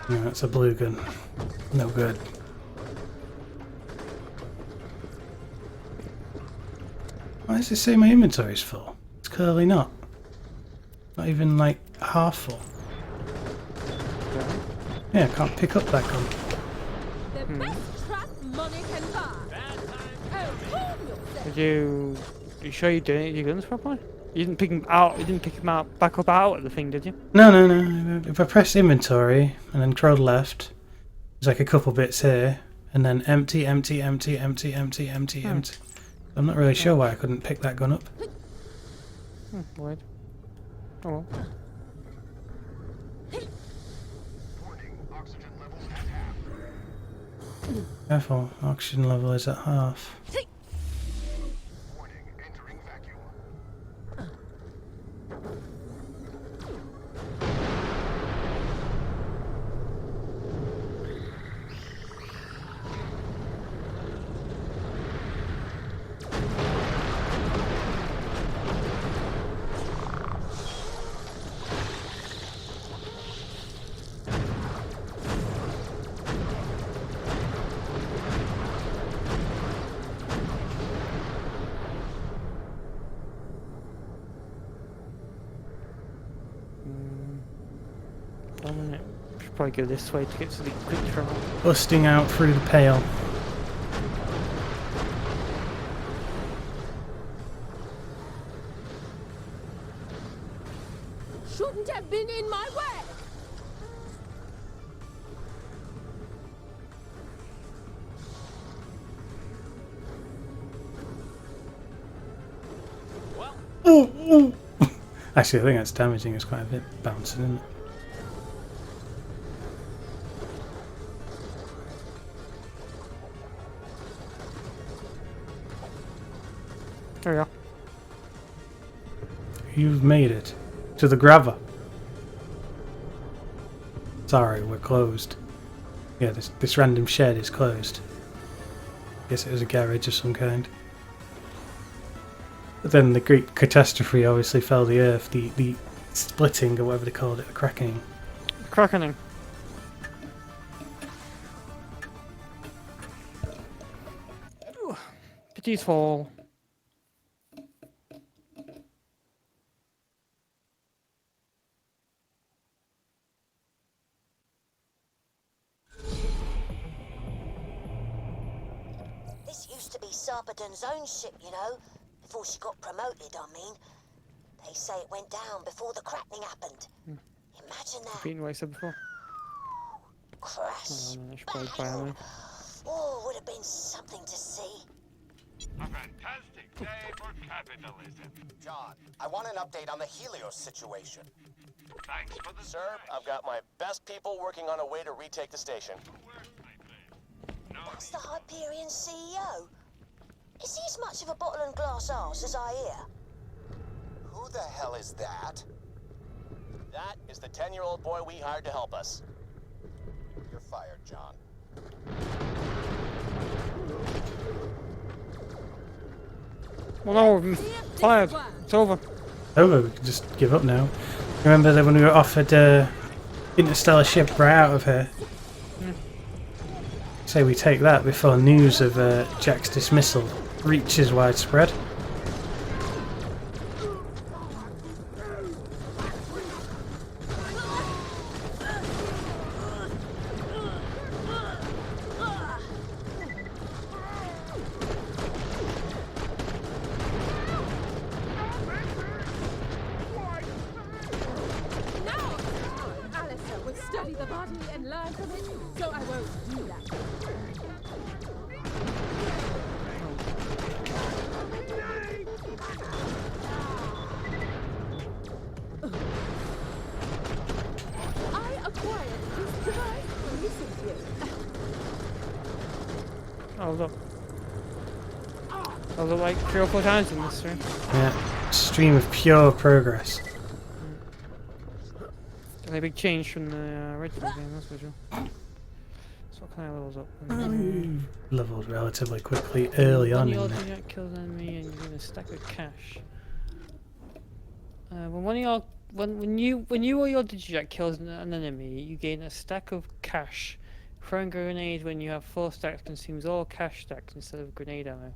No, that's a blue gun. No good. Why does it say my inventory's full? It's clearly not. Not even like half full. Yeah, I can't pick up that gun. The best trap money can buy. Did you sure you donated your guns properly? You didn't pick them out. You didn't pick them out back up out of the thing, did you? No. If I press inventory and then control left, there's like a couple bits here, and then empty. I'm not really sure why I couldn't pick that gun up. Weird. Oh well. Careful, oxygen level is at half. Should probably go this way to get to the quick travel. Busting out through the pale. Shouldn't have been in my way. Ooh. Actually, I think that's damaging us quite a bit, bouncing, isn't it? There we go. You've made it to the gravel. Sorry, we're closed. Yeah, this random shed is closed. Guess it was a garage of some kind. But then the great catastrophe obviously fell the earth, the splitting or whatever they called it, the cracking. Crackening. Petite fall. This used to be Sarpedon's own ship, you know. Before she got promoted, I mean. They say it went down before the cracking happened. Imagine that. Been wasted before. Crash. Bang. Oh, would have been something to see. A fantastic day for capitalism. John, I want an update on the Helios situation. Thanks for the Sir, I've got my best people working on a way to retake the station. That's the Hyperion CEO. Is he as much of a bottle and glass arse as I hear? Who the hell is that? That is the 10-year-old boy we hired to help us. You're fired, John. Well, no, we've been fired. It's over. Over, we can just give up now. Remember that when we were offered interstellar ship right out of here? Say we take that before news of Jack's dismissal reaches widespread. party and learn from it, so I won't do that. I acquired this device recently. Oh look. Oh look, like 3 or 4 times in this stream. Yeah, stream of pure progress. A big change from the original game, that's for sure. So what kind of levels up? Leveled relatively quickly early on. When you In do not kill an enemy and you gain a stack of cash. When you or your Digijack kills an enemy, you gain a stack of cash. Throwing a grenade when you have 4 stacks consumes all cash stacks instead of grenade ammo.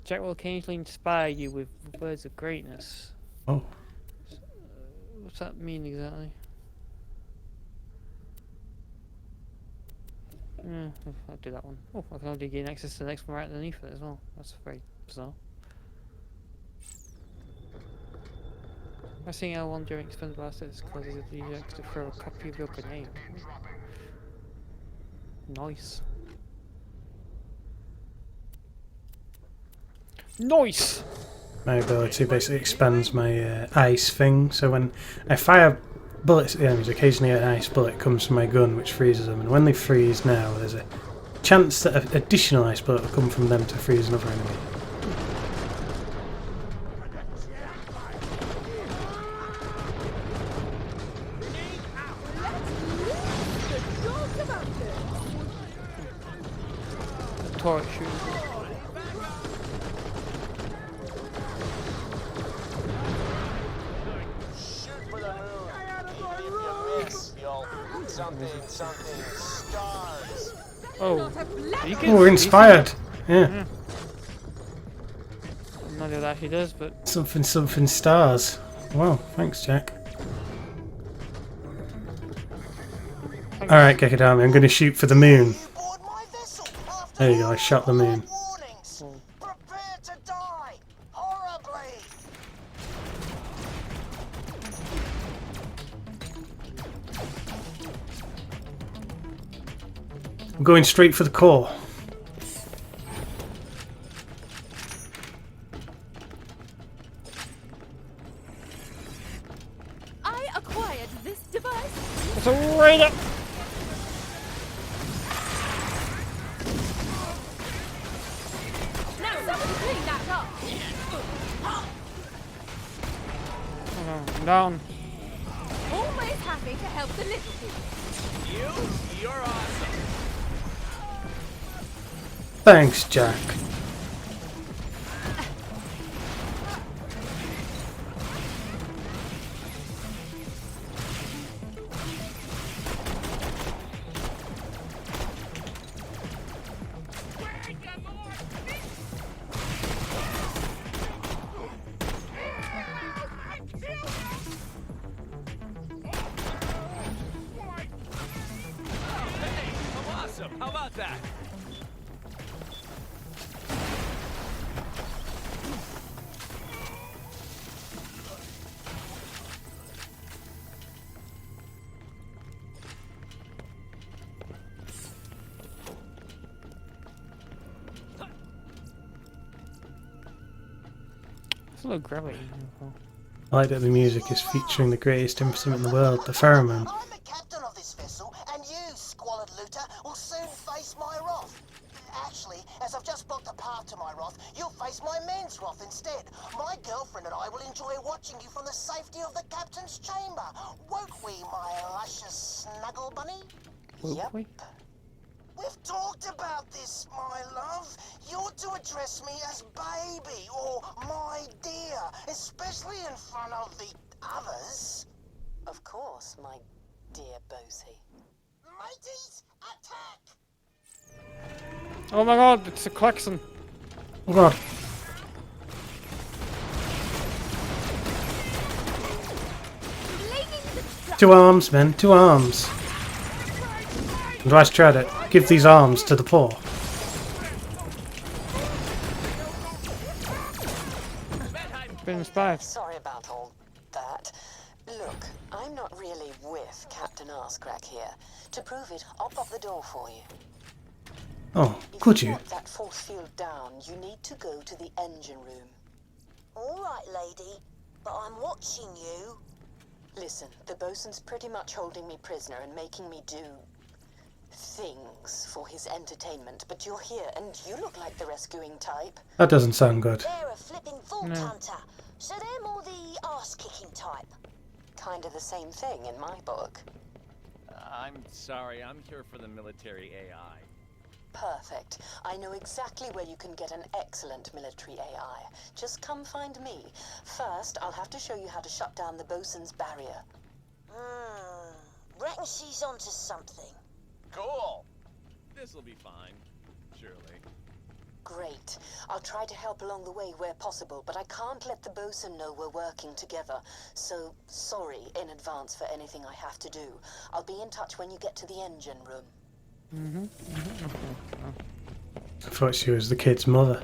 Jack will occasionally inspire you with words of greatness. Oh. What's that mean exactly? Yeah, I'll do that one. Oh, I can already gain access to the next one right underneath it as well. That's very bizarre. Pressing L1 during expended blasters causes the Digijack to throw a copy of your grenade. Nice. Nice! My ability basically expands my ice thing, so when I fire bullets at the enemies, occasionally an ice bullet comes from my gun which freezes them, and when they freeze now there's a chance that an additional ice bullet will come from them to freeze another enemy. Torch shooting. Something stars. Oh, we're inspired. Yeah. I'm not sure what actually does, but Something stars. Wow, thanks, Jack. Alright, Gekidami, I'm going to shoot for the moon. There you go, I shot the moon. Prepare to die horribly. I'm going straight for the core. I acquired this device. it's a right up. Now somebody clean that up. Oh no, I'm down. Always happy to help the little people. You're awesome. Thanks, Jack. I'm awesome. How about that? It's a little gravity. I like that the music is featuring the greatest instrument in the world, the pheromone. I'm the captain of this vessel, and you, squalid looter, will soon face my wrath. Actually, as I've just blocked the path to my wrath, you'll face my men's wrath instead. My girlfriend and I will enjoy watching you from the safety of the captain's chamber. Won't we, my luscious snuggle bunny? Yep. We've talked about this, my love. You're to address me as baby or my dear, especially in front of the others. Of course, my dear Bosie. Mateys, attack! Oh my god, it's a klaxon. Oh god. Two arms, men, 2 arms. And Rice tried it. Give these arms to the poor. Been inspired. Sorry about all that. Look, I'm not really with Captain Arscrack here. To prove it, I'll pop the door for you. Oh, could If you you? want that force field down, you need to go to the engine room. All right, lady, but I'm watching you. Listen, the bosun's pretty much holding me prisoner and making me do things for his entertainment, but you're here and you look like the rescuing type. That doesn't sound good. They're a flipping vault No. hunter, so they're more the arse-kicking type. Kind of the same thing in my book. I'm sorry, I'm here for the military AI. Perfect. I know exactly where you can get an excellent military AI. Just come find me. First, I'll have to show you how to shut down the bosun's barrier. Reckon she's onto something. Cool! This'll be fine, surely. Great. I'll try to help along the way where possible, but I can't let the bosun know we're working together. So, sorry in advance for anything I have to do. I'll be in touch when you get to the engine room. I thought she was the kid's mother.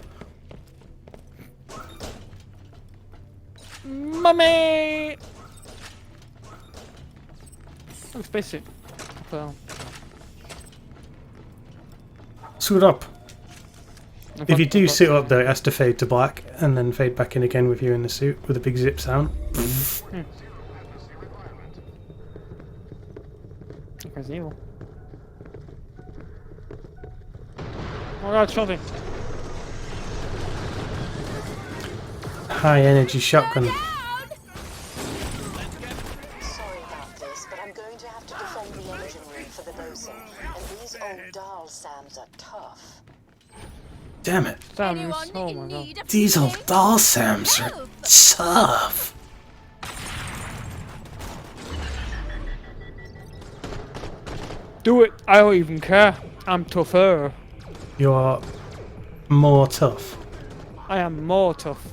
Mummy! Oh, spacesuit. Well, Suit up. If you do suit up though, it has to fade to black and then fade back in again with you in the suit with a big zip sound. Resident Evil. Oh god, something. High energy shotgun. Sorry about this, but I'm going to have to defend the engine room for the bosun. And these old doll Sams are tough. Damn it. Sam, oh my god. These old doll Sams are tough. Do it! I don't even care. I'm tougher. You are more tough. I am more tough.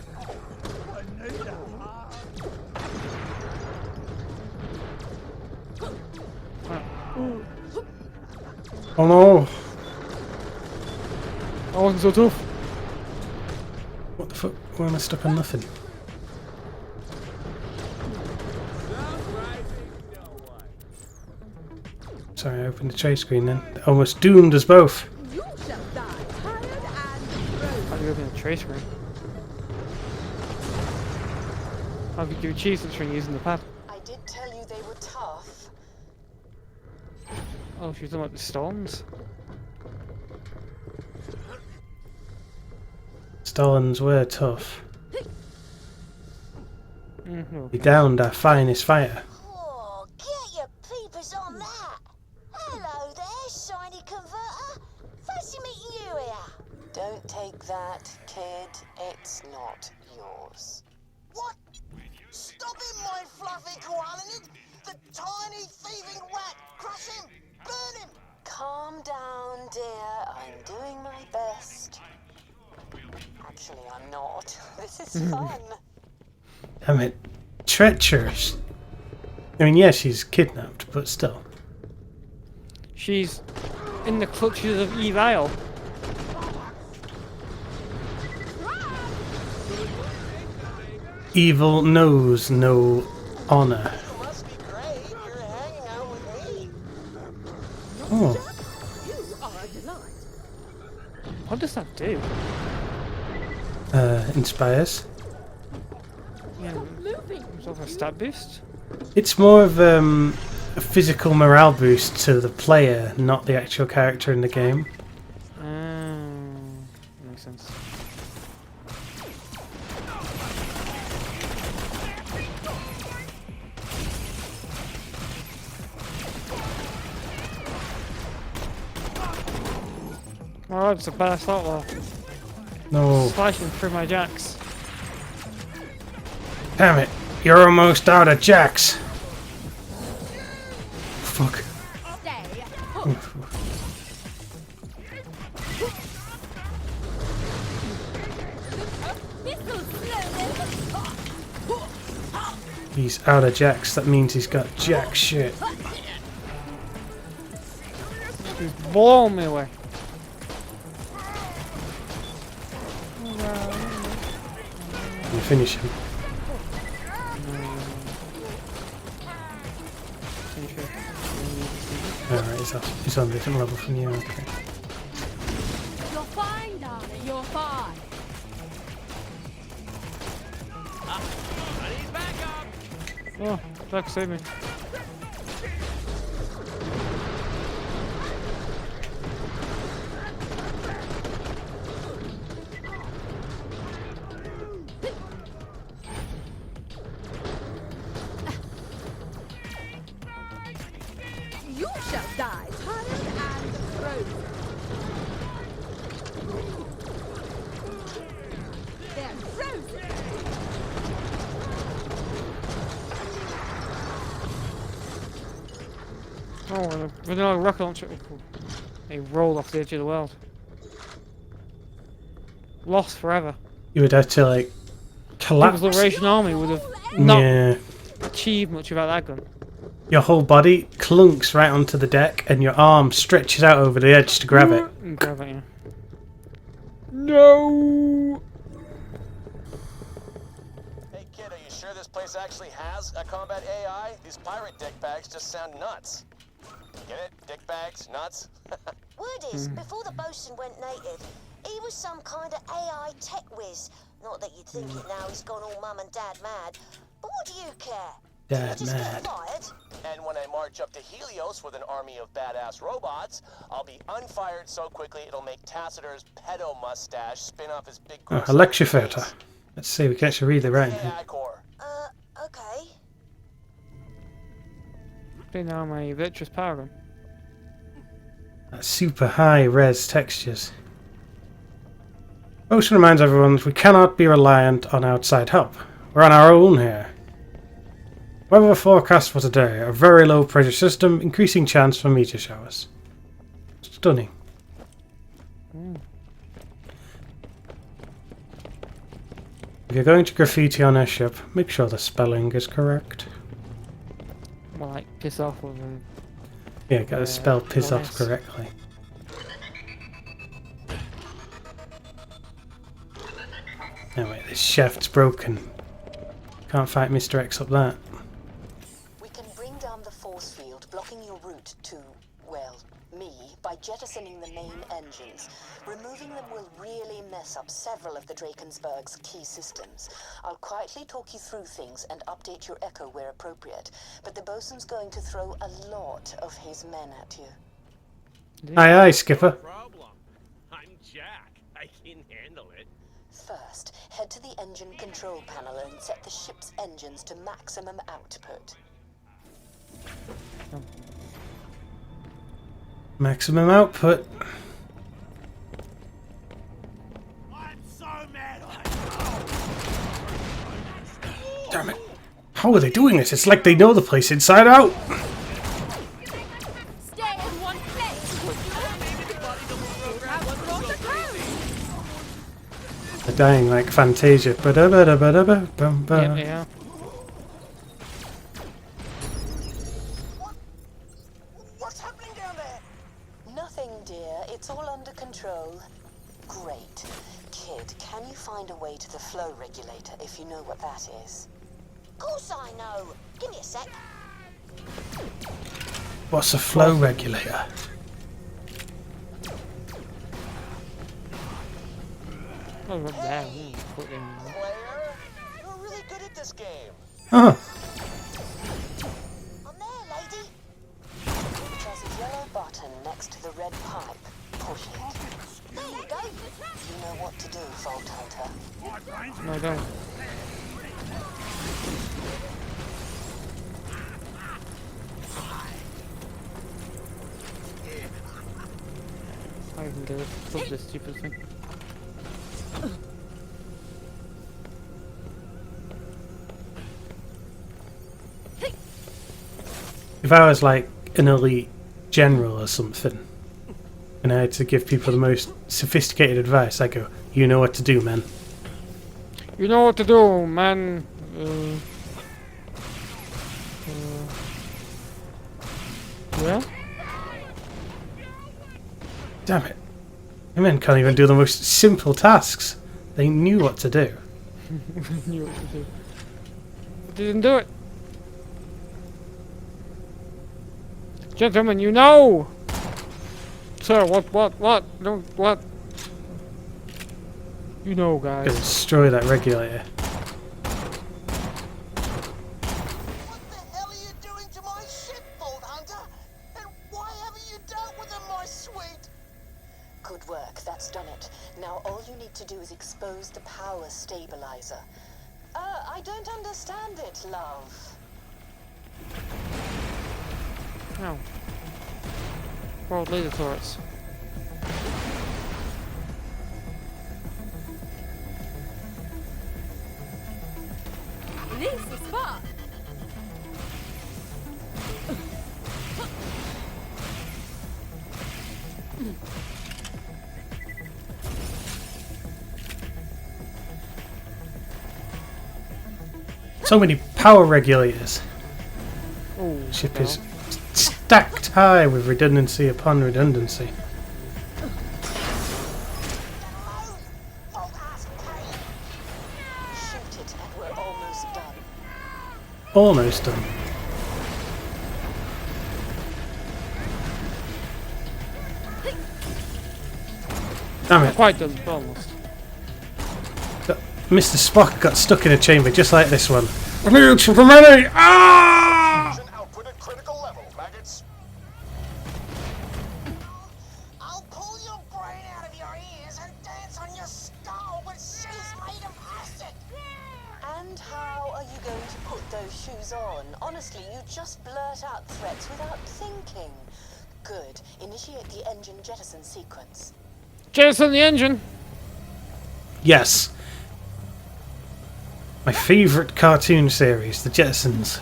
Oh no. I wasn't so tough. What the fuck? Why am I stuck on nothing? Sorry, I opened the tray screen then. Almost doomed us both. You shall die tired and How do you open a trace screen? How could you achieve such thing using the pad? I did tell you they were tough. Oh, she's talking about the stones. Stallings were tough. Mm-hmm. We downed our finest fighter. Oh, get your peepers on that. Hello there, shiny converter. Fancy meeting you here. Don't take that, kid. It's not yours. What? Stop him, my fluffy koalanid! The tiny thieving rat! Crush him! Burn him! Calm down, dear. I'm doing my best. Actually, I'm not. This is fun. Damn it. Treacherous. I mean, yeah, she's kidnapped, but still. She's in the clutches of evil. Evil knows no honor. Must be great. You're hanging out with me. Oh, you are a delight. What does that do? inspires. Yeah, sort of a stat boost. It's more of a physical morale boost to the player, not the actual character in the game. Makes sense. Oh, it's a bad start wall. No. Slashing through my jacks. Damn it. You're almost out of jacks. Fuck. He's out of jacks. That means he's got jack shit. He's blowing me away. You finish him. Alright, he's on a different level from you, okay. You're fine, darling. You're fine. I need backup. Oh, Jack, save me. You shall die, tired and frozen. They're frozen. Oh, and a vanilla rocket launcher. They roll off the edge of the world. Lost forever. You would have to like collapse. People's Liberation Army would have not Yeah. achieved much without that gun. Your whole body clunks right onto the deck, and your arm stretches out over the edge to grab it. And grab it, yeah. No. Hey kid, are you sure this place actually has a combat AI? These pirate dick bags just sound nuts. Get it? Dick bags? Nuts? Word is, before the bosun went native, he was some kind of AI tech whiz. Not that you'd think it now he's gone all mum and dad mad. But what do you care? Dad Just mad. get fired. And when I march up to Helios with an army of badass robots, I'll be unfired so quickly it'll make Tacitur's pedo mustache spin off his big Oh, a lecture photo. Let's see, we can actually read the writing here. AI core. Okay. Clean now my virtuous power gun. That's super high res textures. Ocean reminds everyone that we cannot be reliant on outside help. We're on our own here. Weather forecast for today, a very low pressure system, increasing chance for meteor showers. Stunning. If you're going to graffiti on a ship, make sure the spelling is correct. Well, like, piss off with them. Yeah, gotta spell piss off yes. correctly. Oh wait, this shaft's broken. Can't fight Mr. X up that. We can bring down the force field, blocking your route to, well, me, by jettisoning the main engines. Removing them will really mess up several of the Drakensberg's key systems. I'll quietly talk you through things and update your echo where appropriate, but the bosun's going to throw a lot of his men at you. Aye aye, Skipper. Problem. I'm Jack. I can handle it. First, head to the engine control panel and set the ship's engines to maximum output. Maximum output. I'm so mad. Damn it. How are they doing this? It's like they know the place inside out. Stay in one place. They're dying like Fantasia. Ba-da-ba-da-ba-da-ba-bum-ba. Yeah, they are. What's happening down there? Nothing, dear. It's all under control. Great. Kid, can you find a way to the flow regulator if you know what that is? Of course I know. Give me a sec. What's a flow regulator? Oh, right there. Put them. Player, you're really good at this game. Huh. I'm there, lady. There's a yellow button next to the red pipe. Push it. There you go. You know what to do, Vault Hunter. No, don't. I can do it. Stop this stupid thing. If I was like an elite general or something, and I had to give people the most sophisticated advice, I go, you know what to do, man. You know what to do, man. Yeah? Damn it. The men can't even do the most simple tasks. They knew what to do. Knew what to do. But didn't do it. Gentlemen, you know! Sir, what? No, what? You know, guys. Gonna destroy that regulator. What the hell are you doing to my ship, Vault Hunter? And why haven't you dealt with them, my sweet? Good work, that's done it. Now all you need to do is expose the power stabilizer. I don't understand it, love. No. World laser turrets. This is fun! So many power regulators. Oh, Ship is stacked high with redundancy upon redundancy. Shoot it and we're almost done. Almost done. Damn it. Quite done, but almost. Mr. Spock got stuck in a chamber just like this one. I need some money! Ah! Output at critical level, maggots. I'll pull your brain out of your ears and dance on your skull with shoes made of acid. And how are you going to put those shoes on? Honestly, you just blurt out threats without thinking. Good. Initiate the engine jettison sequence. Jettison the engine! Yes. My favourite cartoon series, The Jetsons.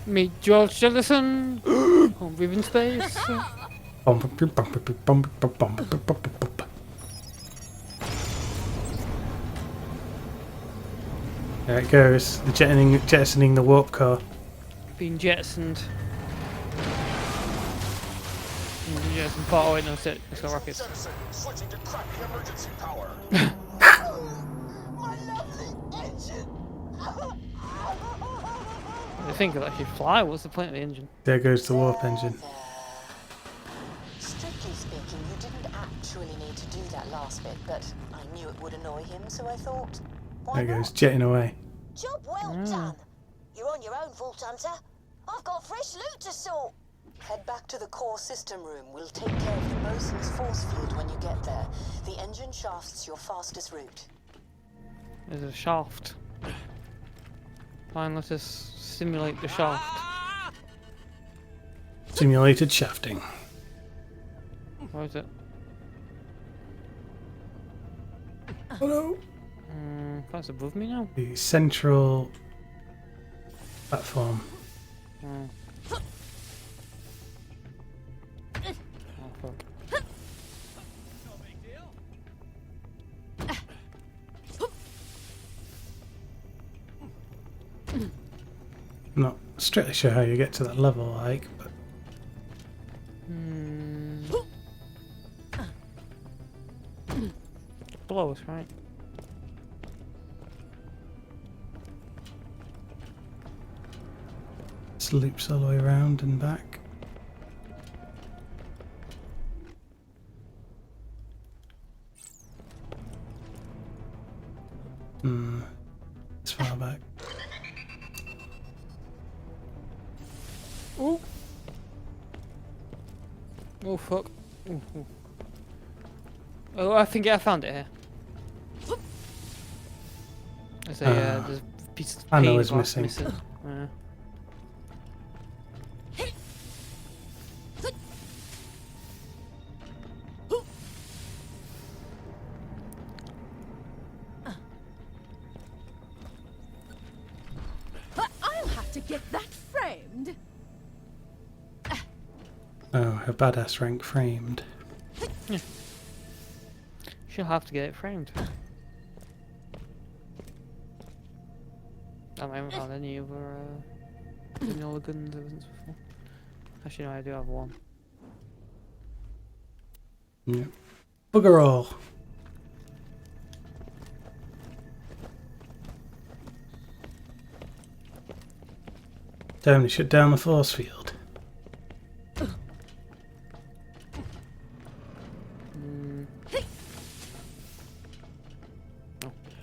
Meet George Jellison on Ribbon Space. There it goes, the jettisoning the warp core. Being jettisoned. Jettison part. Oh wait, no, it's got rockets. Jettison, switching to crappy emergency power. My lovely engine. I think it'll actually fly. What's the point of the engine? There goes the warp engine. Strictly speaking, you didn't actually need to do that last bit, but I knew it would annoy him, so I thought, why There not? goes, jetting away. Job well done. You're on your own, Vault Hunter. I've got fresh loot to sort. Head back to the core system room. We'll take care of the Bosun's force field when you get there. The engine shaft's your fastest route. There's a shaft. Fine, let us simulate the shaft. Simulated shafting. Where is it? Hello. That's above me now. The central platform. Oh fuck. I'm not strictly sure how you get to that level, like, but Below us, right? it loops all the way around and back. It's far back. Oh. Oh fuck. Ooh, ooh. Oh, I think I found it here. There's a piece of Panel pane is glass missing. Yeah. I'll have to get that framed. Oh, a badass rank framed. Yeah. She'll have to get it framed. I haven't found any other vanilla guns evidence before. Actually, no, I do have one. Yeah. Bugger all. Time to shut down the force field.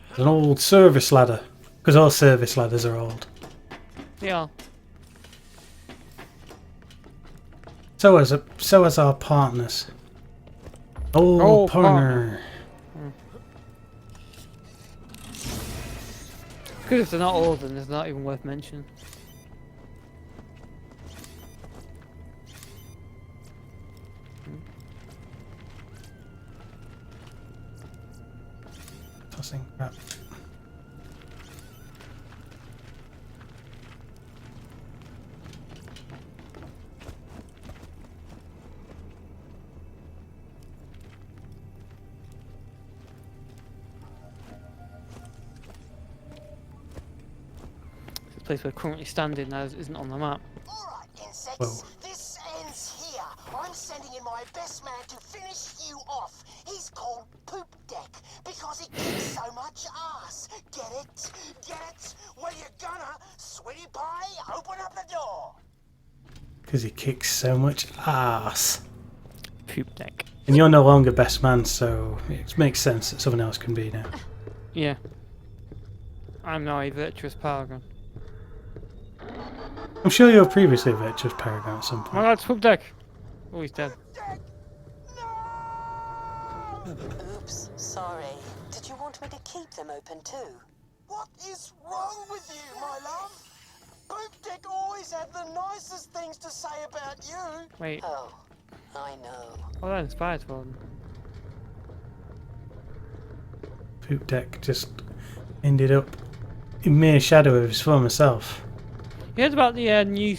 There's an old service ladder. Because all service ladders are old. Yeah. So as our partners. Old partner. Because if they're not old, then it's not even worth mentioning. Tossing crap. The place we're currently standing now isn't on the map. Alright, insects. Whoa. This ends here. I'm sending in my best man to finish you off. He's called Poop Deck because he kicks so much ass. Get it? Get it? Well, you're gonna. Sweetie pie, open up the door. Because he kicks so much ass. Poop Deck. And you're no longer best man, so it makes sense that someone else can be now. Yeah. I'm now a virtuous paragon. I'm sure you were previously a virtuous paragon at some Oh point. my god, it's Poop Deck! Oh, he's dead. Oops, sorry. Did you want me to keep them open too? What is wrong with you, my love? Poop Deck always had the nicest things to say about you. Wait. Oh, I know. Oh, that inspired one. Poop Deck just ended up in mere shadow of his former self. You heard about the new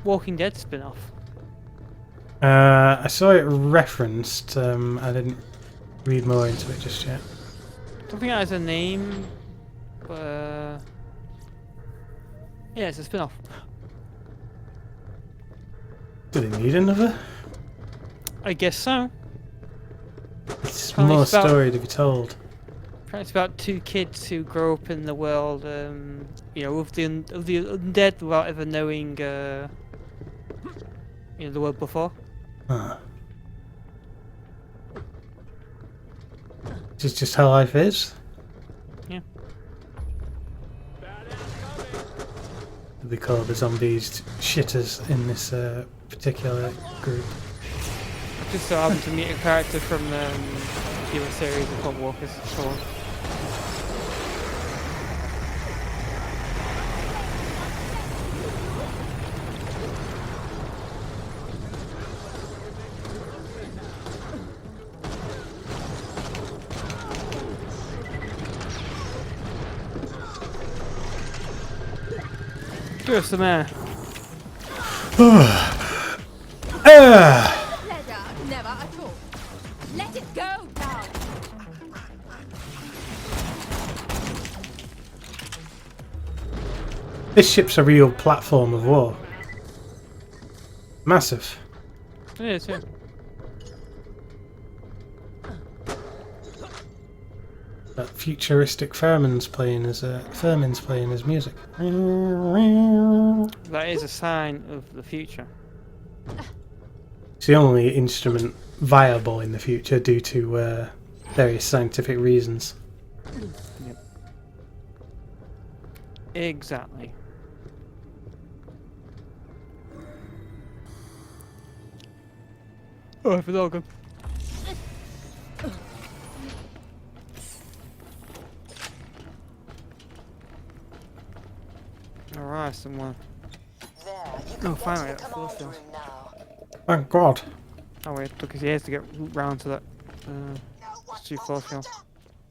Walking Dead spin-off? I saw it referenced. I didn't read more into it just yet. I don't think it has a name, but yeah, it's a spin-off. Do they need another? I guess so. It's Apparently more it's about- story to be told. Apparently it's about two kids who grow up in the world, you know, of the undead without ever knowing, you know, the world before. Huh. This is just how life is. Yeah. They call the zombies shitters in this particular group. Just so happened to meet a character from the series of Hot Walkers. So. Give us some air. Never at all. Let it go now. This ship's a real platform of war. Massive. It is, yeah. That futuristic Furman's playing as music. That is a sign of the future. It's the only instrument viable in the future due to various scientific reasons. Yep. Exactly. Oh, for the organ. Alright, someone. Oh, finally, that's full now. Thank God. Oh wait, it took us years to get round to that. It's too close now.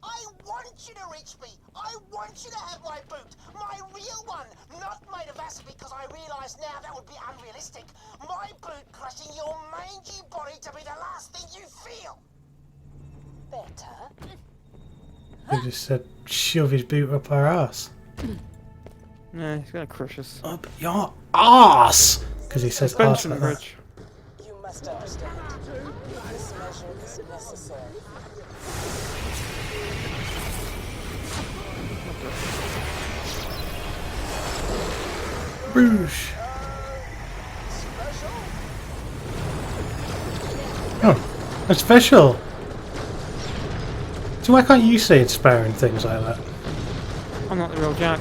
I want you to reach me. I want you to have my boot. My real one. Not made of acid because I realise now that would be unrealistic. My boot crushing your mangy body to be the last thing you feel. Better. They just said shove his boot up our ass. Nah, he's gonna crush us. Up your ass! Because he says Bench ass from the like that. bridge. You must understand. This measure is necessary. Boosh! That's special. So why can't you say inspiring things like that? I'm not the real Jack.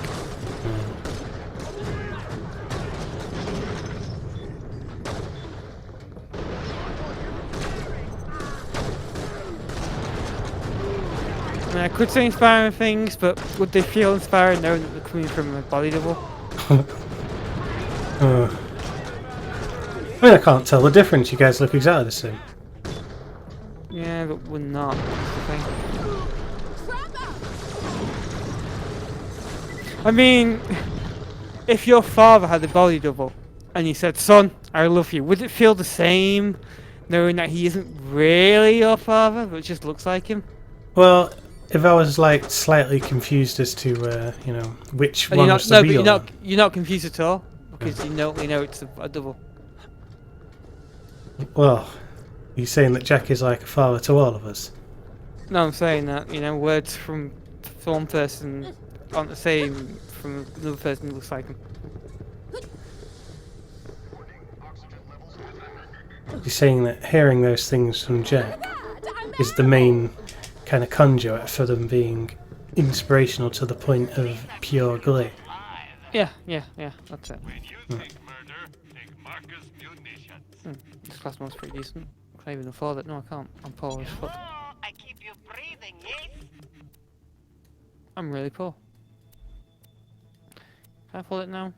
I mean, I could say inspiring things, but would they feel inspiring knowing that they're coming from a body double? I mean, I can't tell the difference. You guys look exactly the same. Yeah, but we're not. That's the thing. I mean, if your father had a body double and he said, "Son, I love you," would it feel the same knowing that he isn't really your father, but just looks like him? Well, if I was like slightly confused as to, you know, which one was the no, real but you're not confused at all because you know it's a double. Well, you're saying that Jack is like a father to all of us. No, I'm saying that words from one person aren't the same from another person who looks like him. You're saying that hearing those things from Jack is the main kind of conduit for them being inspirational to the point of pure glee. Yeah, that's it. This class mode's pretty decent. Can I even afford it? No, I can't. I'm poor as fuck. I keep you breathing, yes? I'm really poor. Can I afford it now?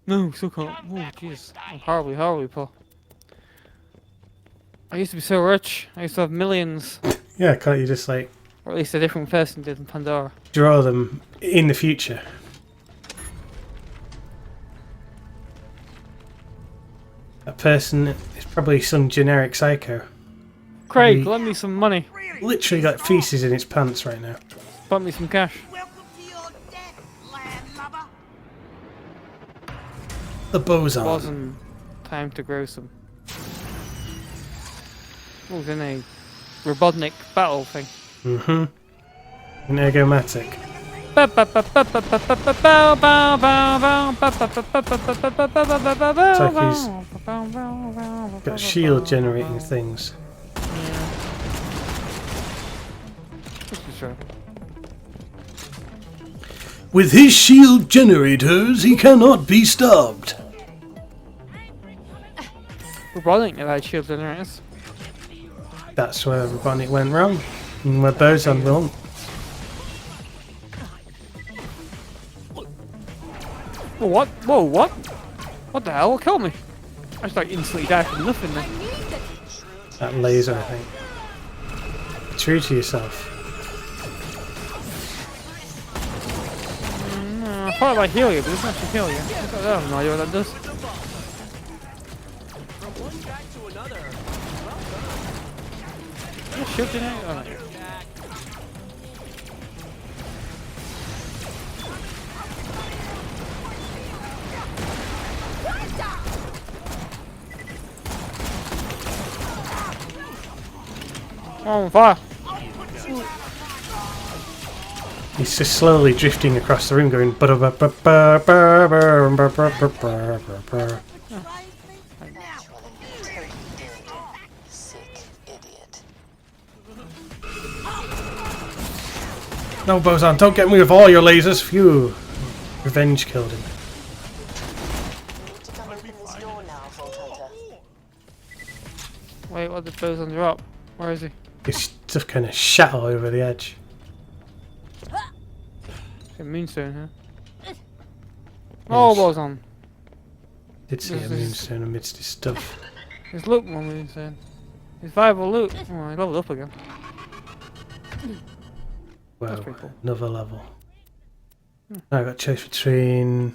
No, still can't. Oh, jeez. I'm horribly, horribly poor. I used to be so rich. I used to have millions. Yeah, can't you just like... Or at least a different person did in Pandora. draw them in the future? That person is probably some generic psycho. Craig, lend me some money. Literally got feces in its pants right now. Bump me some cash. The boson. Wasn't time to grow some. Oh, was in a Robotnik battle thing. Mm-hmm. Energomatic. It's like he's got shield generating things. With his shield generators, he cannot be stopped. Robotnik never had shield generators. That's where Robotnik went wrong, and where Boson wrong. What? Whoa, what? What the hell? What killed me? I just like instantly died from nothing then. That laser, I think. Be true to yourself. I thought about heal you, but it doesn't actually heal you. I have no idea what that does. Shield generator? Oh, no. Oh, on fire! He's just slowly drifting across the room, going. No, Boson, don't get me with all your lasers. Phew. Revenge killed him. Wait, what did Boson drop? Where is he? He's just kind of shat all over the edge. A moonstone, huh? Oh, Boson! Did see a moonstone amidst his stuff. There's loot one moonstone. There's viable loot. Oh, I leveled up again. Well, cool. Another level. I got choice between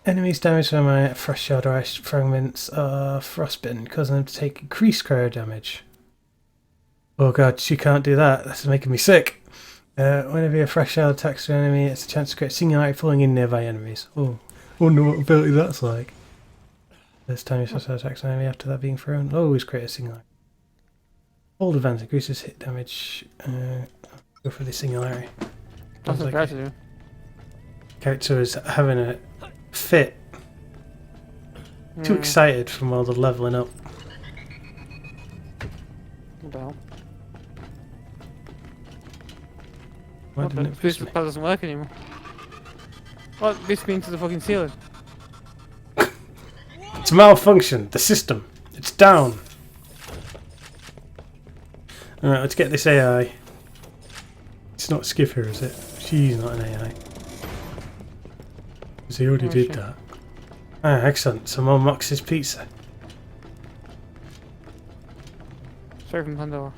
enemies damaged from my fresh shard or ice fragments are frostbitten, causing them to take increased cryo damage. Oh god, she can't do that. This is making me sick. Whenever a fresh shard attacks an enemy, it's a chance to create singularity falling in nearby enemies. Oh, wonder what ability that's like. This time you fresh shard attacks an enemy after that being thrown. Always create a singularity. Hold advance increases hit damage. Go for the singularity. That's what I do. Character is having a fit. Too excited from all the leveling up. What the hell? Why didn't it This boost me? part doesn't work anymore. What? This means to the fucking ceiling. It's malfunctioned. The system. It's down. Alright, let's get this AI. It's not Skipper, is it? She's not an AI. Because he already did that. Ah, excellent. Some more Mox's pizza. Straight from Pandora.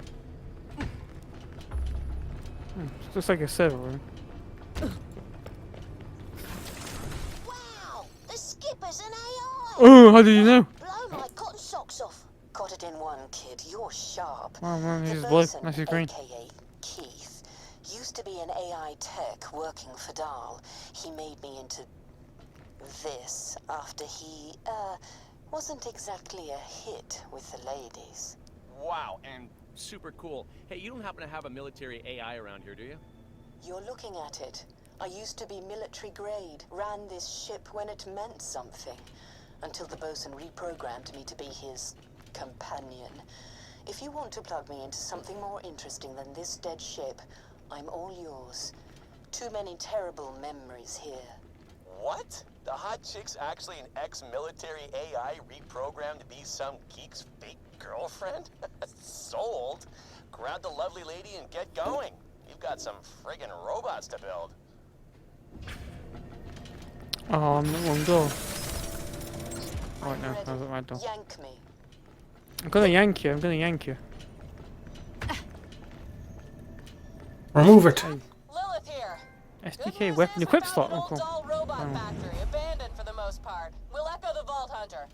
It's just like a server room. Wow, the skipper's an AI. Oh, how did you know? Blow my cotton socks off. Got it in one, kid. You're sharp. Oh man, he's The blue. bosun, Nice, he's green. AKA Keith, used to be an AI tech working for Dahl. He made me into this after he, wasn't exactly a hit with the ladies. Wow, and super cool. Hey, you don't happen to have a military AI around here, do you? You're looking at it. I used to be military grade, ran this ship when it meant something, until the bosun reprogrammed me to be his companion. If you want to plug me into something more interesting than this dead ship, I'm all yours. Too many terrible memories here. What? The hot chick's actually an ex-military AI reprogrammed to be some geek's fake girlfriend? Sold. Grab the lovely lady and get going. You've got some friggin' robots to build. Oh, I'm the wrong door. Right now, I was at my door. Yank me. I'm gonna yank you, I'm gonna yank you. Remove it. Lilith here. SDK weapon equip slot. Oh, cool. Doll robot factory, abandoned for the most part. We'll echo the Vault Hunter.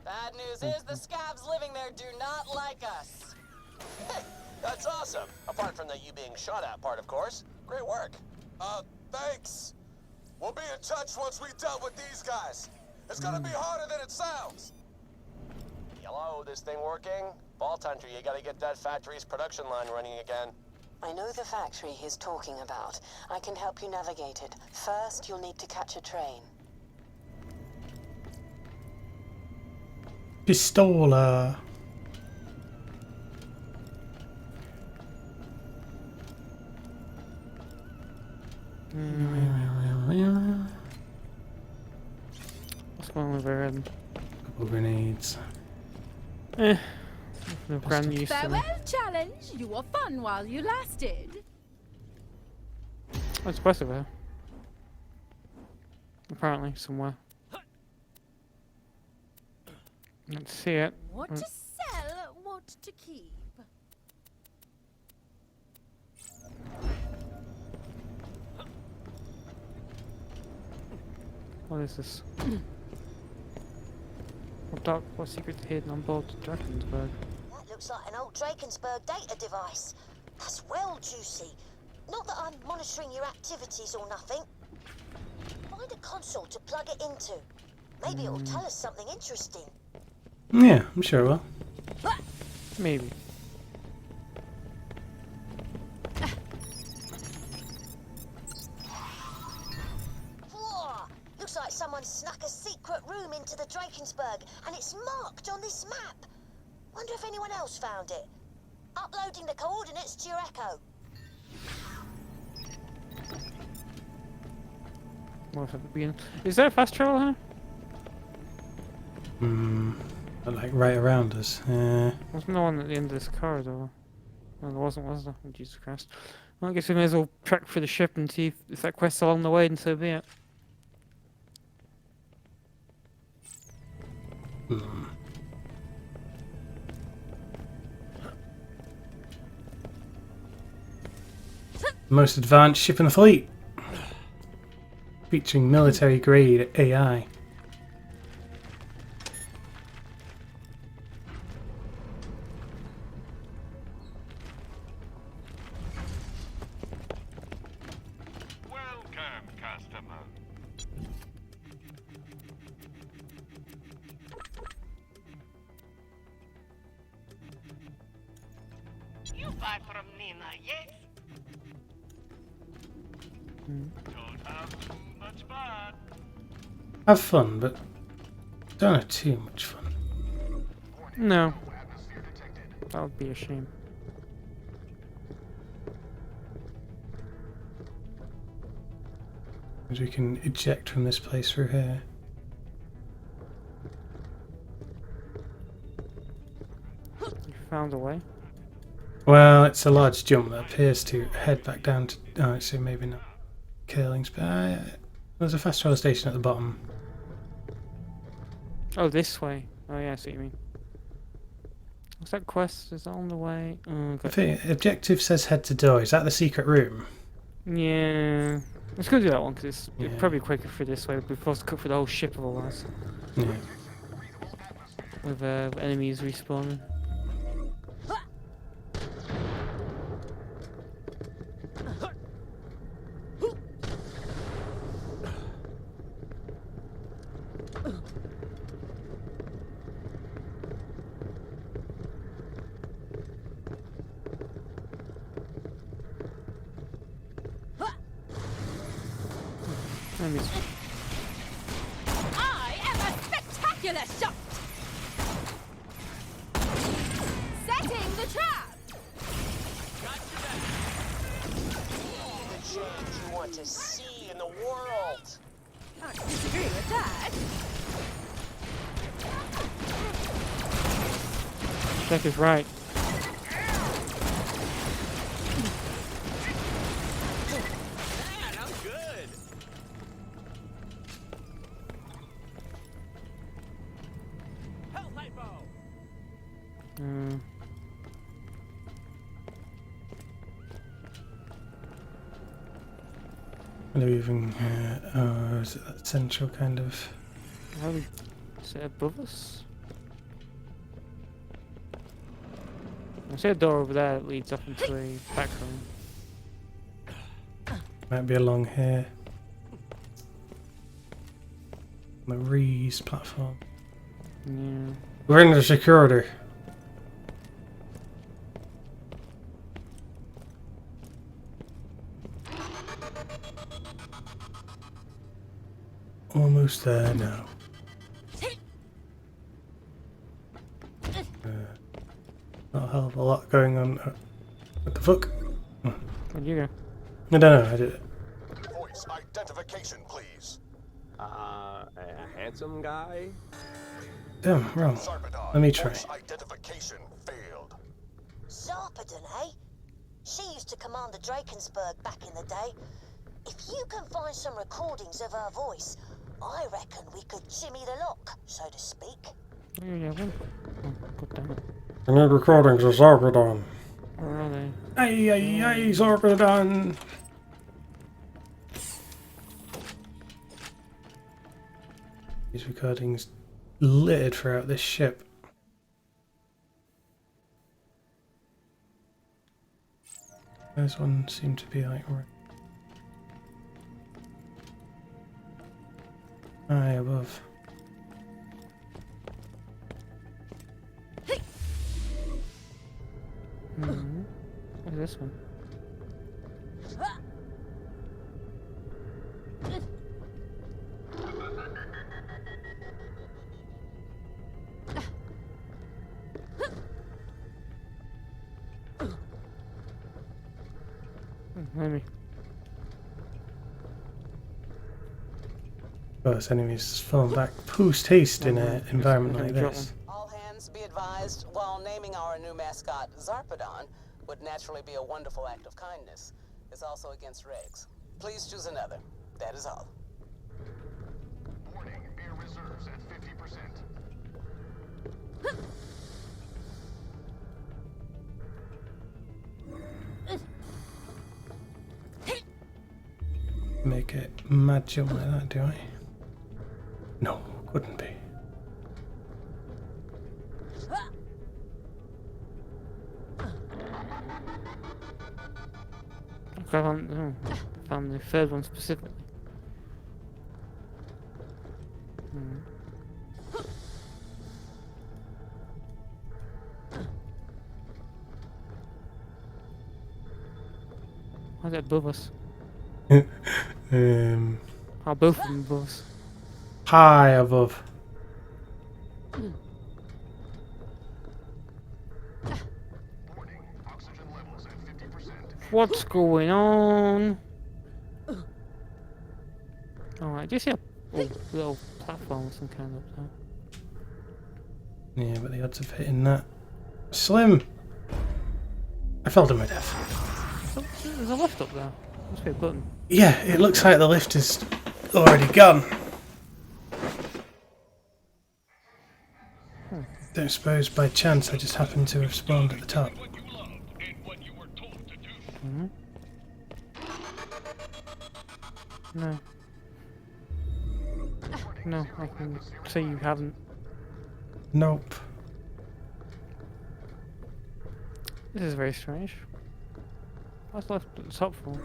Bad news is the scabs living there do not like us. That's awesome. Apart from the you being shot at part, of course. Great work. Thanks. We'll be in touch once we dealt with these guys. It's gonna be harder than it sounds. Hello, this thing working? Vault Hunter, you gotta get that factory's production line running again. I know the factory he's talking about. I can help you navigate it. First, you'll need to catch a train. Pistola. What's going on with her head? Couple grenades. No brand new to me. Farewell, challenge. You were fun while you lasted. That's impressive, huh? Apparently, somewhere. Let's see it. What to sell, what to keep. What is this? What secret hidden on board Drakensberg? That looks like an old Drakensberg data device. That's well juicy. Not that I'm monitoring your activities or nothing. Find a console to plug it into. Maybe it'll tell us something interesting. Yeah, I'm sure it will. Maybe. Whoa! Looks like someone snuck a secret room into the Drakensberg, and it's marked on this map. Wonder if anyone else found it. Uploading the coordinates to your Echo. What have it been? Is there a fast travel here? Like right around us. There's no one at the end of this corridor. No, there wasn't, was there? Oh, Jesus Christ. Well, I guess we may as well track for the ship and see if that quest's along the way, and so be it. Most advanced ship in the fleet. Featuring military grade AI. Welcome, customer. You buy from Nina, yes? Don't have too much fun. Have fun, but Don't have too much fun. No. That would be a shame. We can eject from this place through here. You found a way? Well, it's a large jump that appears to head back down to... Oh, actually, maybe not. Curling's... there's a fast travel station at the bottom. Oh, this way. Oh yeah, I see what you mean. What's that quest? Is that on the way? Oh, I think objective says head to door. Is that the secret room? yeah. Let's go do that one, because it's Yeah. probably quicker for this way. We're supposed to cut for the whole ship otherwise. Yeah. With enemies respawning. Enemies. I am a spectacular shot! Setting the trap! The change you want to see in the world. I disagree with that. Jack is right. Man, I'm good. Hell hypo. Are we even... is it that central kind of... How is it above us? I see a door over there that leads up into a back room. Might be along here. On the Rees platform. Yeah. We're in the security. Almost there now. Not a hell of a lot going on. What the fuck? Where'd you go? I don't know, I did it. Voice identification, please. A handsome guy? Damn, wrong. Let me try. Voice identification failed. Zarpedon, eh? She used to command the Drakensburg back in the day. If you can find some recordings of her voice, I reckon we could jimmy the lock, so to speak. Oh, yeah, one. Oh, god damn it. I need recordings of Zarpedon. Where are they? Ay, ay, ay, Zarpedon! These recordings littered throughout this ship. There's one seemed to be like right high above. What's this one? Enemy. First enemies falling back post haste in an environment like this. All hands be advised, while naming our new mascot Zarpedon would naturally be a wonderful act of kindness, it's also against regs. Please choose another. That is all. Warning, beer reserves at 50%. Make it mad jump like that, do I? No, couldn't be. I found the third one specifically. Why's that above us? Oh, both of them above us. High above. What's going on? Alright, do you see a little platform of some kind up there? Yeah, but the odds of hitting that slim. I fell to my death. There's a lift up there. Must be a button. Yeah, it looks like the lift is already gone. Don't suppose by chance I just happened to have spawned at the top. No. No, I can say you haven't. Nope. This is very strange. What's left at the top for?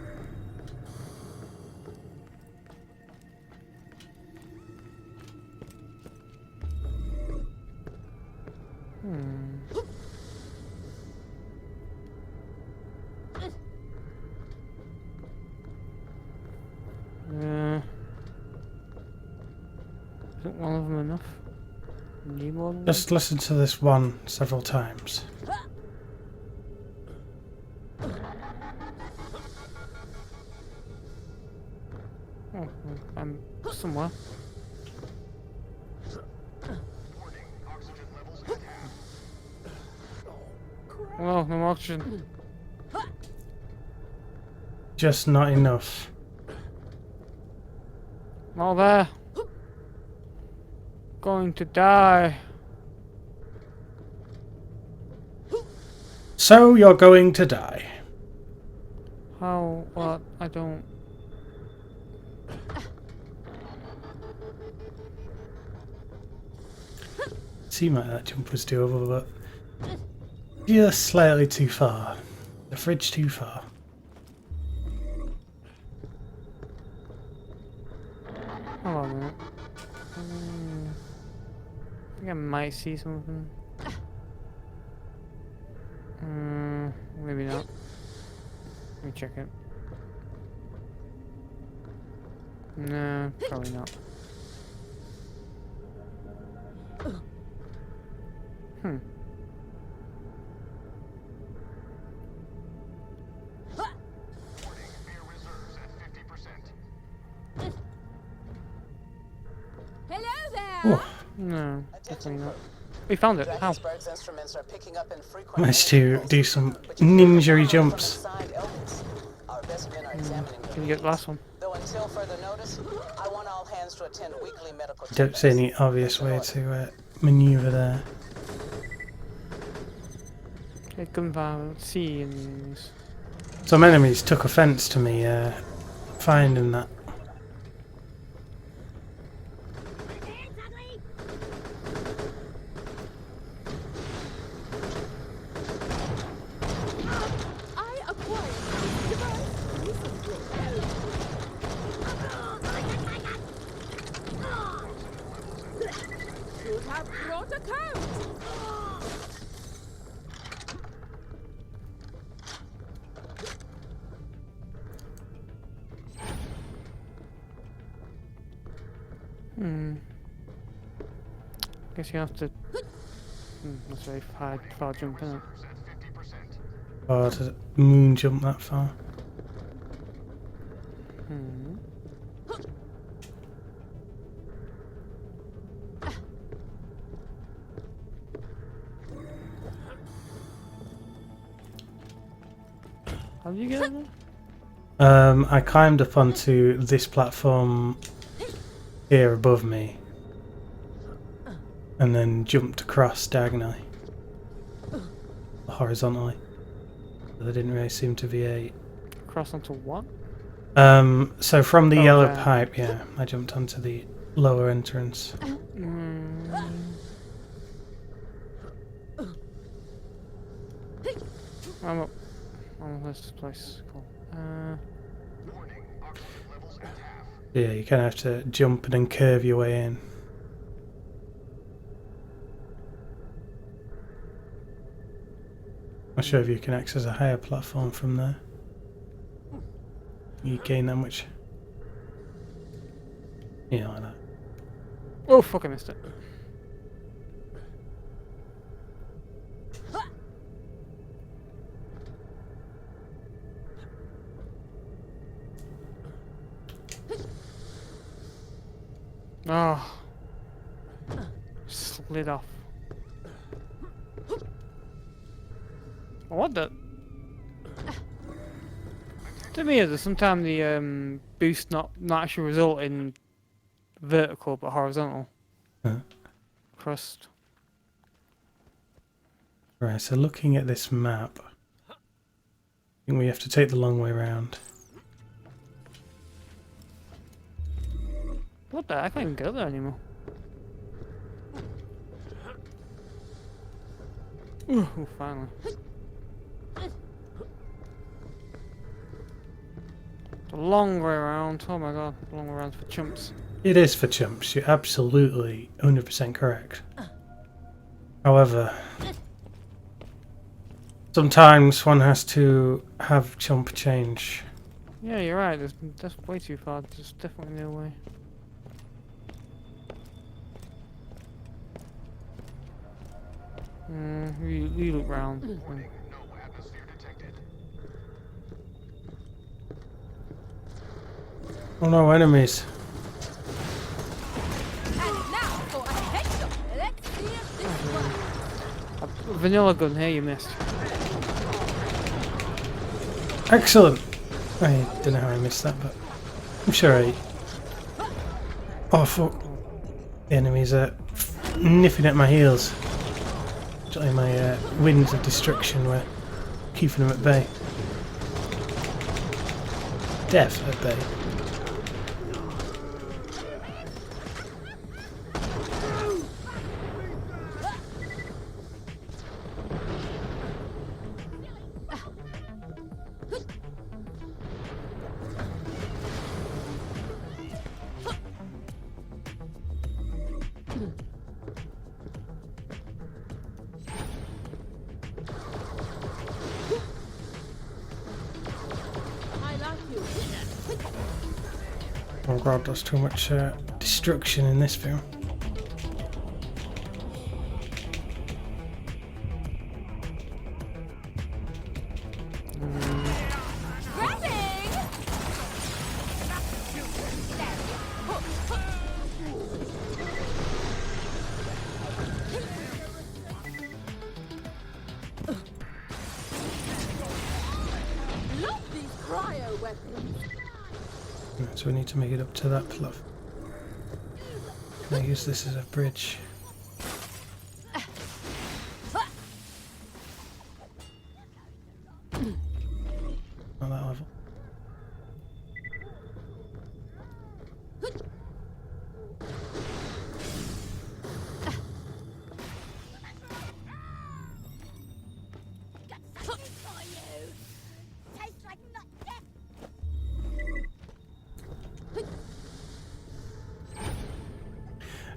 Isn't one of them enough? Need more than Just listen to this one several times. Oh, I'm somewhere. Well, no oxygen. Just not enough. Not there. Going to die. So you're going to die. How? What? I don't. Seemed like that jump was doable, but just slightly too far. The fridge too far. Hold on a minute. I think I might see something. Maybe not. Let me check it. No, probably not. Hello there! No, definitely not. We found it. How? Instruments are picking up infrequent Managed to do some ninja jumps. Our best men are examining Can you get the last one? Though until further notice, I want all hands to attend weekly medical Don't see any obvious way to maneuver there. It couldn't find C and Some enemies took offence to me finding that. Guess you have to. That's very far jump, isn't it? Oh, does it moon jump that far? How did you get in there? I climbed up onto this platform here above me and then jumped across diagonally, horizontally. There didn't really seem to be a... Cross onto what? So from the yellow there. pipe, yeah, I jumped onto the lower entrance. I'm up. Oh, this place. Cool. Yeah, you kind of have to jump and then curve your way in. Not sure if you can access a higher platform from there. You gain that much. Yeah, like that. Oh fuck! I missed it. Oh. Slid off. What the? To me, there's sometimes the boost not actually result in vertical but horizontal. Huh? Crust. Right, so looking at this map, I think we have to take the long way around. What the? I can't even go there anymore. Ooh, finally. The long way around. Oh my god, the long way around for chumps. It is for chumps, you're absolutely 100% correct. However, sometimes one has to have chump change. Yeah, you're right. That's way too far. There's definitely no way. We look round. Oh no, enemies. Vanilla gun here, you missed. Excellent! I don't know how I missed that, but I'm sure I... Oh fuck. The enemies are nipping at my heels. Actually, my winds of destruction were keeping them at bay. Death at bay. Oh god, there's too much destruction in this film. So we need to make it up to that fluff. Can I use this as a bridge? On that level.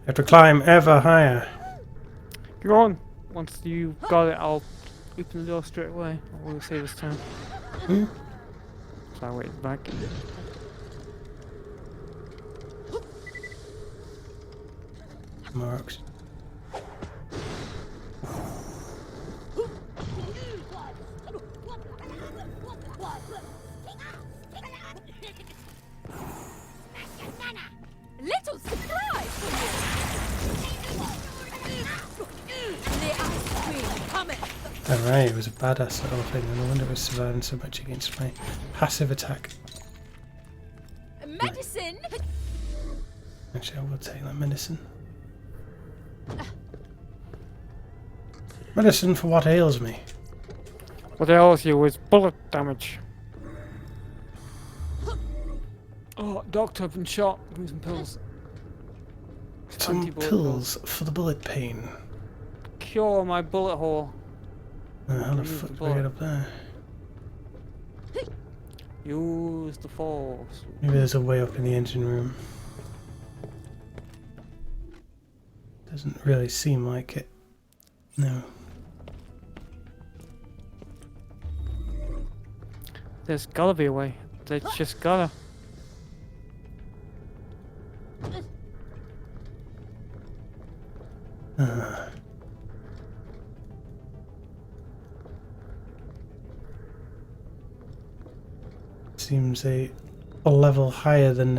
Have to climb ever higher. Go on. Once you got it, I'll open the door straight away. I will save us time. So I waited back. More oxygen. Little surprise for you! The ice cream coming! Alright, it was a badass little thing, and no wonder it was surviving so much against my passive attack. Medicine! Actually, I will take that medicine. Medicine for what ails me. What ails you is bullet damage. Oh, doctor, I've been shot. Give me some pills. Some pills for the bullet pain. Cure my bullet hole. How the fuck do I get up there? Use the force. Maybe there's a way up in the engine room. Doesn't really seem like it. No. There's gotta be a way. There's just gotta. Seems a level higher than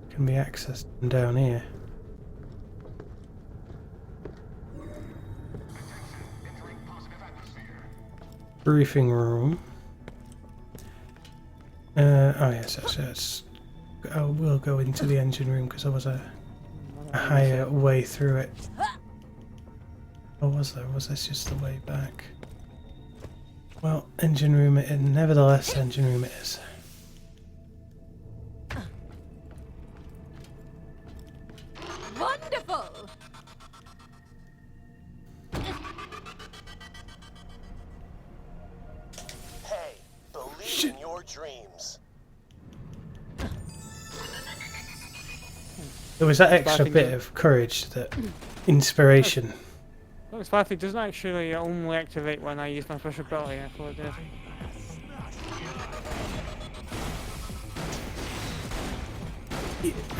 can can be accessed from down here. Briefing room. Oh yes, yes. I will go into the engine room because there was a higher way through it. Or was there? Was this just the way back? Well, engine room it is. Nevertheless, engine room it is. Wonderful! Hey, believe in your dreams. There was that extra bit of courage, that inspiration. Look, Sparky doesn't actually only activate when I use my special ability. I thought it did.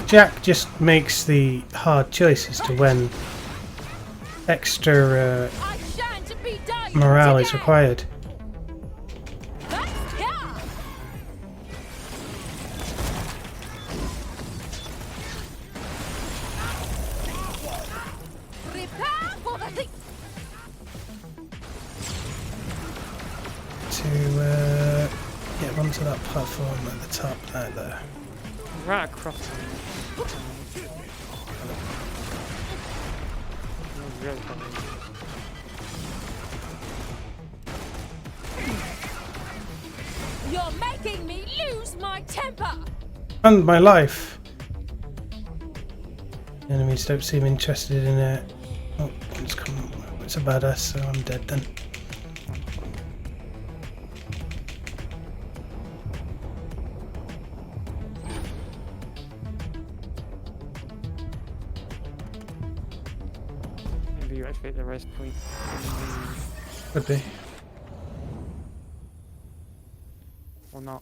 Jack just makes the hard choices to when extra morale is required. To get onto that platform at the top right there. Right across. You're making me lose my temper! And my life! The enemies don't seem interested in it. Oh, it's a badass, so I'm dead then. Maybe you activate the rest point. Could be. Or not.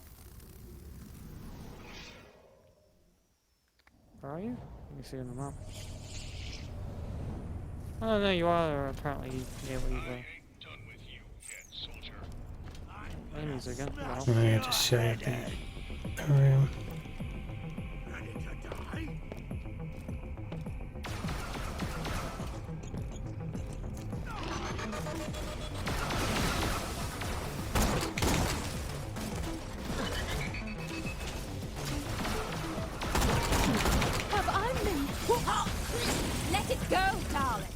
Where are you? Let me see on the map. Oh no, you are apparently near where you were. Enemies again. Wow. Oh, yeah, just shy of the room. Have I been... Let it go, darling!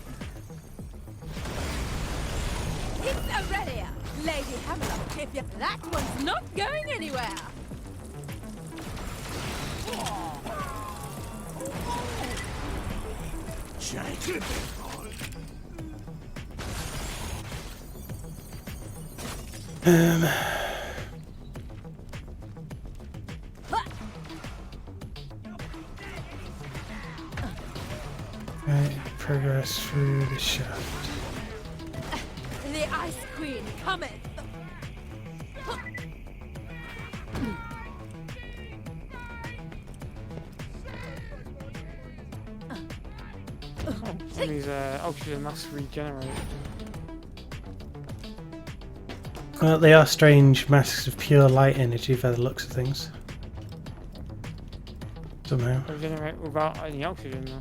It's Aurelia, Lady Hamlock, if that one's not going anywhere! Right, progress through the shaft. The Ice Queen cometh! Enemies oxygen must regenerate. Well, they are strange masks of pure light energy by the looks of things. Somehow. Regenerate without any oxygen though.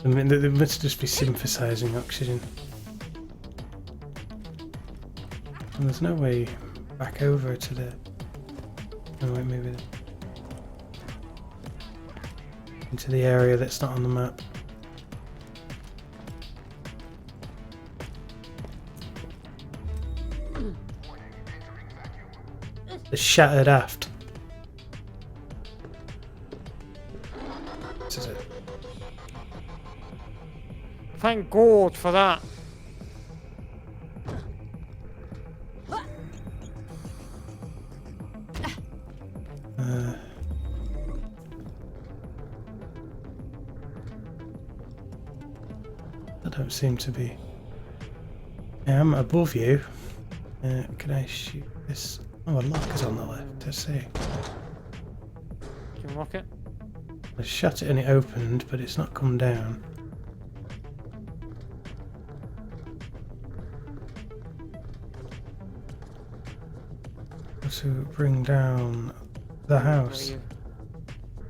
I mean, they must just be synthesizing oxygen. And there's no way back over to the... Oh wait, maybe... into the area that's not on the map. The shattered aft. This is it. Thank God for that. I don't seem to be. I'm above you. Can I shoot this? Oh, a lock is on the left. I see. Can you lock it? I shut it and it opened, but it's not come down. To bring down the house.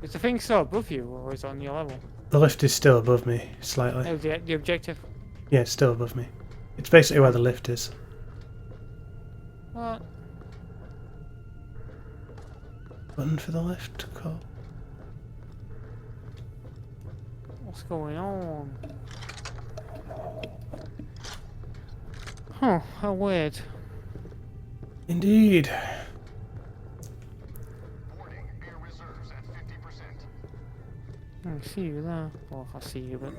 Is the thing still above you, or is it on your level? The lift is still above me, slightly. Oh, the objective. Yeah, it's still above me. It's basically where the lift is. What? Button for the lift, call. What's going on? Huh, how weird. Indeed. I see you there. Well, I see you, but...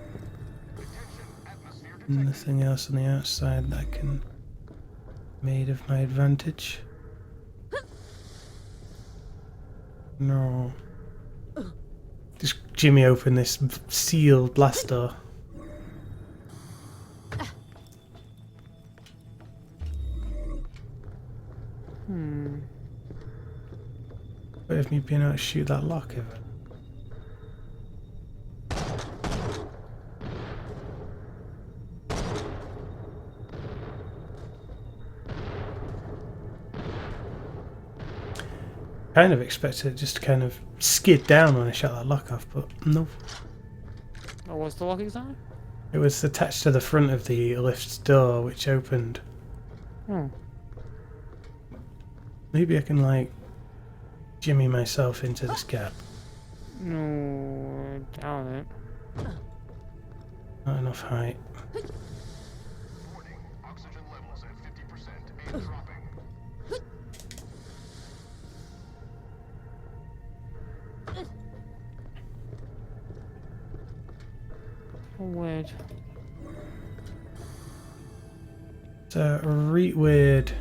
Nothing else on the outside that I can... made of my advantage. No. Just Jimmy open this sealed blast door. But if me being able to shoot that lock ever. Kind of expected it just to kind of skid down when I shut that lock off, but no. What was the lock exactly? It was attached to the front of the lift's door, which opened. Hmm. Maybe I can, like, jimmy myself into this gap. No, I doubt it. Not enough height. Weird. It's reet weird.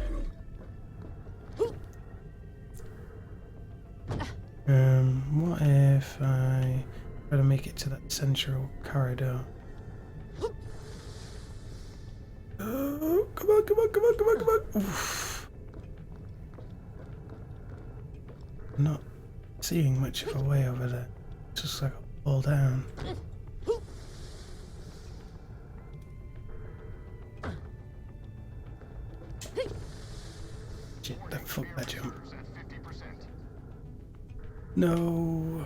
What if I try to make it to that central corridor? Oh, come on, come on, come on, come on, come on! Oof. I'm not seeing much of a way over there. It's just like a fall down. Shit, don't fuck that jump. No.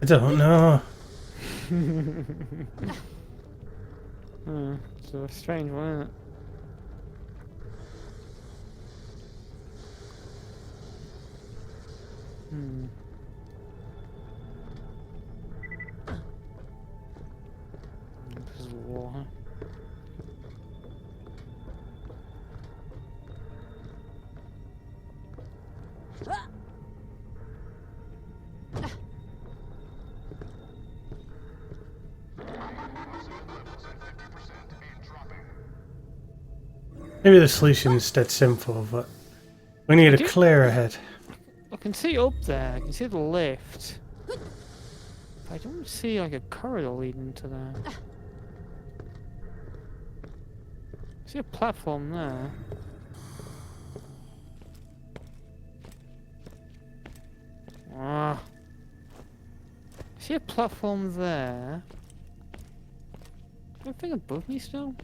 I don't know. It's a strange one, isn't it? This is a wall, huh? Maybe the solution is dead simple, but we need a clear ahead. I can see up there, I can see the lift. I don't see like a corridor leading to there. I see a platform there. Ah. I see a platform there. Anything above me still?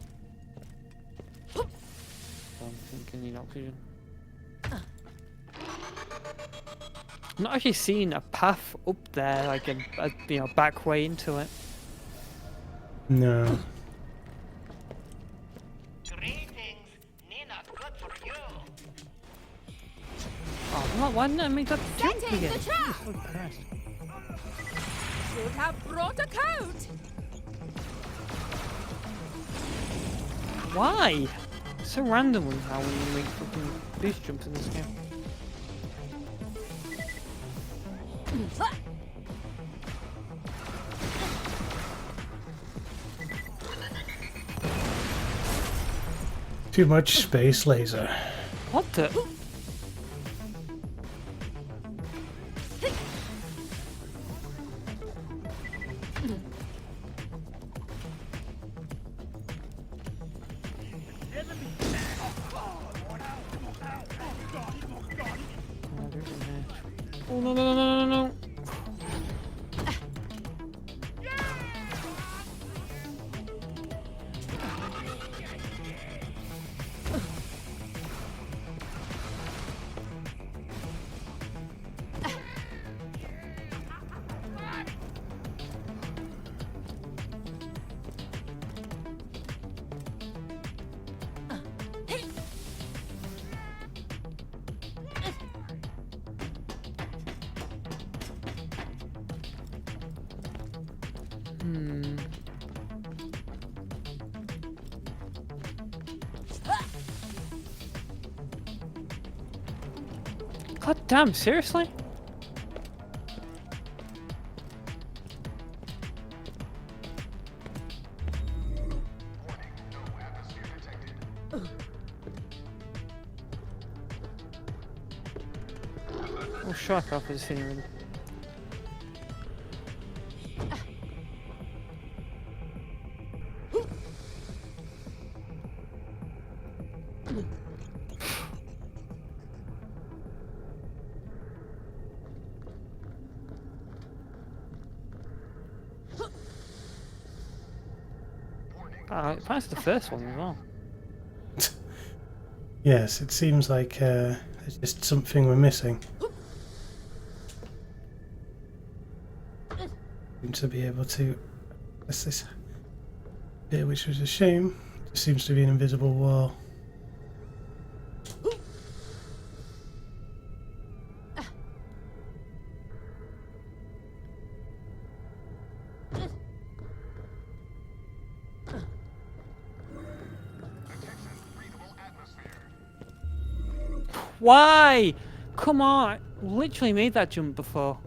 I think I need oxygen. I'm not actually seeing a path up there, like a back way into it. No. Oh, why didn't I make that jump Setting again? the trap. I'm so pressed. Should have brought a coat. Why? It's so random with how we make fucking boost jumps in this game. Too much space laser. What the? Oh no no no no no no! God damn, seriously? Oh, shark off is here. That's the first one as well. Yes, it seems like there's just something we're missing. Seem to be able to. What's this? Here, which was a shame. There seems to be an invisible wall. Why? Come on, I literally made that jump before.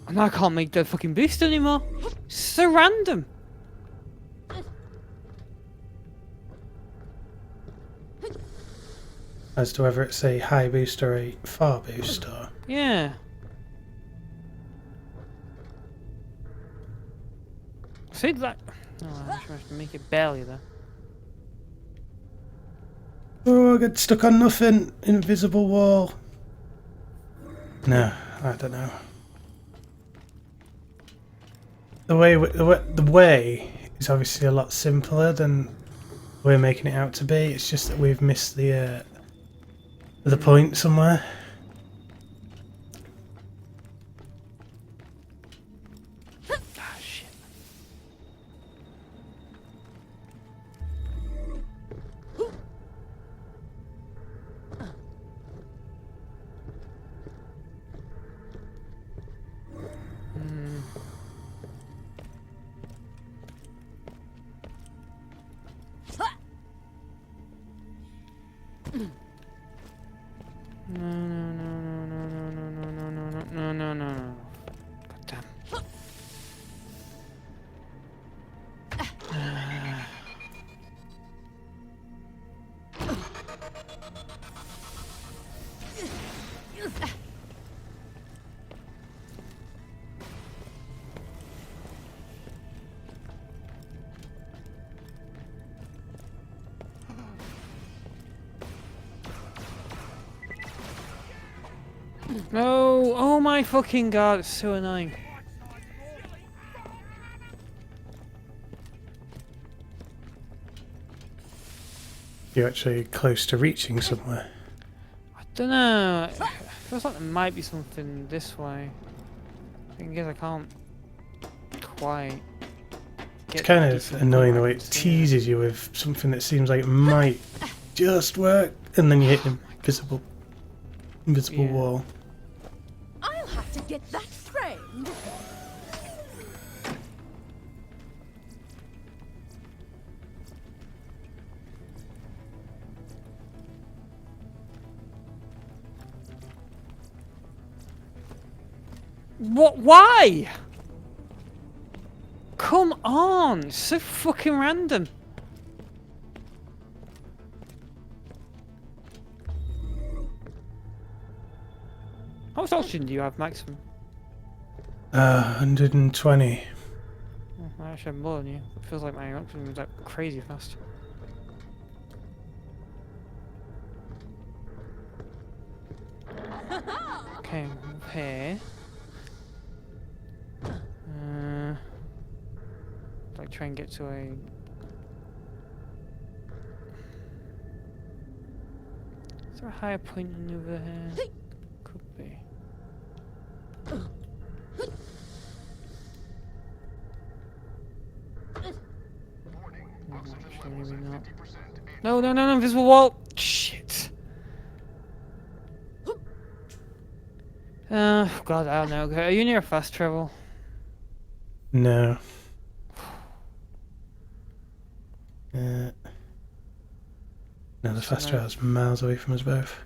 And I can't make the fucking boost anymore. It's so random. As to whether it's a high boost or a far boost or... Yeah. See that? Oh, I have to make it barely there. Oh, I got stuck on nothing. Invisible wall. No, I don't know. The way is obviously a lot simpler than we're making it out to be. It's just that we've missed the point somewhere. No! Oh my fucking god, it's so annoying. You're actually close to reaching somewhere. I don't know. It feels like there might be something this way. Thing is, I can't quite get. It's kind of annoying the way it teases you with something that seems like it might just work, and then you hit the invisible wall. I'll have to get that framed. What? Why? Come on! It's so fucking random. How much oxygen do you have maximum? 120. Oh, I actually have more than you. It feels like my oxygen was like crazy fast. Okay, up here. Like try and get to a. Is there a higher point over here? Could be. Actually, maybe not. No, no, no, no, invisible wall! Shit! God, I don't know. Are you near fast travel? No. No, the fast travel's miles away from us both.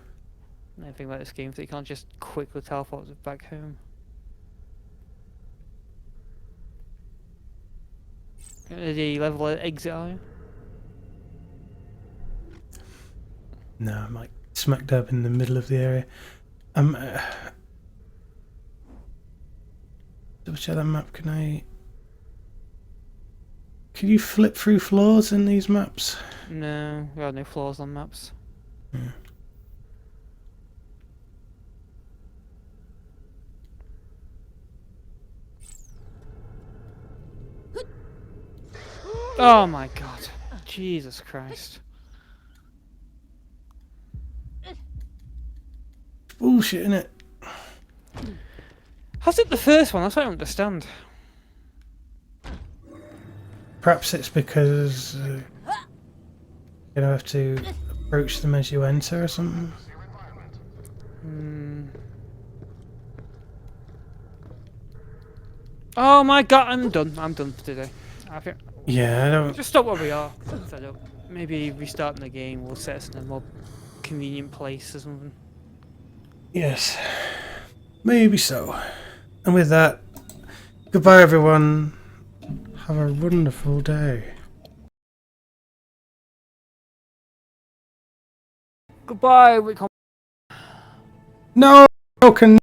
I think about this game that you can't just quickly teleport back home. The level exit, are you? No, I'm like smack dab in the middle of the area. Double check that map. Can you flip through floors in these maps? No, there are no floors on maps. Yeah. Oh my god. Jesus Christ. Bullshit, innit? How's it the first one? That's what I don't understand. Perhaps it's because you have to approach them as you enter or something. Oh my god, I'm done. I'm done for today. I think. Yeah, I don't. Just stop where we are. Maybe restarting the game will set us in a more convenient place or something. Yes, maybe so. And with that, goodbye everyone. Have a wonderful day. Goodbye. No, can